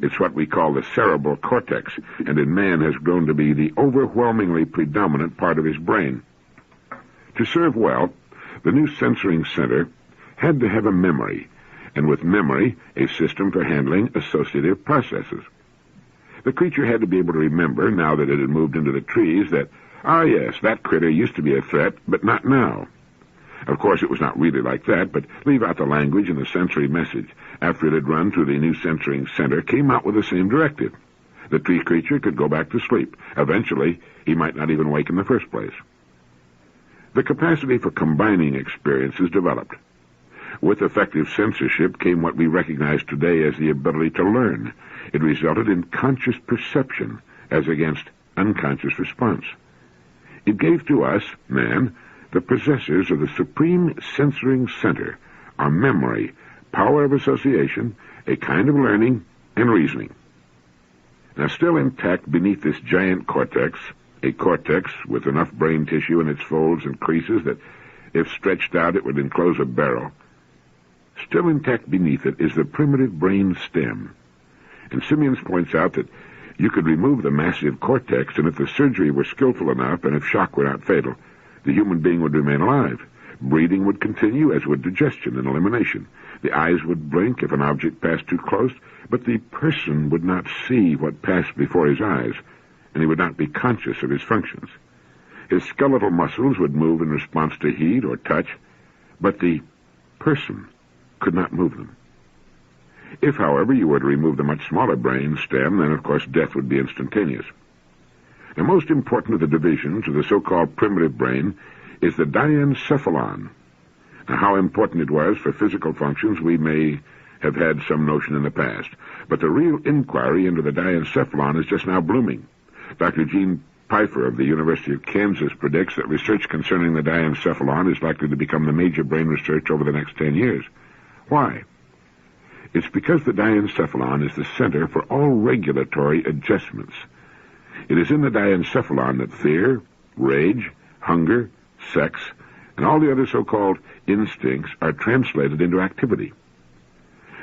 A: It's what we call the cerebral cortex, and in man has grown to be the overwhelmingly predominant part of his brain. To serve well, the new censoring center had to have a memory, and with memory, a system for handling associative processes. The creature had to be able to remember, now that it had moved into the trees, that, yes, that critter used to be a threat, but not now. Of course, it was not really like that, but leave out the language and the sensory message. After it had run through the new censoring center, came out with the same directive. The tree creature could go back to sleep. Eventually, he might not even wake in the first place. The capacity for combining experiences developed. With effective censorship came what we recognize today as the ability to learn. It resulted in conscious perception as against unconscious response. It gave to us, man, the possessors of the supreme censoring center, our memory, power of association, a kind of learning, and reasoning. Now, still intact beneath this giant cortex, a cortex with enough brain tissue in its folds and creases that, if stretched out, it would enclose a barrel. Still intact beneath it is the primitive brain stem. And Simeons points out that you could remove the massive cortex, and if the surgery were skillful enough, and if shock were not fatal, the human being would remain alive. Breathing would continue, as would digestion and elimination. The eyes would blink if an object passed too close, but the person would not see what passed before his eyes, and he would not be conscious of his functions. His skeletal muscles would move in response to heat or touch, but the person could not move them. If, however, you were to remove the much smaller brain stem, then, of course, death would be instantaneous. The most important of the divisions of the so-called primitive brain is the diencephalon. Now, how important it was for physical functions we may have had some notion in the past, but the real inquiry into the diencephalon is just now blooming. Dr. Gene Pfeiffer of the University of Kansas predicts that research concerning the diencephalon is likely to become the major brain research over the next 10 years. Why? It's because the diencephalon is the center for all regulatory adjustments. It is in the diencephalon that fear, rage, hunger, sex, and all the other so-called instincts are translated into activity.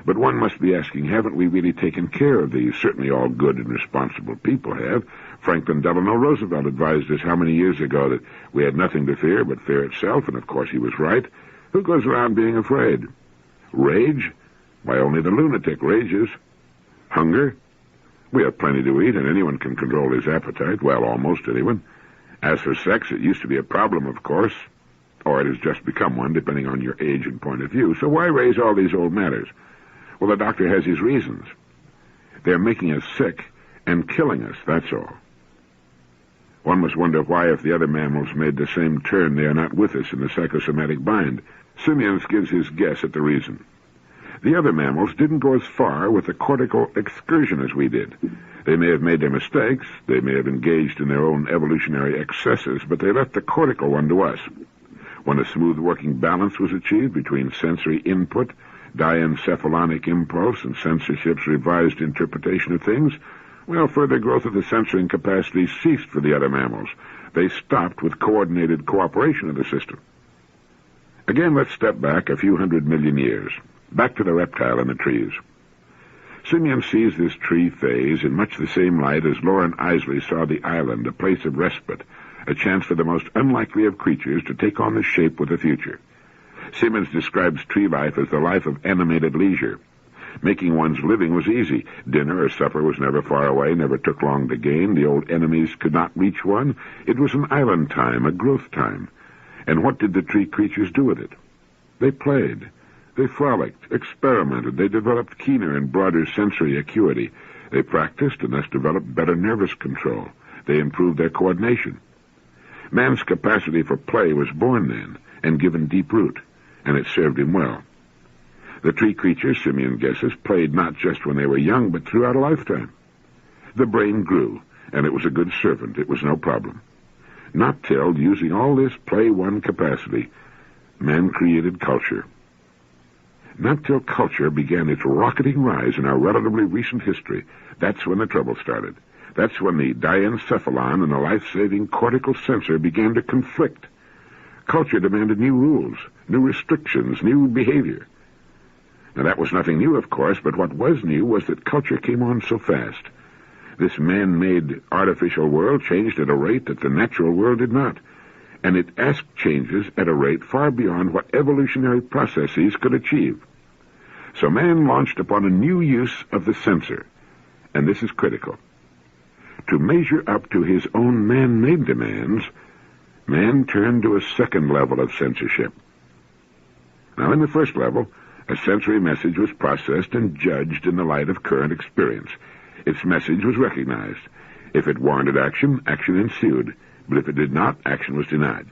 A: But one must be asking, haven't we really taken care of these? Certainly all good and responsible people have. Franklin Delano Roosevelt advised us how many years ago that we had nothing to fear but fear itself, and of course he was right. Who goes around being afraid? Rage? Why, only the lunatic rages. Hunger? We have plenty to eat, and anyone can control his appetite. Well, almost anyone. As for sex, it used to be a problem, of course, or it has just become one, depending on your age and point of view. So why raise all these old matters? Well, the doctor has his reasons. They're making us sick and killing us, that's all. One must wonder why, if the other mammals made the same turn, they are not with us in the psychosomatic bind. Simeons gives his guess at the reason. The other mammals didn't go as far with the cortical excursion as we did. They may have made their mistakes, they may have engaged in their own evolutionary excesses, but they left the cortical one to us. When a smooth working balance was achieved between sensory input, diencephalonic impulse, and censorship's revised interpretation of things, Well, further growth of the censoring capacity ceased for the other mammals. They stopped with coordinated cooperation of the system. Again, let's step back a few 100 million years, back to the reptile in the trees. Simeon sees this tree phase in much the same light as Lauren Isley saw the island, a place of respite, a chance for the most unlikely of creatures to take on the shape with the future. Simmons describes tree life as the life of animated leisure. Making one's living was easy. Dinner or supper was never far away, never took long to gain. The old enemies could not reach one. It was an island time, a growth time. And what did the tree creatures do with it? They played. They frolicked, experimented. They developed keener and broader sensory acuity. They practiced and thus developed better nervous control. They improved their coordination. Man's capacity for play was born then and given deep root, and it served him well. The tree creatures, Simeon guesses, played not just when they were young, but throughout a lifetime. The brain grew, and it was a good servant. It was no problem. Not till, using all this play-one capacity, man created culture. Not till culture began its rocketing rise in our relatively recent history, that's when the trouble started. That's when the diencephalon and the life-saving cortical sensor began to conflict. Culture demanded new rules, new restrictions, new behavior. Now, that was nothing new, of course, but what was new was that culture came on so fast. This man-made artificial world changed at a rate that the natural world did not, and it asked changes at a rate far beyond what evolutionary processes could achieve. So man launched upon a new use of the sensor, and this is critical. To measure up to his own man-made demands, man turned to a second level of censorship. Now, in the first level, a sensory message was processed and judged in the light of current experience. Its message was recognized. If it warranted action, action ensued, but if it did not, action was denied.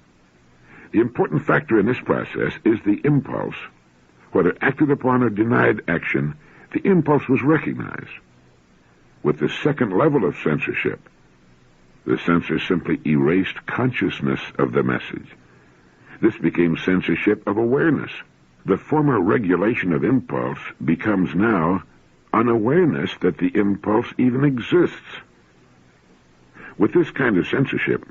A: The important factor in this process is the impulse. Whether acted upon or denied action, the impulse was recognized. With the second level of censorship, the censor simply erased consciousness of the message. This became censorship of awareness. The former regulation of impulse becomes now unawareness that the impulse even exists. With this kind of censorship,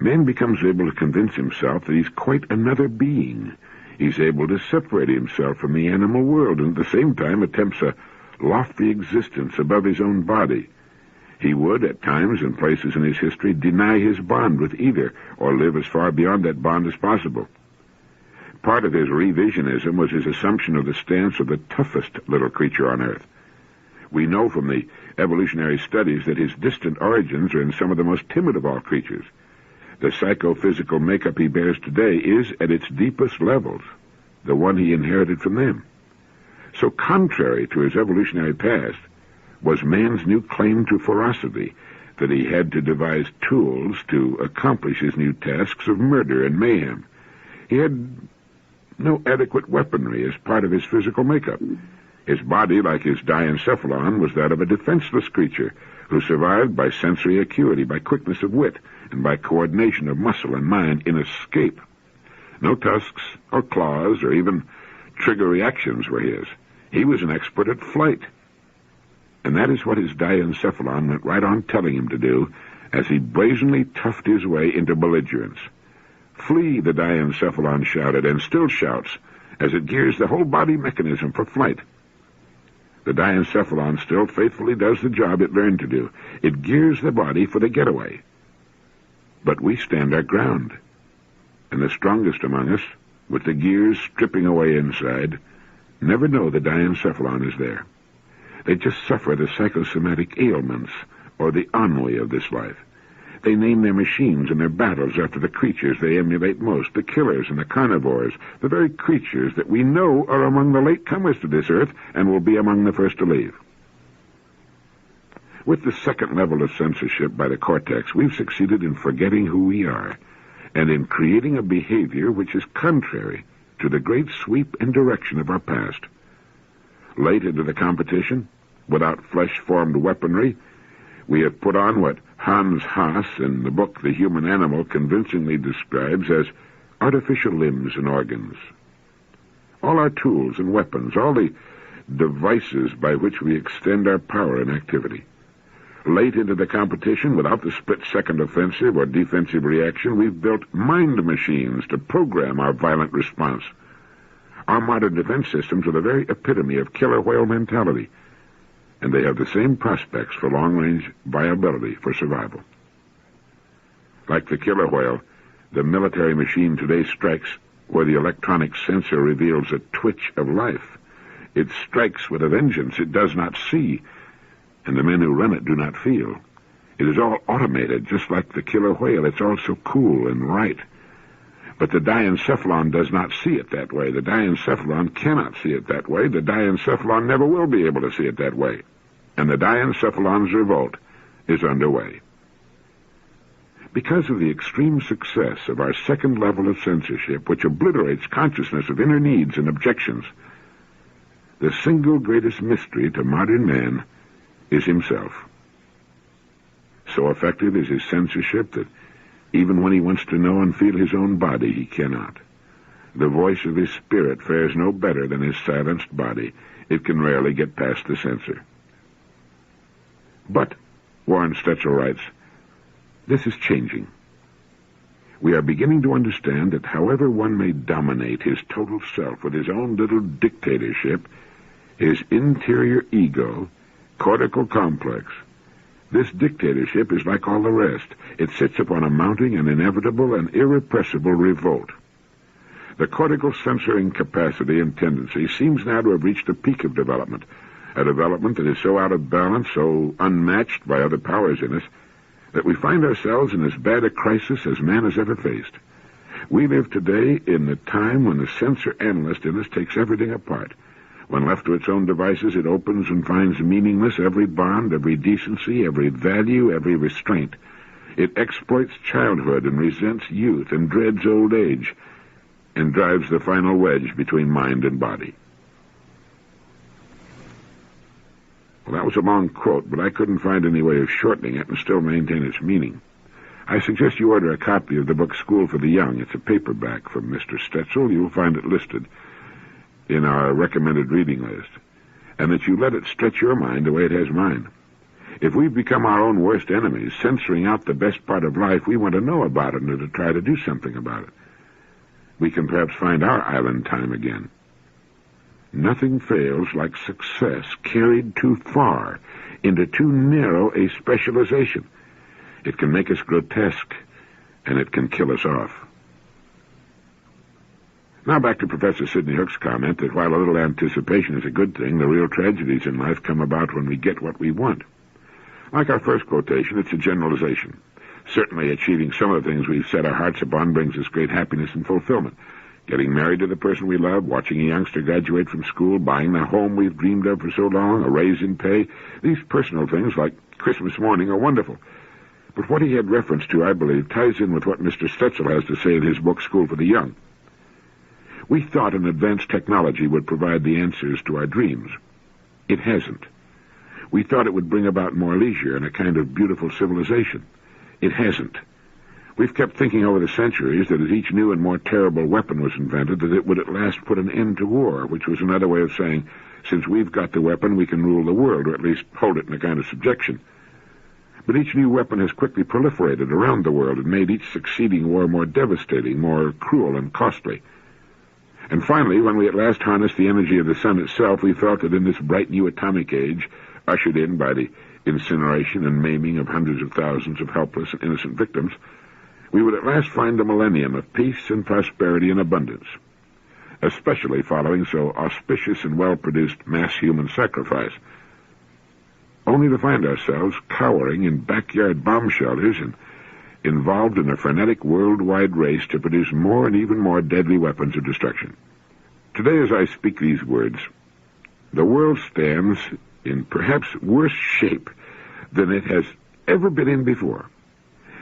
A: man becomes able to convince himself that he's quite another being. He's able to separate himself from the animal world and at the same time attempts a lofty existence above his own body. He would, at times and places in his history, deny his bond with either or live as far beyond that bond as possible. Part of his revisionism was his assumption of the stance of the toughest little creature on Earth. We know from the evolutionary studies that his distant origins are in some of the most timid of all creatures. The psychophysical makeup he bears today is, at its deepest levels, the one he inherited from them. So contrary to his evolutionary past was man's new claim to ferocity, that he had to devise tools to accomplish his new tasks of murder and mayhem. He had no adequate weaponry as part of his physical makeup. His body, like his diencephalon, was that of a defenseless creature who survived by sensory acuity, by quickness of wit, and by coordination of muscle and mind in escape. No tusks or claws or even trigger reactions were his. He was an expert at flight. And that is what his diencephalon went right on telling him to do as he brazenly toughed his way into belligerence. "Flee," the diencephalon shouted, and still shouts, as it gears the whole body mechanism for flight. The diencephalon still faithfully does the job it learned to do. It gears the body for the getaway. But we stand our ground, and the strongest among us, with the gears stripping away inside, never know the diencephalon is there. They just suffer the psychosomatic ailments or the ennui of this life. They name their machines and their battles after the creatures they emulate most, the killers and the carnivores, the very creatures that we know are among the latecomers to this earth and will be among the first to leave. With the second level of censorship by the cortex, we've succeeded in forgetting who we are and in creating a behavior which is contrary to the great sweep and direction of our past. Late into the competition, without flesh-formed weaponry, we have put on what Hans Haas in the book The Human Animal convincingly describes as artificial limbs and organs. All our tools and weapons, all the devices by which we extend our power and activity. Late into the competition, without the split-second offensive or defensive reaction, we've built mind machines to program our violent response. Our modern defense systems are the very epitome of killer whale mentality, and they have the same prospects for long-range viability for survival. Like the killer whale, the military machine today strikes where the electronic sensor reveals a twitch of life. It strikes with a vengeance it does not see, and the men who run it do not feel. It is all automated, just like the killer whale. It's all so cool and right. But the diencephalon does not see it that way. The diencephalon cannot see it that way. The diencephalon never will be able to see it that way. And the diencephalon's revolt is underway. Because of the extreme success of our second level of censorship, which obliterates consciousness of inner needs and objections, the single greatest mystery to modern man is himself. So effective is his censorship that even when he wants to know and feel his own body, he cannot. The voice of his spirit fares no better than his silenced body. It can rarely get past the censor. But, Warren Stetzel writes, this is changing. We are beginning to understand that however one may dominate his total self with his own little dictatorship, his interior ego, cortical complex, this dictatorship is like all the rest. It sits upon a mounting and inevitable and irrepressible revolt. The cortical censoring capacity and tendency seems now to have reached a peak of development, a development that is so out of balance, so unmatched by other powers in us, that we find ourselves in as bad a crisis as man has ever faced. We live today in the time when the censor analyst in us takes everything apart. When left to its own devices, it opens and finds meaningless every bond, every decency, every value, every restraint. It exploits childhood and resents youth and dreads old age, and drives the final wedge between mind and body. Well, that was a long quote, but I couldn't find any way of shortening it and still maintain its meaning. I suggest you order a copy of the book School for the Young. It's a paperback from Mr. Stetzel. You'll find it listed in our recommended reading list, and that you let it stretch your mind the way it has mine. If we've become our own worst enemies, censoring out the best part of life, we want to know about it and to try to do something about it. We can perhaps find our island time again. Nothing fails like success carried too far into too narrow a specialization. It can make us grotesque, and it can kill us off. Now back to Professor Sidney Hook's comment that while a little anticipation is a good thing, the real tragedies in life come about when we get what we want. Like our first quotation, it's a generalization. Certainly achieving some of the things we've set our hearts upon brings us great happiness and fulfillment. Getting married to the person we love, watching a youngster graduate from school, buying the home we've dreamed of for so long, a raise in pay, these personal things like Christmas morning are wonderful. But what he had reference to, I believe, ties in with what Mr. Stetzel has to say in his book School for the Young. We thought an advanced technology would provide the answers to our dreams. It hasn't. We thought it would bring about more leisure and a kind of beautiful civilization. It hasn't. We've kept thinking over the centuries that as each new and more terrible weapon was invented, that it would at last put an end to war, which was another way of saying, since we've got the weapon, we can rule the world, or at least hold it in a kind of subjection. But each new weapon has quickly proliferated around the world and made each succeeding war more devastating, more cruel and costly. And finally, when we at last harnessed the energy of the sun itself, we felt that in this bright new atomic age, ushered in by the incineration and maiming of hundreds of thousands of helpless and innocent victims, we would at last find a millennium of peace and prosperity and abundance, especially following so auspicious and well-produced mass human sacrifice, only to find ourselves cowering in backyard bomb shelters and involved in a frenetic worldwide race to produce more and even more deadly weapons of destruction. Today, as I speak these words, the world stands in perhaps worse shape than it has ever been in before.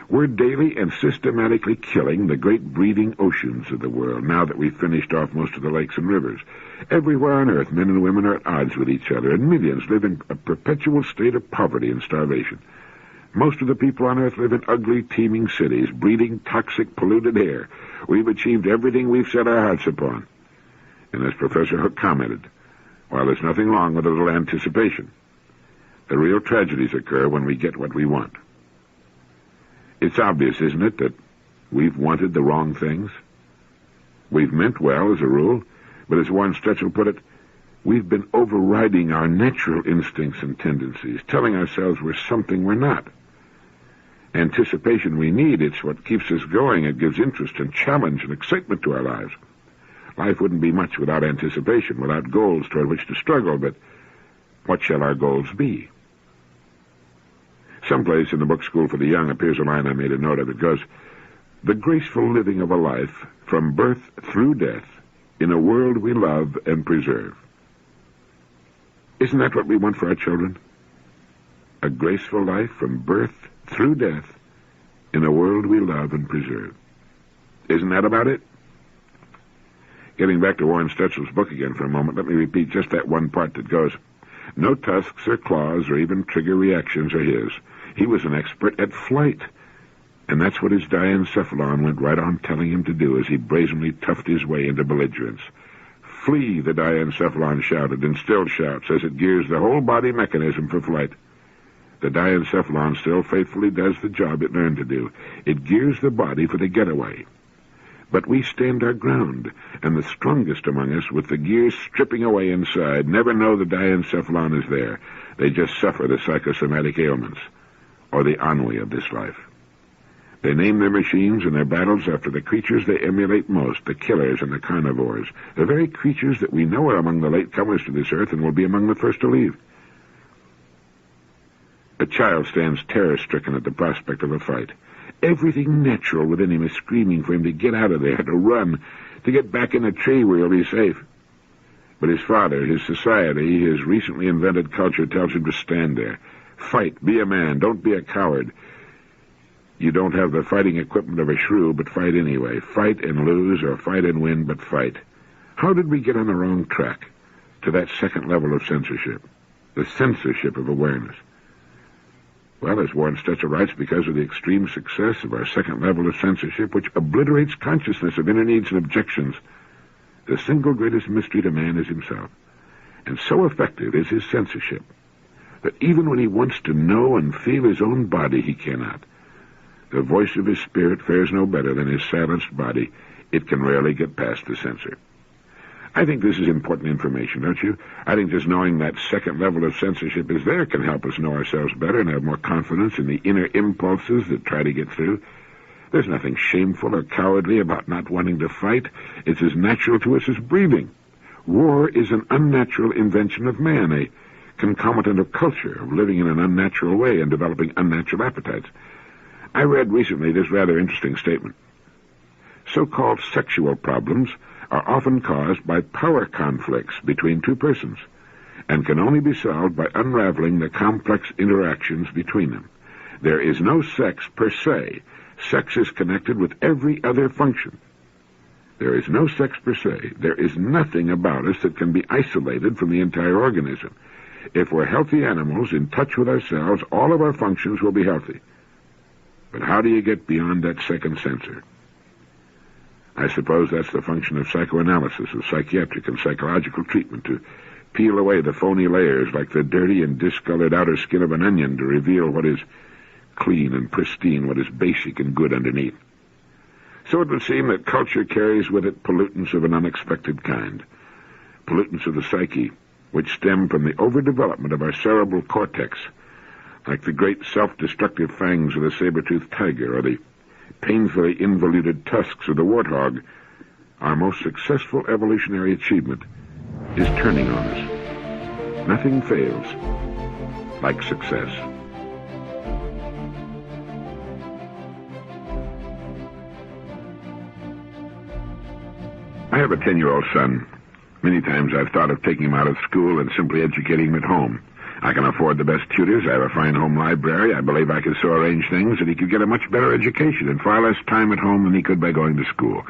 A: We're daily and systematically killing the great breeding oceans of the world, now that we've finished off most of the lakes and rivers. Everywhere on earth, men and women are at odds with each other, and millions live in a perpetual state of poverty and starvation. Most of the people on earth live in ugly, teeming cities, breathing toxic, polluted air. We've achieved everything we've set our hearts upon. And as Professor Hook commented, while there's nothing wrong with a little anticipation, The real tragedies occur when we get what we want. It's obvious, isn't it, that we've wanted the wrong things? We've meant well, as a rule, but as Warren Stetzel put it, we've been overriding our natural instincts and tendencies, telling ourselves we're something we're not. Anticipation we need, it's what keeps us going. It gives interest and challenge and excitement to our lives. Life wouldn't be much without anticipation, without goals toward which to struggle, but what shall our goals be? Someplace in the book School for the Young appears a line I made a note of. It goes, "The graceful living of a life from birth through death in a world we love and preserve." Isn't that what we want for our children? A graceful life from birth through death in a world we love and preserve. Isn't that about it? Getting back to Warren Stetzel's book again for a moment, let me repeat just that one part that goes, "No tusks or claws or even trigger reactions are his. He was an expert at flight." And that's what his diencephalon went right on telling him to do as he brazenly toughed his way into belligerence. "Flee," the diencephalon shouted, and still shouts as it gears the whole body mechanism for flight. The diencephalon still faithfully does the job it learned to do. It gears the body for the getaway. But we stand our ground, and the strongest among us, with the gears stripping away inside, never know the diencephalon is there. They just suffer the psychosomatic ailments, or the ennui of this life. They name their machines and their battles after the creatures they emulate most, the killers and the carnivores, the very creatures that we know are among the latecomers to this earth and will be among the first to leave. A child stands terror-stricken at the prospect of a fight. Everything natural within him is screaming for him to get out of there, to run, to get back in a tree where he'll be safe. But his father, his society, his recently invented culture tells him to stand there. Fight, be a man, don't be a coward. You don't have the fighting equipment of a shrew, but fight anyway. Fight and lose, or fight and win, but fight. How did we get on the wrong track to that second level of censorship, the censorship of awareness? Well, as Warren Stetzel writes, because of the extreme success of our second level of censorship, which obliterates consciousness of inner needs and objections, the single greatest mystery to man is himself. And so effective is his censorship that even when he wants to know and feel his own body, he cannot. The voice of his spirit fares no better than his silenced body. It can rarely get past the censor. I think this is important information, don't you? I think just knowing that second level of censorship is there can help us know ourselves better and have more confidence in the inner impulses that try to get through. There's nothing shameful or cowardly about not wanting to fight. It's as natural to us as breathing. War is an unnatural invention of man, a concomitant of culture, of living in an unnatural way and developing unnatural appetites. I read recently this rather interesting statement. So-called sexual problems are often caused by power conflicts between two persons and can only be solved by unraveling the complex interactions between them. There is no sex per se. Sex is connected with every other function. There is no sex per se. There is nothing about us that can be isolated from the entire organism. If we're healthy animals in touch with ourselves, all of our functions will be healthy. But how do you get beyond that second censor? I suppose that's the function of psychoanalysis, of psychiatric and psychological treatment, to peel away the phony layers like the dirty and discolored outer skin of an onion to reveal what is clean and pristine, what is basic and good underneath. So it would seem that culture carries with it pollutants of an unexpected kind, pollutants of the psyche, which stem from the overdevelopment of our cerebral cortex, like the great self-destructive fangs of the saber-toothed tiger or the painfully involuted tusks of the warthog. Our most successful evolutionary achievement is turning on us. Nothing fails like success. I have a 10-year-old son. Many times I've thought of taking him out of school and simply educating him at home. I can afford the best tutors. I have a fine home library. I believe I could so arrange things that he could get a much better education and far less time at home than he could by going to school,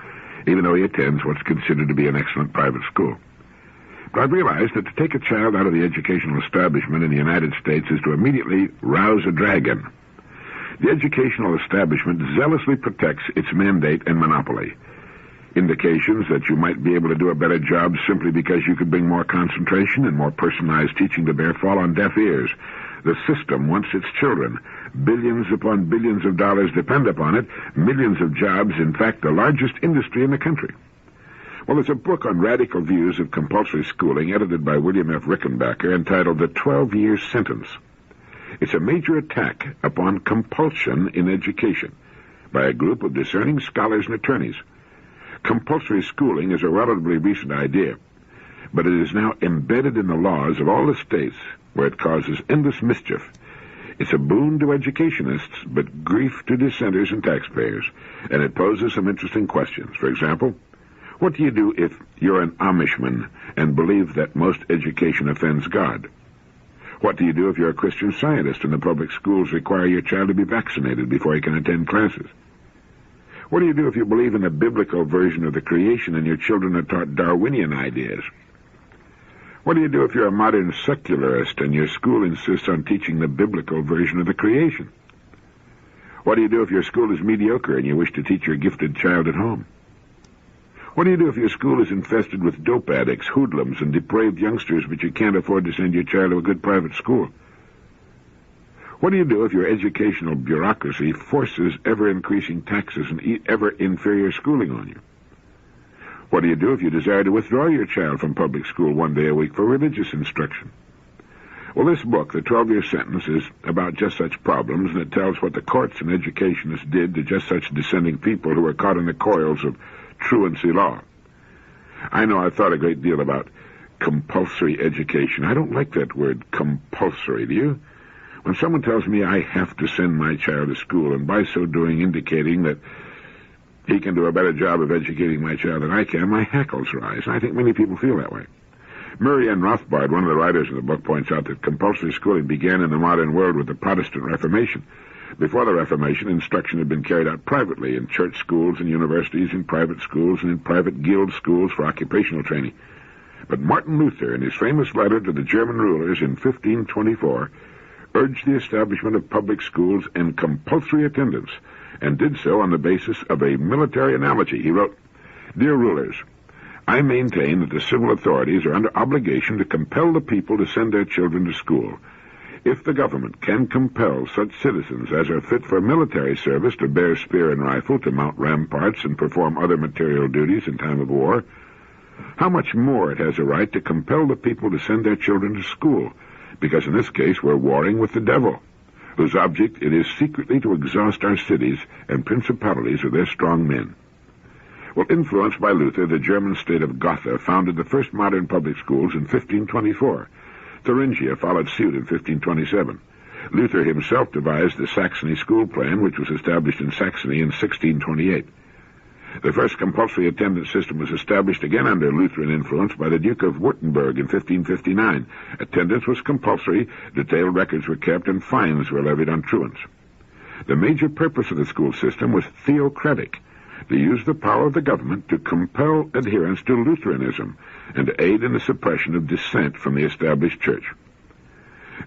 A: even though he attends what's considered to be an excellent private school. But I've realized that to take a child out of the educational establishment in the United States is to immediately rouse a dragon. The educational establishment zealously protects its mandate and monopoly. Indications that you might be able to do a better job simply because you could bring more concentration and more personalized teaching to bear fall on deaf ears. The system wants its children. Billions upon billions of dollars depend upon it. Millions of jobs, in fact, the largest industry in the country. Well, there's a book on radical views of compulsory schooling edited by William F. Rickenbacker entitled The 12-Year Sentence. It's a major attack upon compulsion in education by a group of discerning scholars and attorneys. Compulsory schooling is a relatively recent idea, but it is now embedded in the laws of all the states where it causes endless mischief. It's a boon to educationists, but grief to dissenters and taxpayers, and it poses some interesting questions. For example, what do you do if you're an Amishman and believe that most education offends God? What do you do if you're a Christian Scientist and the public schools require your child to be vaccinated before he can attend classes? What do you do if you believe in a biblical version of the creation and your children are taught Darwinian ideas? What do you do if you're a modern secularist and your school insists on teaching the biblical version of the creation? What do you do if your school is mediocre and you wish to teach your gifted child at home? What do you do if your school is infested with dope addicts, hoodlums, and depraved youngsters, but you can't afford to send your child to a good private school? What do you do if your educational bureaucracy forces ever-increasing taxes and ever-inferior schooling on you? What do you do if you desire to withdraw your child from public school one day a week for religious instruction? Well, this book, The 12-Year Sentence, is about just such problems, and it tells what the courts and educationists did to just such dissenting people who were caught in the coils of truancy law. I know I've thought a great deal about compulsory education. I don't like that word, compulsory, do you? When someone tells me I have to send my child to school, and by so doing indicating that he can do a better job of educating my child than I can, my hackles rise. I think many people feel that way. Murray N. Rothbard, one of the writers of the book, points out that compulsory schooling began in the modern world with the Protestant Reformation. Before the Reformation, instruction had been carried out privately in church schools and universities, in private schools, and in private guild schools for occupational training. But Martin Luther, in his famous letter to the German rulers in 1524, urged the establishment of public schools and compulsory attendance, and did so on the basis of a military analogy. He wrote, "Dear rulers, I maintain that the civil authorities are under obligation to compel the people to send their children to school. If the government can compel such citizens as are fit for military service to bear spear and rifle, to mount ramparts, and perform other material duties in time of war, how much more it has a right to compel the people to send their children to school, because in this case we're warring with the devil, whose object it is secretly to exhaust our cities and principalities of their strong men." Well, influenced by Luther, the German state of Gotha founded the first modern public schools in 1524. Thuringia followed suit in 1527. Luther himself devised the Saxony school plan, which was established in Saxony in 1628. The first compulsory attendance system was established again under Lutheran influence by the Duke of Württemberg in 1559. Attendance was compulsory, detailed records were kept, and fines were levied on truants. The major purpose of the school system was theocratic, to use the power of the government to compel adherence to Lutheranism and to aid in the suppression of dissent from the established church.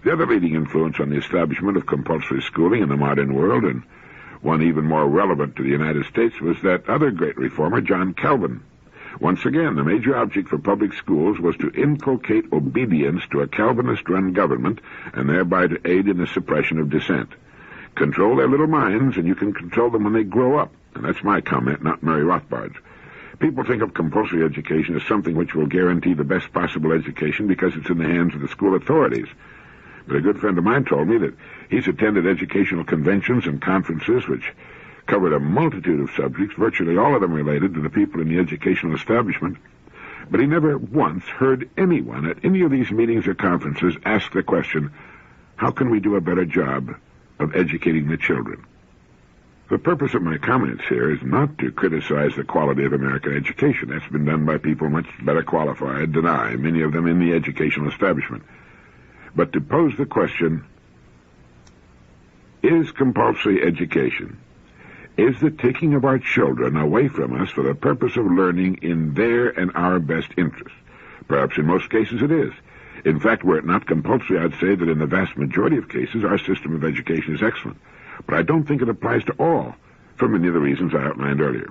A: The other leading influence on the establishment of compulsory schooling in the modern world, and one even more relevant to the United States, was that other great reformer, John Calvin. Once again, the major object for public schools was to inculcate obedience to a Calvinist-run government and thereby to aid in the suppression of dissent. Control their little minds, and you can control them when they grow up. And that's my comment, not Murray Rothbard's. People think of compulsory education as something which will guarantee the best possible education because it's in the hands of the school authorities. But a good friend of mine told me that he's attended educational conventions and conferences which covered a multitude of subjects, virtually all of them related to the people in the educational establishment. But he never once heard anyone at any of these meetings or conferences ask the question, how can we do a better job of educating the children? The purpose of my comments here is not to criticize the quality of American education. That's been done by people much better qualified than I, many of them in the educational establishment. But to pose the question, is compulsory education, is the taking of our children away from us for the purpose of learning in their and our best interest? Perhaps in most cases it is. In fact, were it not compulsory, I'd say that in the vast majority of cases our system of education is excellent. But I don't think it applies to all, for many of the reasons I outlined earlier.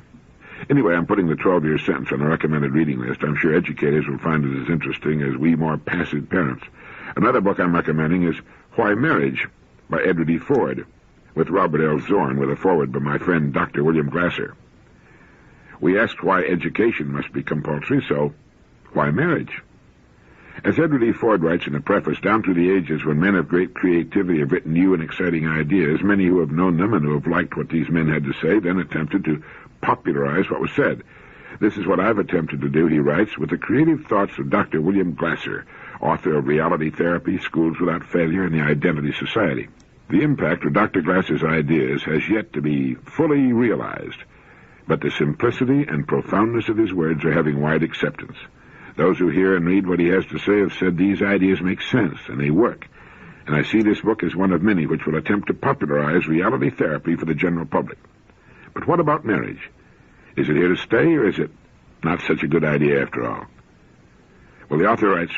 A: Anyway, I'm putting the 12-year sentence on the recommended reading list. I'm sure educators will find it as interesting as we more passive parents. Another book I'm recommending is Why Marriage by Edward E. Ford, with Robert L. Zorn, with a foreword by my friend Dr. William Glasser. We asked why education must be compulsory, so why marriage? As Edward E. Ford writes in the preface, down through the ages when men of great creativity have written new and exciting ideas, many who have known them and who have liked what these men had to say then attempted to popularize what was said. This is what I've attempted to do, he writes, with the creative thoughts of Dr. William Glasser, author of Reality Therapy, Schools Without Failure, and the Identity Society. The impact of Dr. Glasser's ideas has yet to be fully realized, but the simplicity and profoundness of his words are having wide acceptance. Those who hear and read what he has to say have said these ideas make sense, and they work. And I see this book as one of many which will attempt to popularize reality therapy for the general public. But what about marriage? Is it here to stay, or is it not such a good idea after all? Well, the author writes,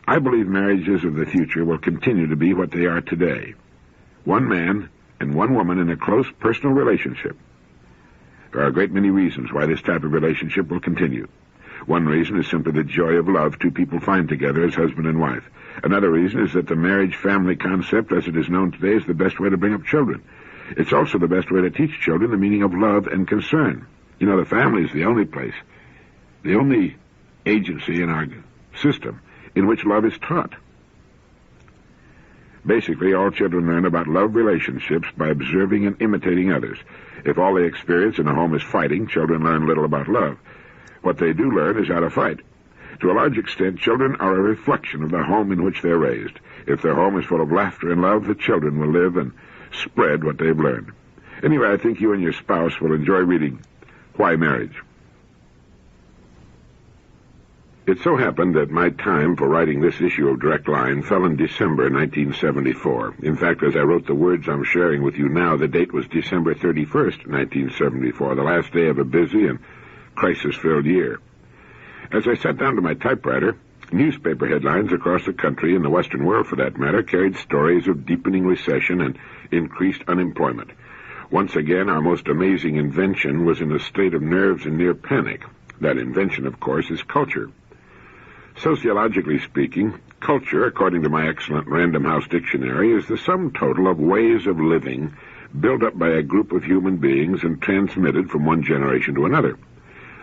A: I believe marriages of the future will continue to be what they are today. One man and one woman in a close personal relationship. There are a great many reasons why this type of relationship will continue. One reason is simply the joy of love two people find together as husband and wife. Another reason is that the marriage-family concept, as it is known today, is the best way to bring up children. It's also the best way to teach children the meaning of love and concern. You know, the family is the only place, the only agency in our system in which love is taught. Basically, all children learn about love relationships by observing and imitating others. If all they experience in a home is fighting, children learn little about love. What they do learn is how to fight. To a large extent, children are a reflection of the home in which they're raised. If their home is full of laughter and love, the children will live and spread what they've learned. Anyway, I think you and your spouse will enjoy reading Why Marriage. It so happened that my time for writing this issue of Direct Line fell in December 1974. In fact, as I wrote the words I'm sharing with you now, the date was December 31st, 1974, the last day of a busy and crisis-filled year. As I sat down to my typewriter, newspaper headlines across the country, and the Western world for that matter, carried stories of deepening recession and increased unemployment. Once again, our most amazing invention was in a state of nerves and near panic. That invention, of course, is culture. Sociologically speaking, culture, according to my excellent Random House Dictionary, is the sum total of ways of living built up by a group of human beings and transmitted from one generation to another.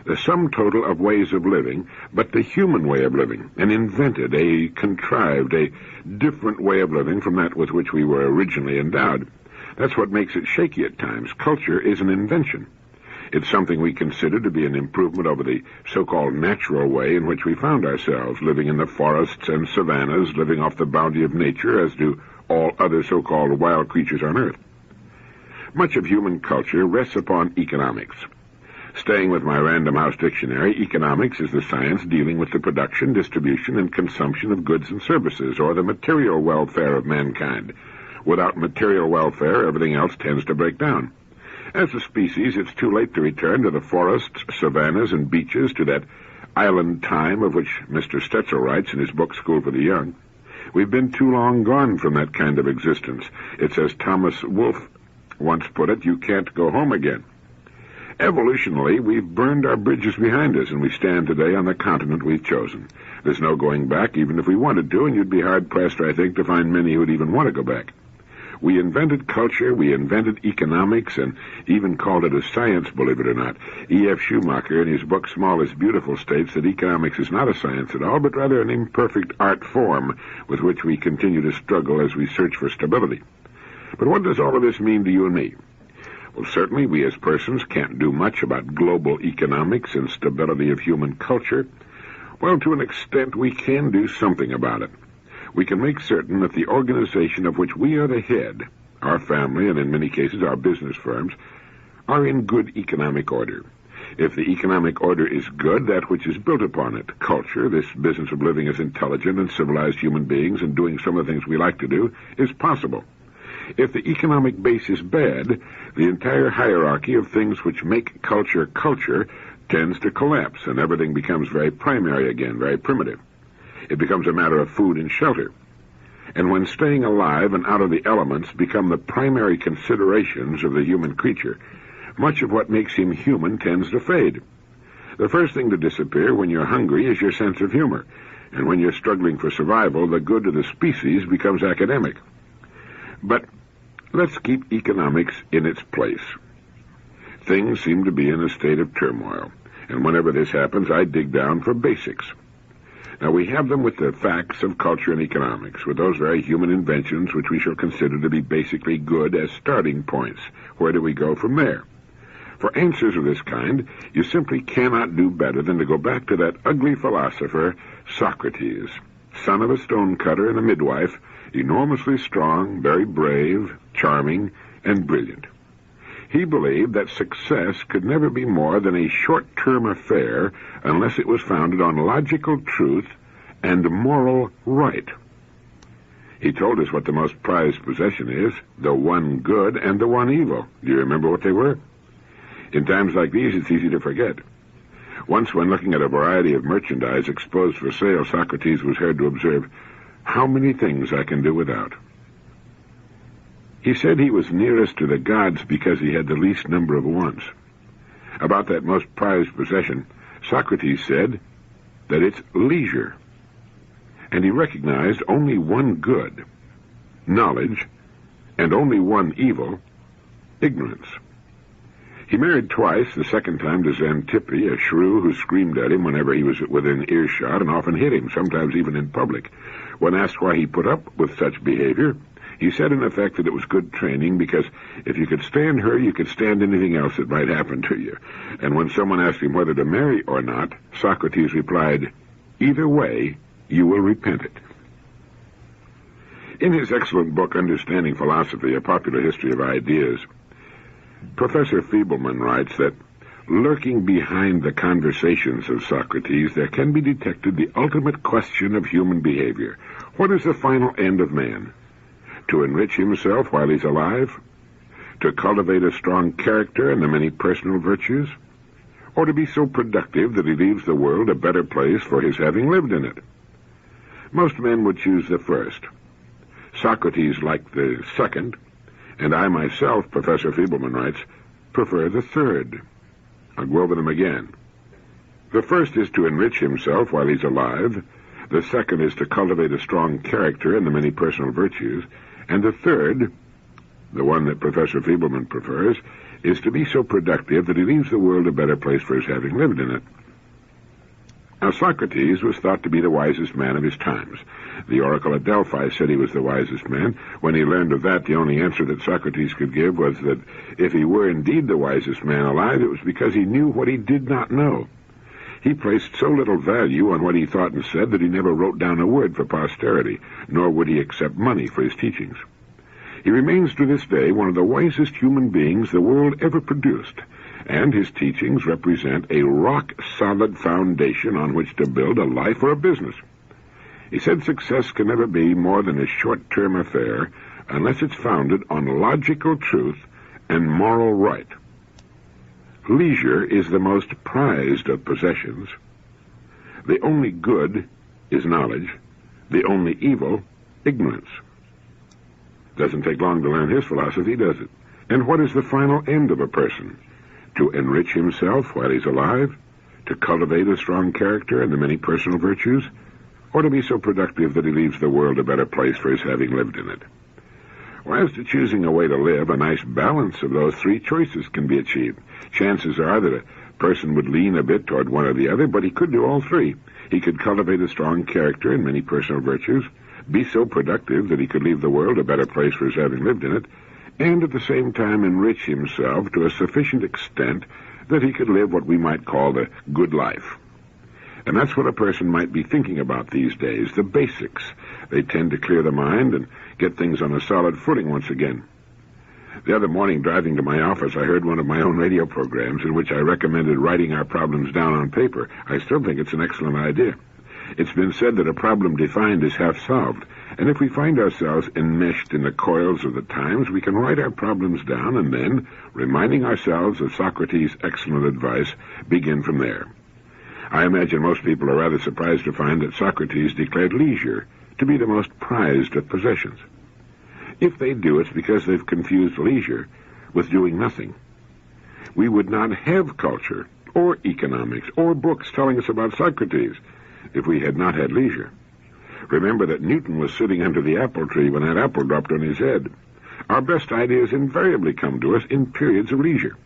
A: The sum total of ways of living, but the human way of living, an invented, a contrived, a different way of living from that with which we were originally endowed. That's what makes it shaky at times. Culture is an invention. It's something we consider to be an improvement over the so-called natural way in which we found ourselves, living in the forests and savannas, living off the bounty of nature, as do all other so-called wild creatures on Earth. Much of human culture rests upon economics. Staying with my Random House Dictionary, economics is the science dealing with the production, distribution, and consumption of goods and services, or the material welfare of mankind. Without material welfare, everything else tends to break down. As a species, it's too late to return to the forests, savannas, and beaches, to that island time of which Mr. Stetzel writes in his book School for the Young. We've been too long gone from that kind of existence. It's as Thomas Wolfe once put it, you can't go home again. Evolutionally, we've burned our bridges behind us, and we stand today on the continent we've chosen. There's no going back, even if we wanted to, and you'd be hard-pressed, I think, to find many who'd even want to go back. We invented culture, we invented economics, and even called it a science, believe it or not. E.F. Schumacher, in his book Small is Beautiful, states that economics is not a science at all, but rather an imperfect art form with which we continue to struggle as we search for stability. But what does all of this mean to you and me? Well, certainly we as persons can't do much about global economics and stability of human culture. Well, to an extent, we can do something about it. We can make certain that the organization of which we are the head, our family, and in many cases our business firms, are in good economic order. If the economic order is good, that which is built upon it, culture, this business of living as intelligent and civilized human beings and doing some of the things we like to do, is possible. If the economic base is bad, the entire hierarchy of things which make culture culture tends to collapse, and everything becomes very primary again, very primitive. It becomes a matter of food and shelter. And when staying alive and out of the elements become the primary considerations of the human creature, much of what makes him human tends to fade. The first thing to disappear when you're hungry is your sense of humor, and when you're struggling for survival, the good of the species becomes academic. But let's keep economics in its place. Things seem to be in a state of turmoil, and whenever this happens, I dig down for basics. Now, we have them with the facts of culture and economics, with those very human inventions which we shall consider to be basically good as starting points. Where do we go from there? For answers of this kind, you simply cannot do better than to go back to that ugly philosopher, Socrates, son of a stonecutter and a midwife, enormously strong, very brave, charming, and brilliant. He believed that success could never be more than a short-term affair unless it was founded on logical truth and moral right. He told us what the most prized possession is, the one good and the one evil. Do you remember what they were? In times like these, it's easy to forget. Once, when looking at a variety of merchandise exposed for sale, Socrates was heard to observe, "How many things I can do without." He said he was nearest to the gods because he had the least number of wants. About that most prized possession, Socrates said that it's leisure. And he recognized only one good, knowledge, and only one evil, ignorance. He married twice, the second time to Xantippe, a shrew who screamed at him whenever he was within earshot and often hit him, sometimes even in public. When asked why he put up with such behavior, he said in effect that it was good training because if you could stand her, you could stand anything else that might happen to you. And when someone asked him whether to marry or not, Socrates replied, "Either way, you will repent it." In his excellent book, Understanding Philosophy, A Popular History of Ideas, Professor Feebleman writes that, lurking behind the conversations of Socrates, there can be detected the ultimate question of human behavior. What is the final end of man? To enrich himself while he's alive? To cultivate a strong character and the many personal virtues? Or to be so productive that he leaves the world a better place for his having lived in it? Most men would choose the first. Socrates liked the second, and I myself, Professor Feebleman writes, prefer the third. I'll go over them again. The first is to enrich himself while he's alive. The second is to cultivate a strong character and the many personal virtues. And the third, the one that Professor Feebleman prefers, is to be so productive that he leaves the world a better place for his having lived in it. Now, Socrates was thought to be the wisest man of his times. The oracle at Delphi said he was the wisest man. When he learned of that, the only answer that Socrates could give was that if he were indeed the wisest man alive, it was because he knew what he did not know. He placed so little value on what he thought and said that he never wrote down a word for posterity, nor would he accept money for his teachings. He remains to this day one of the wisest human beings the world ever produced, and his teachings represent a rock-solid foundation on which to build a life or a business. He said success can never be more than a short-term affair unless it's founded on logical truth and moral right. Leisure is the most prized of possessions. The only good is knowledge. The only evil, ignorance. Doesn't take long to learn his philosophy, does it? And what is the final end of a person? To enrich himself while he's alive? To cultivate a strong character and the many personal virtues? Or to be so productive that he leaves the world a better place for his having lived in it? Well, as to choosing a way to live, a nice balance of those three choices can be achieved. Chances are that a person would lean a bit toward one or the other, but he could do all three. He could cultivate a strong character and many personal virtues, be so productive that he could leave the world a better place for his having lived in it, and at the same time enrich himself to a sufficient extent that he could live what we might call the good life. And that's what a person might be thinking about these days, the basics. They tend to clear the mind and get things on a solid footing once again. The other morning, driving to my office, I heard one of my own radio programs in which I recommended writing our problems down on paper. I still think it's an excellent idea. It's been said that a problem defined is half solved, and if we find ourselves enmeshed in the coils of the times, we can write our problems down and then, reminding ourselves of Socrates' excellent advice, begin from there. I imagine most people are rather surprised to find that Socrates declared leisure to be the most prized of possessions. If they do, it's because they've confused leisure with doing nothing. We would not have culture, or economics, or books telling us about Socrates if we had not had leisure. Remember that Newton was sitting under the apple tree when that apple dropped on his head. Our best ideas invariably come to us in periods of leisure.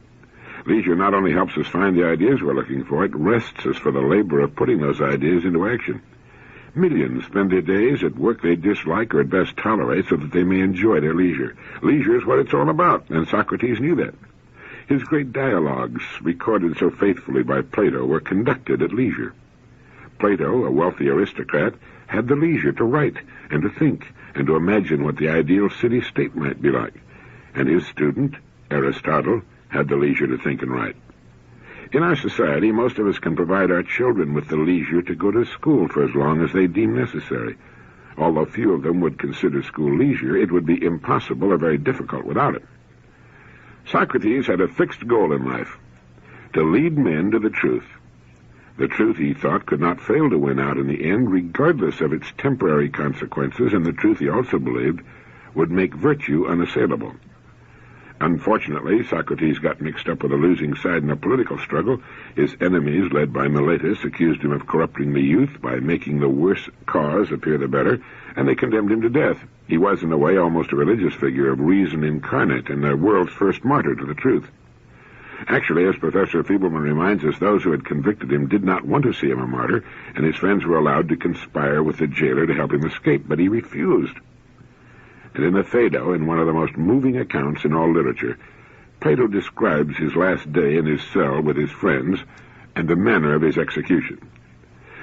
A: Leisure not only helps us find the ideas we're looking for, it rests us for the labor of putting those ideas into action. Millions spend their days at work they dislike or at best tolerate so that they may enjoy their leisure. Leisure is what it's all about, and Socrates knew that. His great dialogues, recorded so faithfully by Plato, were conducted at leisure. Plato, a wealthy aristocrat, had the leisure to write and to think and to imagine what the ideal city-state might be like. And his student, Aristotle, had the leisure to think and write. In our society, most of us can provide our children with the leisure to go to school for as long as they deem necessary. Although few of them would consider school leisure, it would be impossible or very difficult without it. Socrates had a fixed goal in life, to lead men to the truth. The truth, he thought, could not fail to win out in the end, regardless of its temporary consequences, and the truth, he also believed, would make virtue unassailable. Unfortunately, Socrates got mixed up with a losing side in a political struggle. His enemies, led by Miletus, accused him of corrupting the youth by making the worse cause appear the better, and they condemned him to death. He was, in a way, almost a religious figure of reason incarnate and the world's first martyr to the truth. Actually, as Professor Feebleman reminds us, those who had convicted him did not want to see him a martyr, and his friends were allowed to conspire with the jailer to help him escape, but he refused. And in the Phaedo, in one of the most moving accounts in all literature, Plato describes his last day in his cell with his friends and the manner of his execution.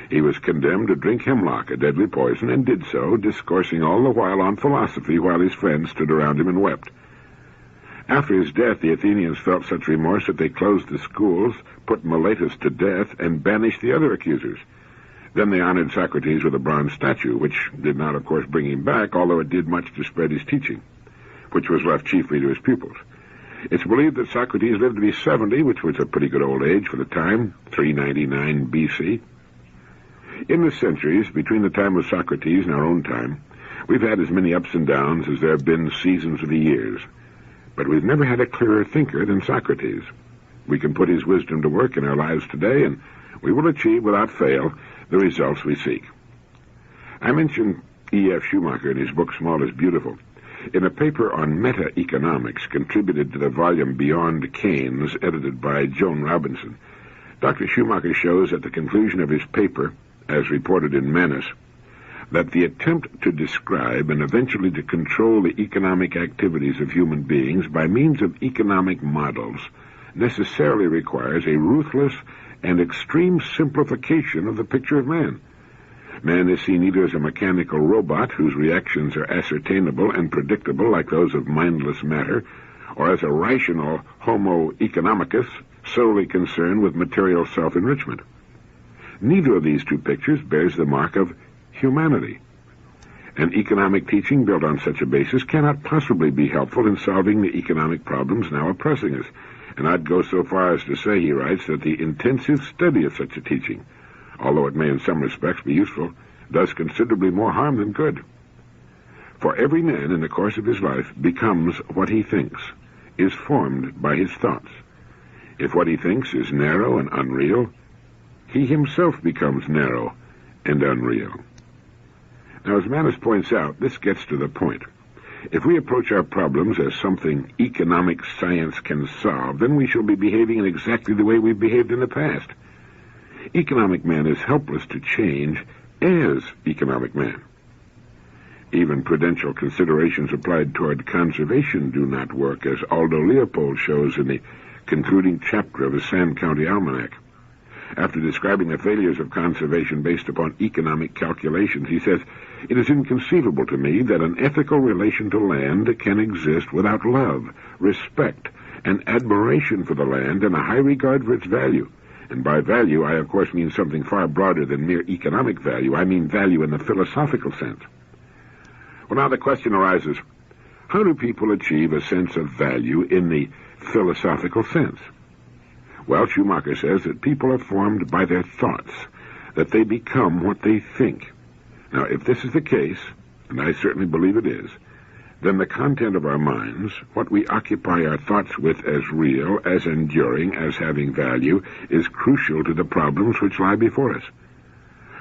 A: He was condemned to drink hemlock, a deadly poison, and did so, discoursing all the while on philosophy while his friends stood around him and wept. After his death, the Athenians felt such remorse that they closed the schools, put Miletus to death, and banished the other accusers. Then they honored Socrates with a bronze statue, which did not, of course, bring him back, although it did much to spread his teaching, which was left chiefly to his pupils. It's believed that Socrates lived to be 70, which was a pretty good old age for the time, 399 B.C. In the centuries, between the time of Socrates and our own time, we've had as many ups and downs as there have been seasons of the years. But we've never had a clearer thinker than Socrates. We can put his wisdom to work in our lives today, and we will achieve, without fail, the results we seek. I mentioned E.F. Schumacher in his book Small is Beautiful. In a paper on meta-economics contributed to the volume Beyond Keynes, edited by Joan Robinson, Dr. Schumacher shows at the conclusion of his paper, as reported in Manus, that the attempt to describe and eventually to control the economic activities of human beings by means of economic models necessarily requires a ruthless and extreme simplification of the picture of man. Man is seen either as a mechanical robot whose reactions are ascertainable and predictable like those of mindless matter, or as a rational homo economicus solely concerned with material self-enrichment. Neither of these two pictures bears the mark of humanity. An economic teaching built on such a basis cannot possibly be helpful in solving the economic problems now oppressing us. And I'd go so far as to say, he writes, that the intensive study of such a teaching, although it may in some respects be useful, does considerably more harm than good. For every man in the course of his life becomes what he thinks, is formed by his thoughts. If what he thinks is narrow and unreal, he himself becomes narrow and unreal. Now, as Manus points out, this gets to the point. If we approach our problems as something economic science can solve, then we shall be behaving in exactly the way we've behaved in the past. Economic man is helpless to change as economic man. Even prudential considerations applied toward conservation do not work, as Aldo Leopold shows in the concluding chapter of the Sand County Almanac. After describing the failures of conservation based upon economic calculations, he says, "It is inconceivable to me that an ethical relation to land can exist without love, respect, and admiration for the land and a high regard for its value. And by value, I of course mean something far broader than mere economic value. I mean value in the philosophical sense." Well, now the question arises, how do people achieve a sense of value in the philosophical sense? Well, Schumacher says that people are formed by their thoughts, that they become what they think. Now, if this is the case, and I certainly believe it is, then the content of our minds, what we occupy our thoughts with as real, as enduring, as having value, is crucial to the problems which lie before us.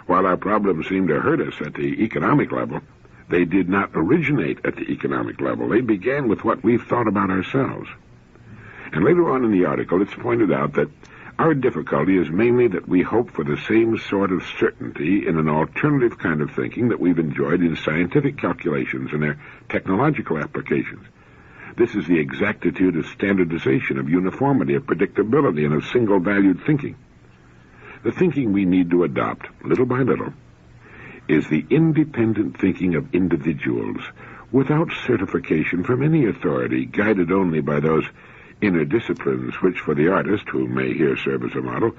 A: While our problems seem to hurt us at the economic level, They did not originate at the economic level. They began with what we've thought about ourselves. And later on in the article, it's pointed out that our difficulty is mainly that we hope for the same sort of certainty in an alternative kind of thinking that we've enjoyed in scientific calculations and their technological applications. This is the exactitude of standardization, of uniformity, of predictability, and of single-valued thinking. The thinking we need to adopt, little by little, is the independent thinking of individuals, without certification from any authority, guided only by those inner disciplines which, for the artist, who may here serve as a model,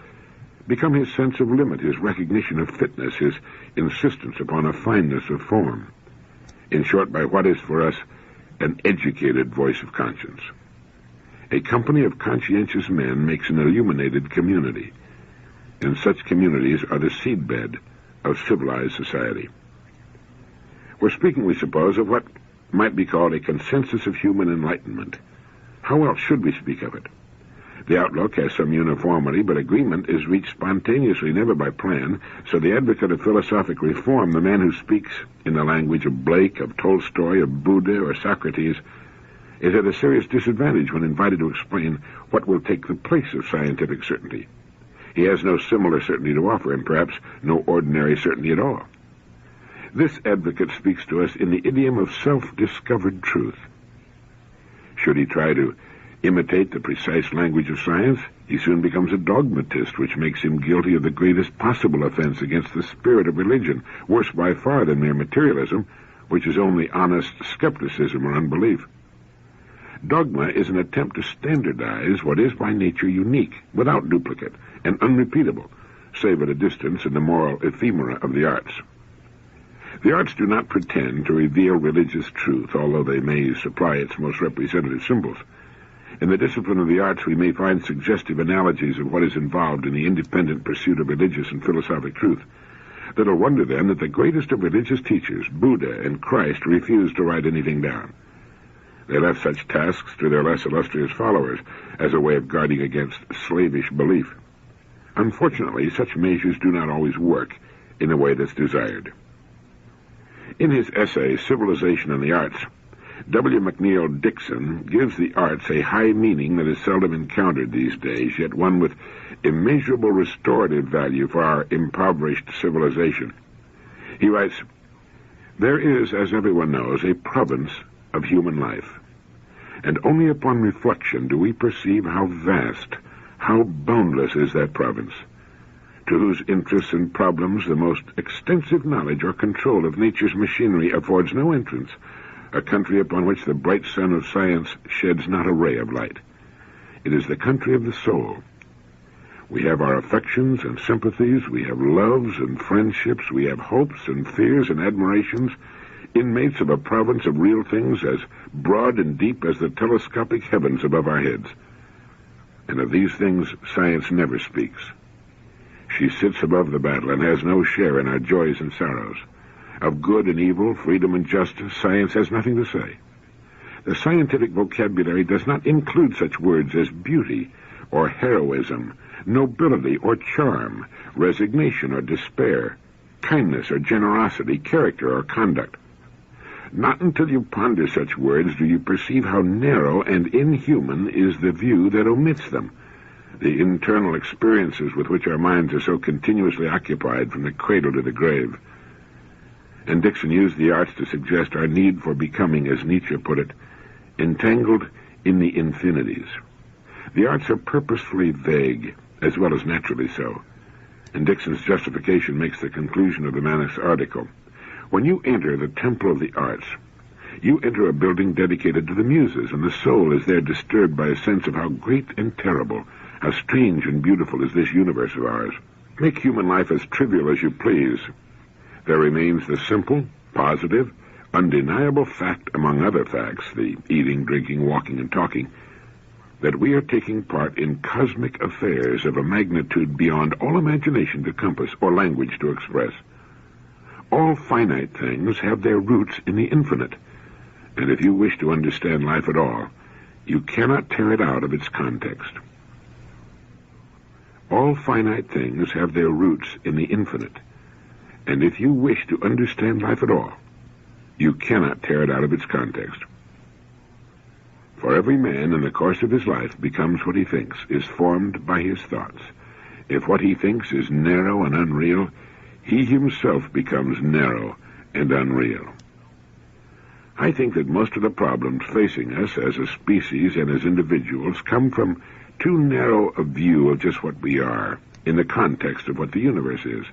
A: become his sense of limit, his recognition of fitness, his insistence upon a fineness of form. In short, by what is for us an educated voice of conscience. A company of conscientious men makes an illuminated community, and such communities are the seedbed of civilized society. We're speaking, we suppose, of what might be called a consensus of human enlightenment. How else should we speak of it? The outlook has some uniformity, but agreement is reached spontaneously, never by plan, so the advocate of philosophic reform, the man who speaks in the language of Blake, of Tolstoy, of Buddha, or Socrates, is at a serious disadvantage when invited to explain what will take the place of scientific certainty. He has no similar certainty to offer, and perhaps no ordinary certainty at all. This advocate speaks to us in the idiom of self-discovered truth. Should he try to imitate the precise language of science, he soon becomes a dogmatist, which makes him guilty of the greatest possible offense against the spirit of religion, worse by far than mere materialism, which is only honest skepticism or unbelief. Dogma is an attempt to standardize what is by nature unique, without duplicate, and unrepeatable, save at a distance in the moral ephemera of the arts. The arts do not pretend to reveal religious truth, although they may supply its most representative symbols. In the discipline of the arts, we may find suggestive analogies of what is involved in the independent pursuit of religious and philosophic truth. Little wonder, then, that the greatest of religious teachers, Buddha and Christ, refused to write anything down. They left such tasks to their less illustrious followers as a way of guarding against slavish belief. Unfortunately, such measures do not always work in the way that's desired. In his essay, Civilization and the Arts, W. McNeill Dixon gives the arts a high meaning that is seldom encountered these days, yet one with immeasurable restorative value for our impoverished civilization. He writes, "There is, as everyone knows, a province of human life, and only upon reflection do we perceive how vast, how boundless is that province, to whose interests and problems the most extensive knowledge or control of nature's machinery affords no entrance, a country upon which the bright sun of science sheds not a ray of light. It is the country of the soul. We have our affections and sympathies, we have loves and friendships, we have hopes and fears and admirations, inmates of a province of real things as broad and deep as the telescopic heavens above our heads. And of these things science never speaks. She sits above the battle and has no share in our joys and sorrows. Of good and evil, freedom and justice, science has nothing to say. The scientific vocabulary does not include such words as beauty or heroism, nobility or charm, resignation or despair, kindness or generosity, character or conduct. Not until you ponder such words do you perceive how narrow and inhuman is the view that omits them, the internal experiences with which our minds are so continuously occupied from the cradle to the grave." And Dixon used the arts to suggest our need for becoming, as Nietzsche put it, entangled in the infinities. The arts are purposefully vague, as well as naturally so, and Dixon's justification makes the conclusion of the Manus article. When you enter the temple of the arts, you enter a building dedicated to the muses, and the soul is there disturbed by a sense of how great and terrible, how strange and beautiful is this universe of ours. Make human life as trivial as you please. There remains the simple, positive, undeniable fact among other facts, the eating, drinking, walking, and talking, that we are taking part in cosmic affairs of a magnitude beyond all imagination to compass or language to express. All finite things have their roots in the infinite, and if you wish to understand life at all, you cannot tear it out of its context. All finite things have their roots in the infinite, and if you wish to understand life at all, you cannot tear it out of its context. For every man in the course of his life becomes what he thinks, is formed by his thoughts. If what he thinks is narrow and unreal, he himself becomes narrow and unreal. I think that most of the problems facing us as a species and as individuals come from too narrow a view of just what we are in the context of what the universe is.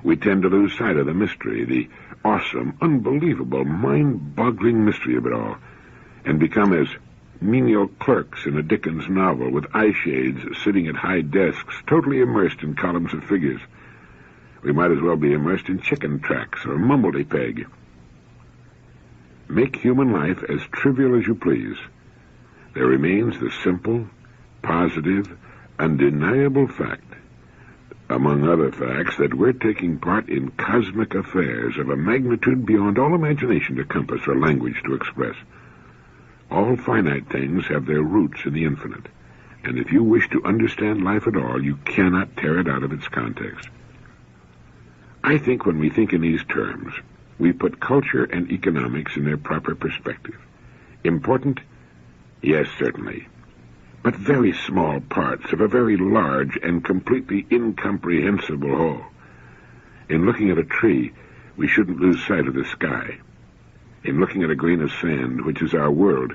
A: We tend to lose sight of the mystery, the awesome, unbelievable, mind-boggling mystery of it all, and become as menial clerks in a Dickens novel with eye shades sitting at high desks, totally immersed in columns of figures. We might as well be immersed in chicken tracks or mumbledy-peg. Make human life as trivial as you please. There remains the simple, positive, undeniable fact, among other facts, that we're taking part in cosmic affairs of a magnitude beyond all imagination to compass or language to express. All finite things have their roots in the infinite, and if you wish to understand life at all, you cannot tear it out of its context. I think when we think in these terms, we put culture and economics in their proper perspective. Important? Yes, certainly. But very small parts of a very large and completely incomprehensible whole. In looking at a tree, we shouldn't lose sight of the sky. In looking at a grain of sand, which is our world,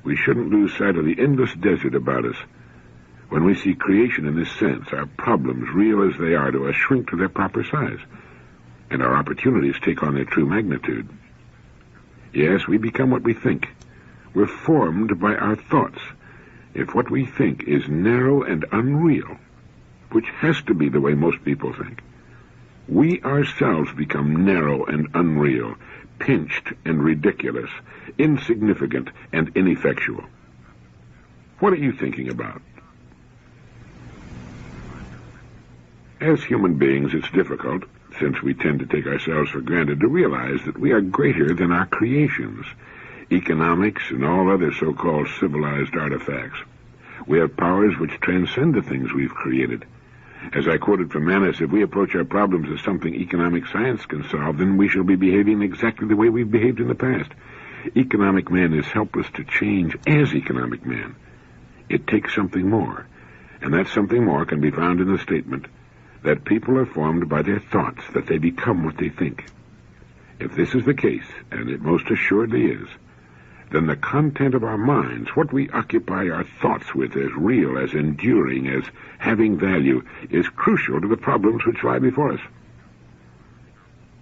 A: we shouldn't lose sight of the endless desert about us. When we see creation in this sense, our problems, real as they are to us, shrink to their proper size, and our opportunities take on their true magnitude. Yes, we become what we think. We're formed by our thoughts. If what we think is narrow and unreal, which has to be the way most people think, we ourselves become narrow and unreal, pinched and ridiculous, insignificant and ineffectual. What are you thinking about? As human beings, it's difficult, since we tend to take ourselves for granted, to realize that we are greater than our creations, economics and all other so-called civilized artifacts. We have powers which transcend the things we've created. As I quoted from Manus, if we approach our problems as something economic science can solve, then we shall be behaving exactly the way we've behaved in the past. Economic man is helpless to change as economic man. It takes something more, and that something more can be found in the statement that people are formed by their thoughts, that they become what they think. If this is the case, and it most assuredly is, then the content of our minds, what we occupy our thoughts with as real, as enduring, as having value, is crucial to the problems which lie before us.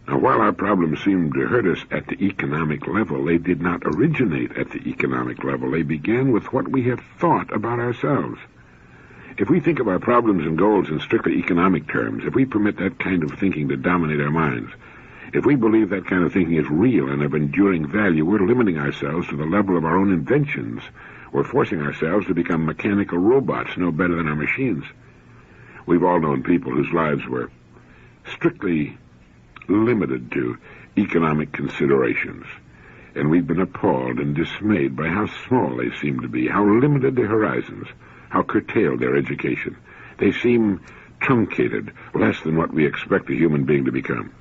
A: Now, while our problems seem to hurt us at the economic level, they did not originate at the economic level. They began with what we have thought about ourselves. If we think of our problems and goals in strictly economic terms, if we permit that kind of thinking to dominate our minds, if we believe that kind of thinking is real and of enduring value, we're limiting ourselves to the level of our own inventions. We're forcing ourselves to become mechanical robots, no better than our machines. We've all known people whose lives were strictly limited to economic considerations, and we've been appalled and dismayed by how small they seem to be, how limited their horizons, how curtailed their education. They seem truncated, less than what we expect a human being to become.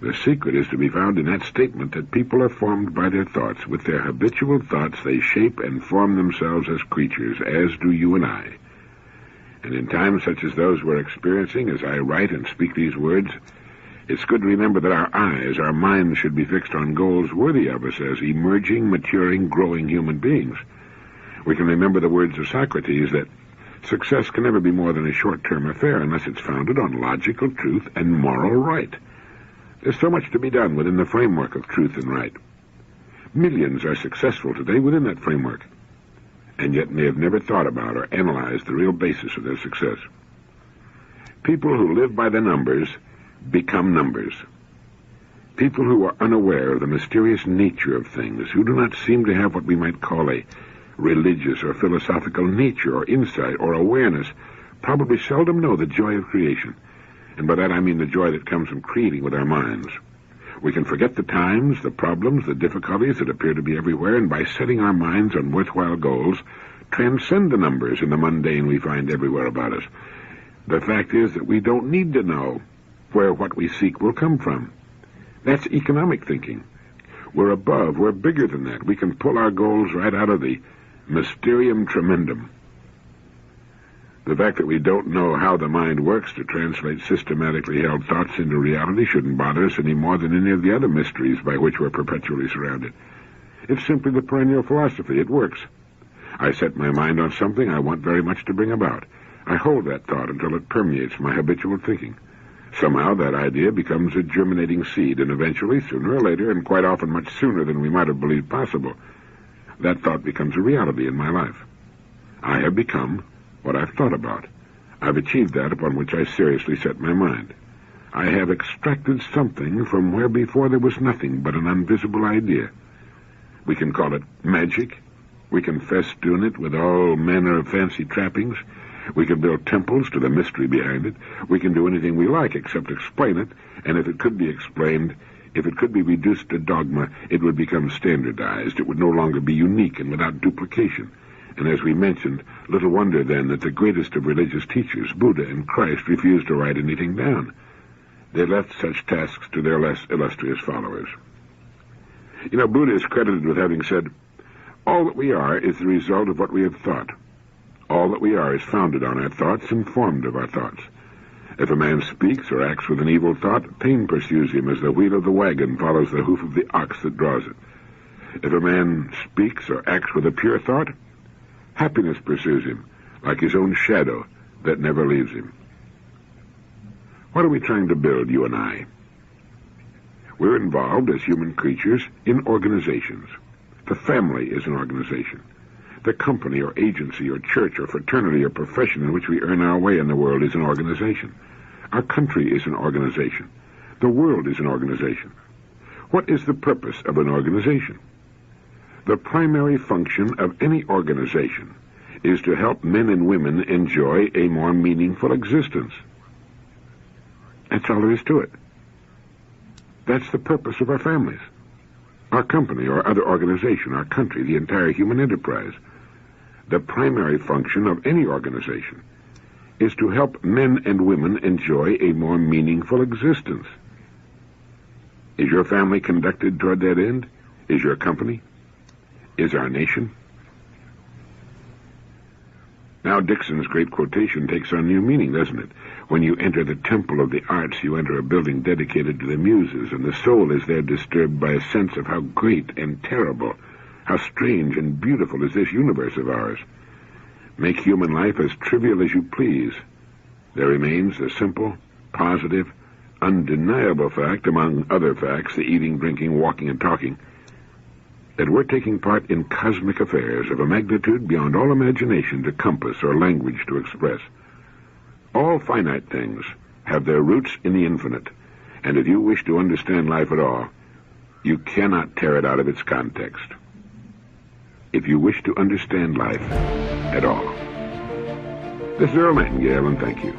A: The secret is to be found in that statement that people are formed by their thoughts. With their habitual thoughts, they shape and form themselves as creatures, as do you and I. And in times such as those we're experiencing, as I write and speak these words, it's good to remember that our eyes, our minds should be fixed on goals worthy of us as emerging, maturing, growing human beings. We can remember the words of Socrates that success can never be more than a short-term affair unless it's founded on logical truth and moral right. There's so much to be done within the framework of truth and right. Millions are successful today within that framework, and yet they have never thought about or analyzed the real basis of their success. People who live by the numbers become numbers. People who are unaware of the mysterious nature of things, who do not seem to have what we might call a religious or philosophical nature or insight or awareness, probably seldom know the joy of creation. And by that I mean the joy that comes from creating with our minds. We can forget the times, the problems, the difficulties that appear to be everywhere, and by setting our minds on worthwhile goals, transcend the numbers and the mundane we find everywhere about us. The fact is that we don't need to know where what we seek will come from. That's economic thinking. We're above, we're bigger than that. We can pull our goals right out of the mysterium tremendum. The fact that we don't know how the mind works to translate systematically held thoughts into reality shouldn't bother us any more than any of the other mysteries by which we're perpetually surrounded. It's simply the perennial philosophy. It works. I set my mind on something I want very much to bring about. I hold that thought until it permeates my habitual thinking. Somehow that idea becomes a germinating seed, and eventually, sooner or later, and quite often much sooner than we might have believed possible, that thought becomes a reality in my life. I have become what I've thought about. I've achieved that upon which I seriously set my mind. I have extracted something from where before there was nothing but an invisible idea. We can call it magic. We can festoon it with all manner of fancy trappings. We can build temples to the mystery behind it. We can do anything we like except explain it, and if it could be explained, if it could be reduced to dogma, it would become standardized. It would no longer be unique and without duplication. And as we mentioned, little wonder then that the greatest of religious teachers, Buddha and Christ, refused to write anything down. They left such tasks to their less illustrious followers. You know, Buddha is credited with having said, "All that we are is the result of what we have thought. All that we are is founded on our thoughts and formed of our thoughts. If a man speaks or acts with an evil thought, pain pursues him as the wheel of the wagon follows the hoof of the ox that draws it. If a man speaks or acts with a pure thought, happiness pursues him, like his own shadow that never leaves him." What are we trying to build, you and I? We're involved as human creatures in organizations. The family is an organization. The company or agency or church or fraternity or profession in which we earn our way in the world is an organization. Our country is an organization. The world is an organization. What is the purpose of an organization? The primary function of any organization is to help men and women enjoy a more meaningful existence. That's all there is to it. That's the purpose of our families, our company or other organization, our country, the entire human enterprise. The primary function of any organization is to help men and women enjoy a more meaningful existence. Is your family conducted toward that end? Is your company? Is our nation? Now Dixon's great quotation takes on new meaning, doesn't it? When you enter the temple of the arts, you enter a building dedicated to the muses, and the soul is there disturbed by a sense of how great and terrible, how strange and beautiful is this universe of ours. Make human life as trivial as you please. There remains the simple, positive, undeniable fact, among other facts, the eating, drinking, walking, and talking, that we're taking part in cosmic affairs of a magnitude beyond all imagination to compass or language to express. All finite things have their roots in the infinite, and if you wish to understand life at all, you cannot tear it out of its context. If you wish to understand life at all. This is Earl Nightingale, and thank you.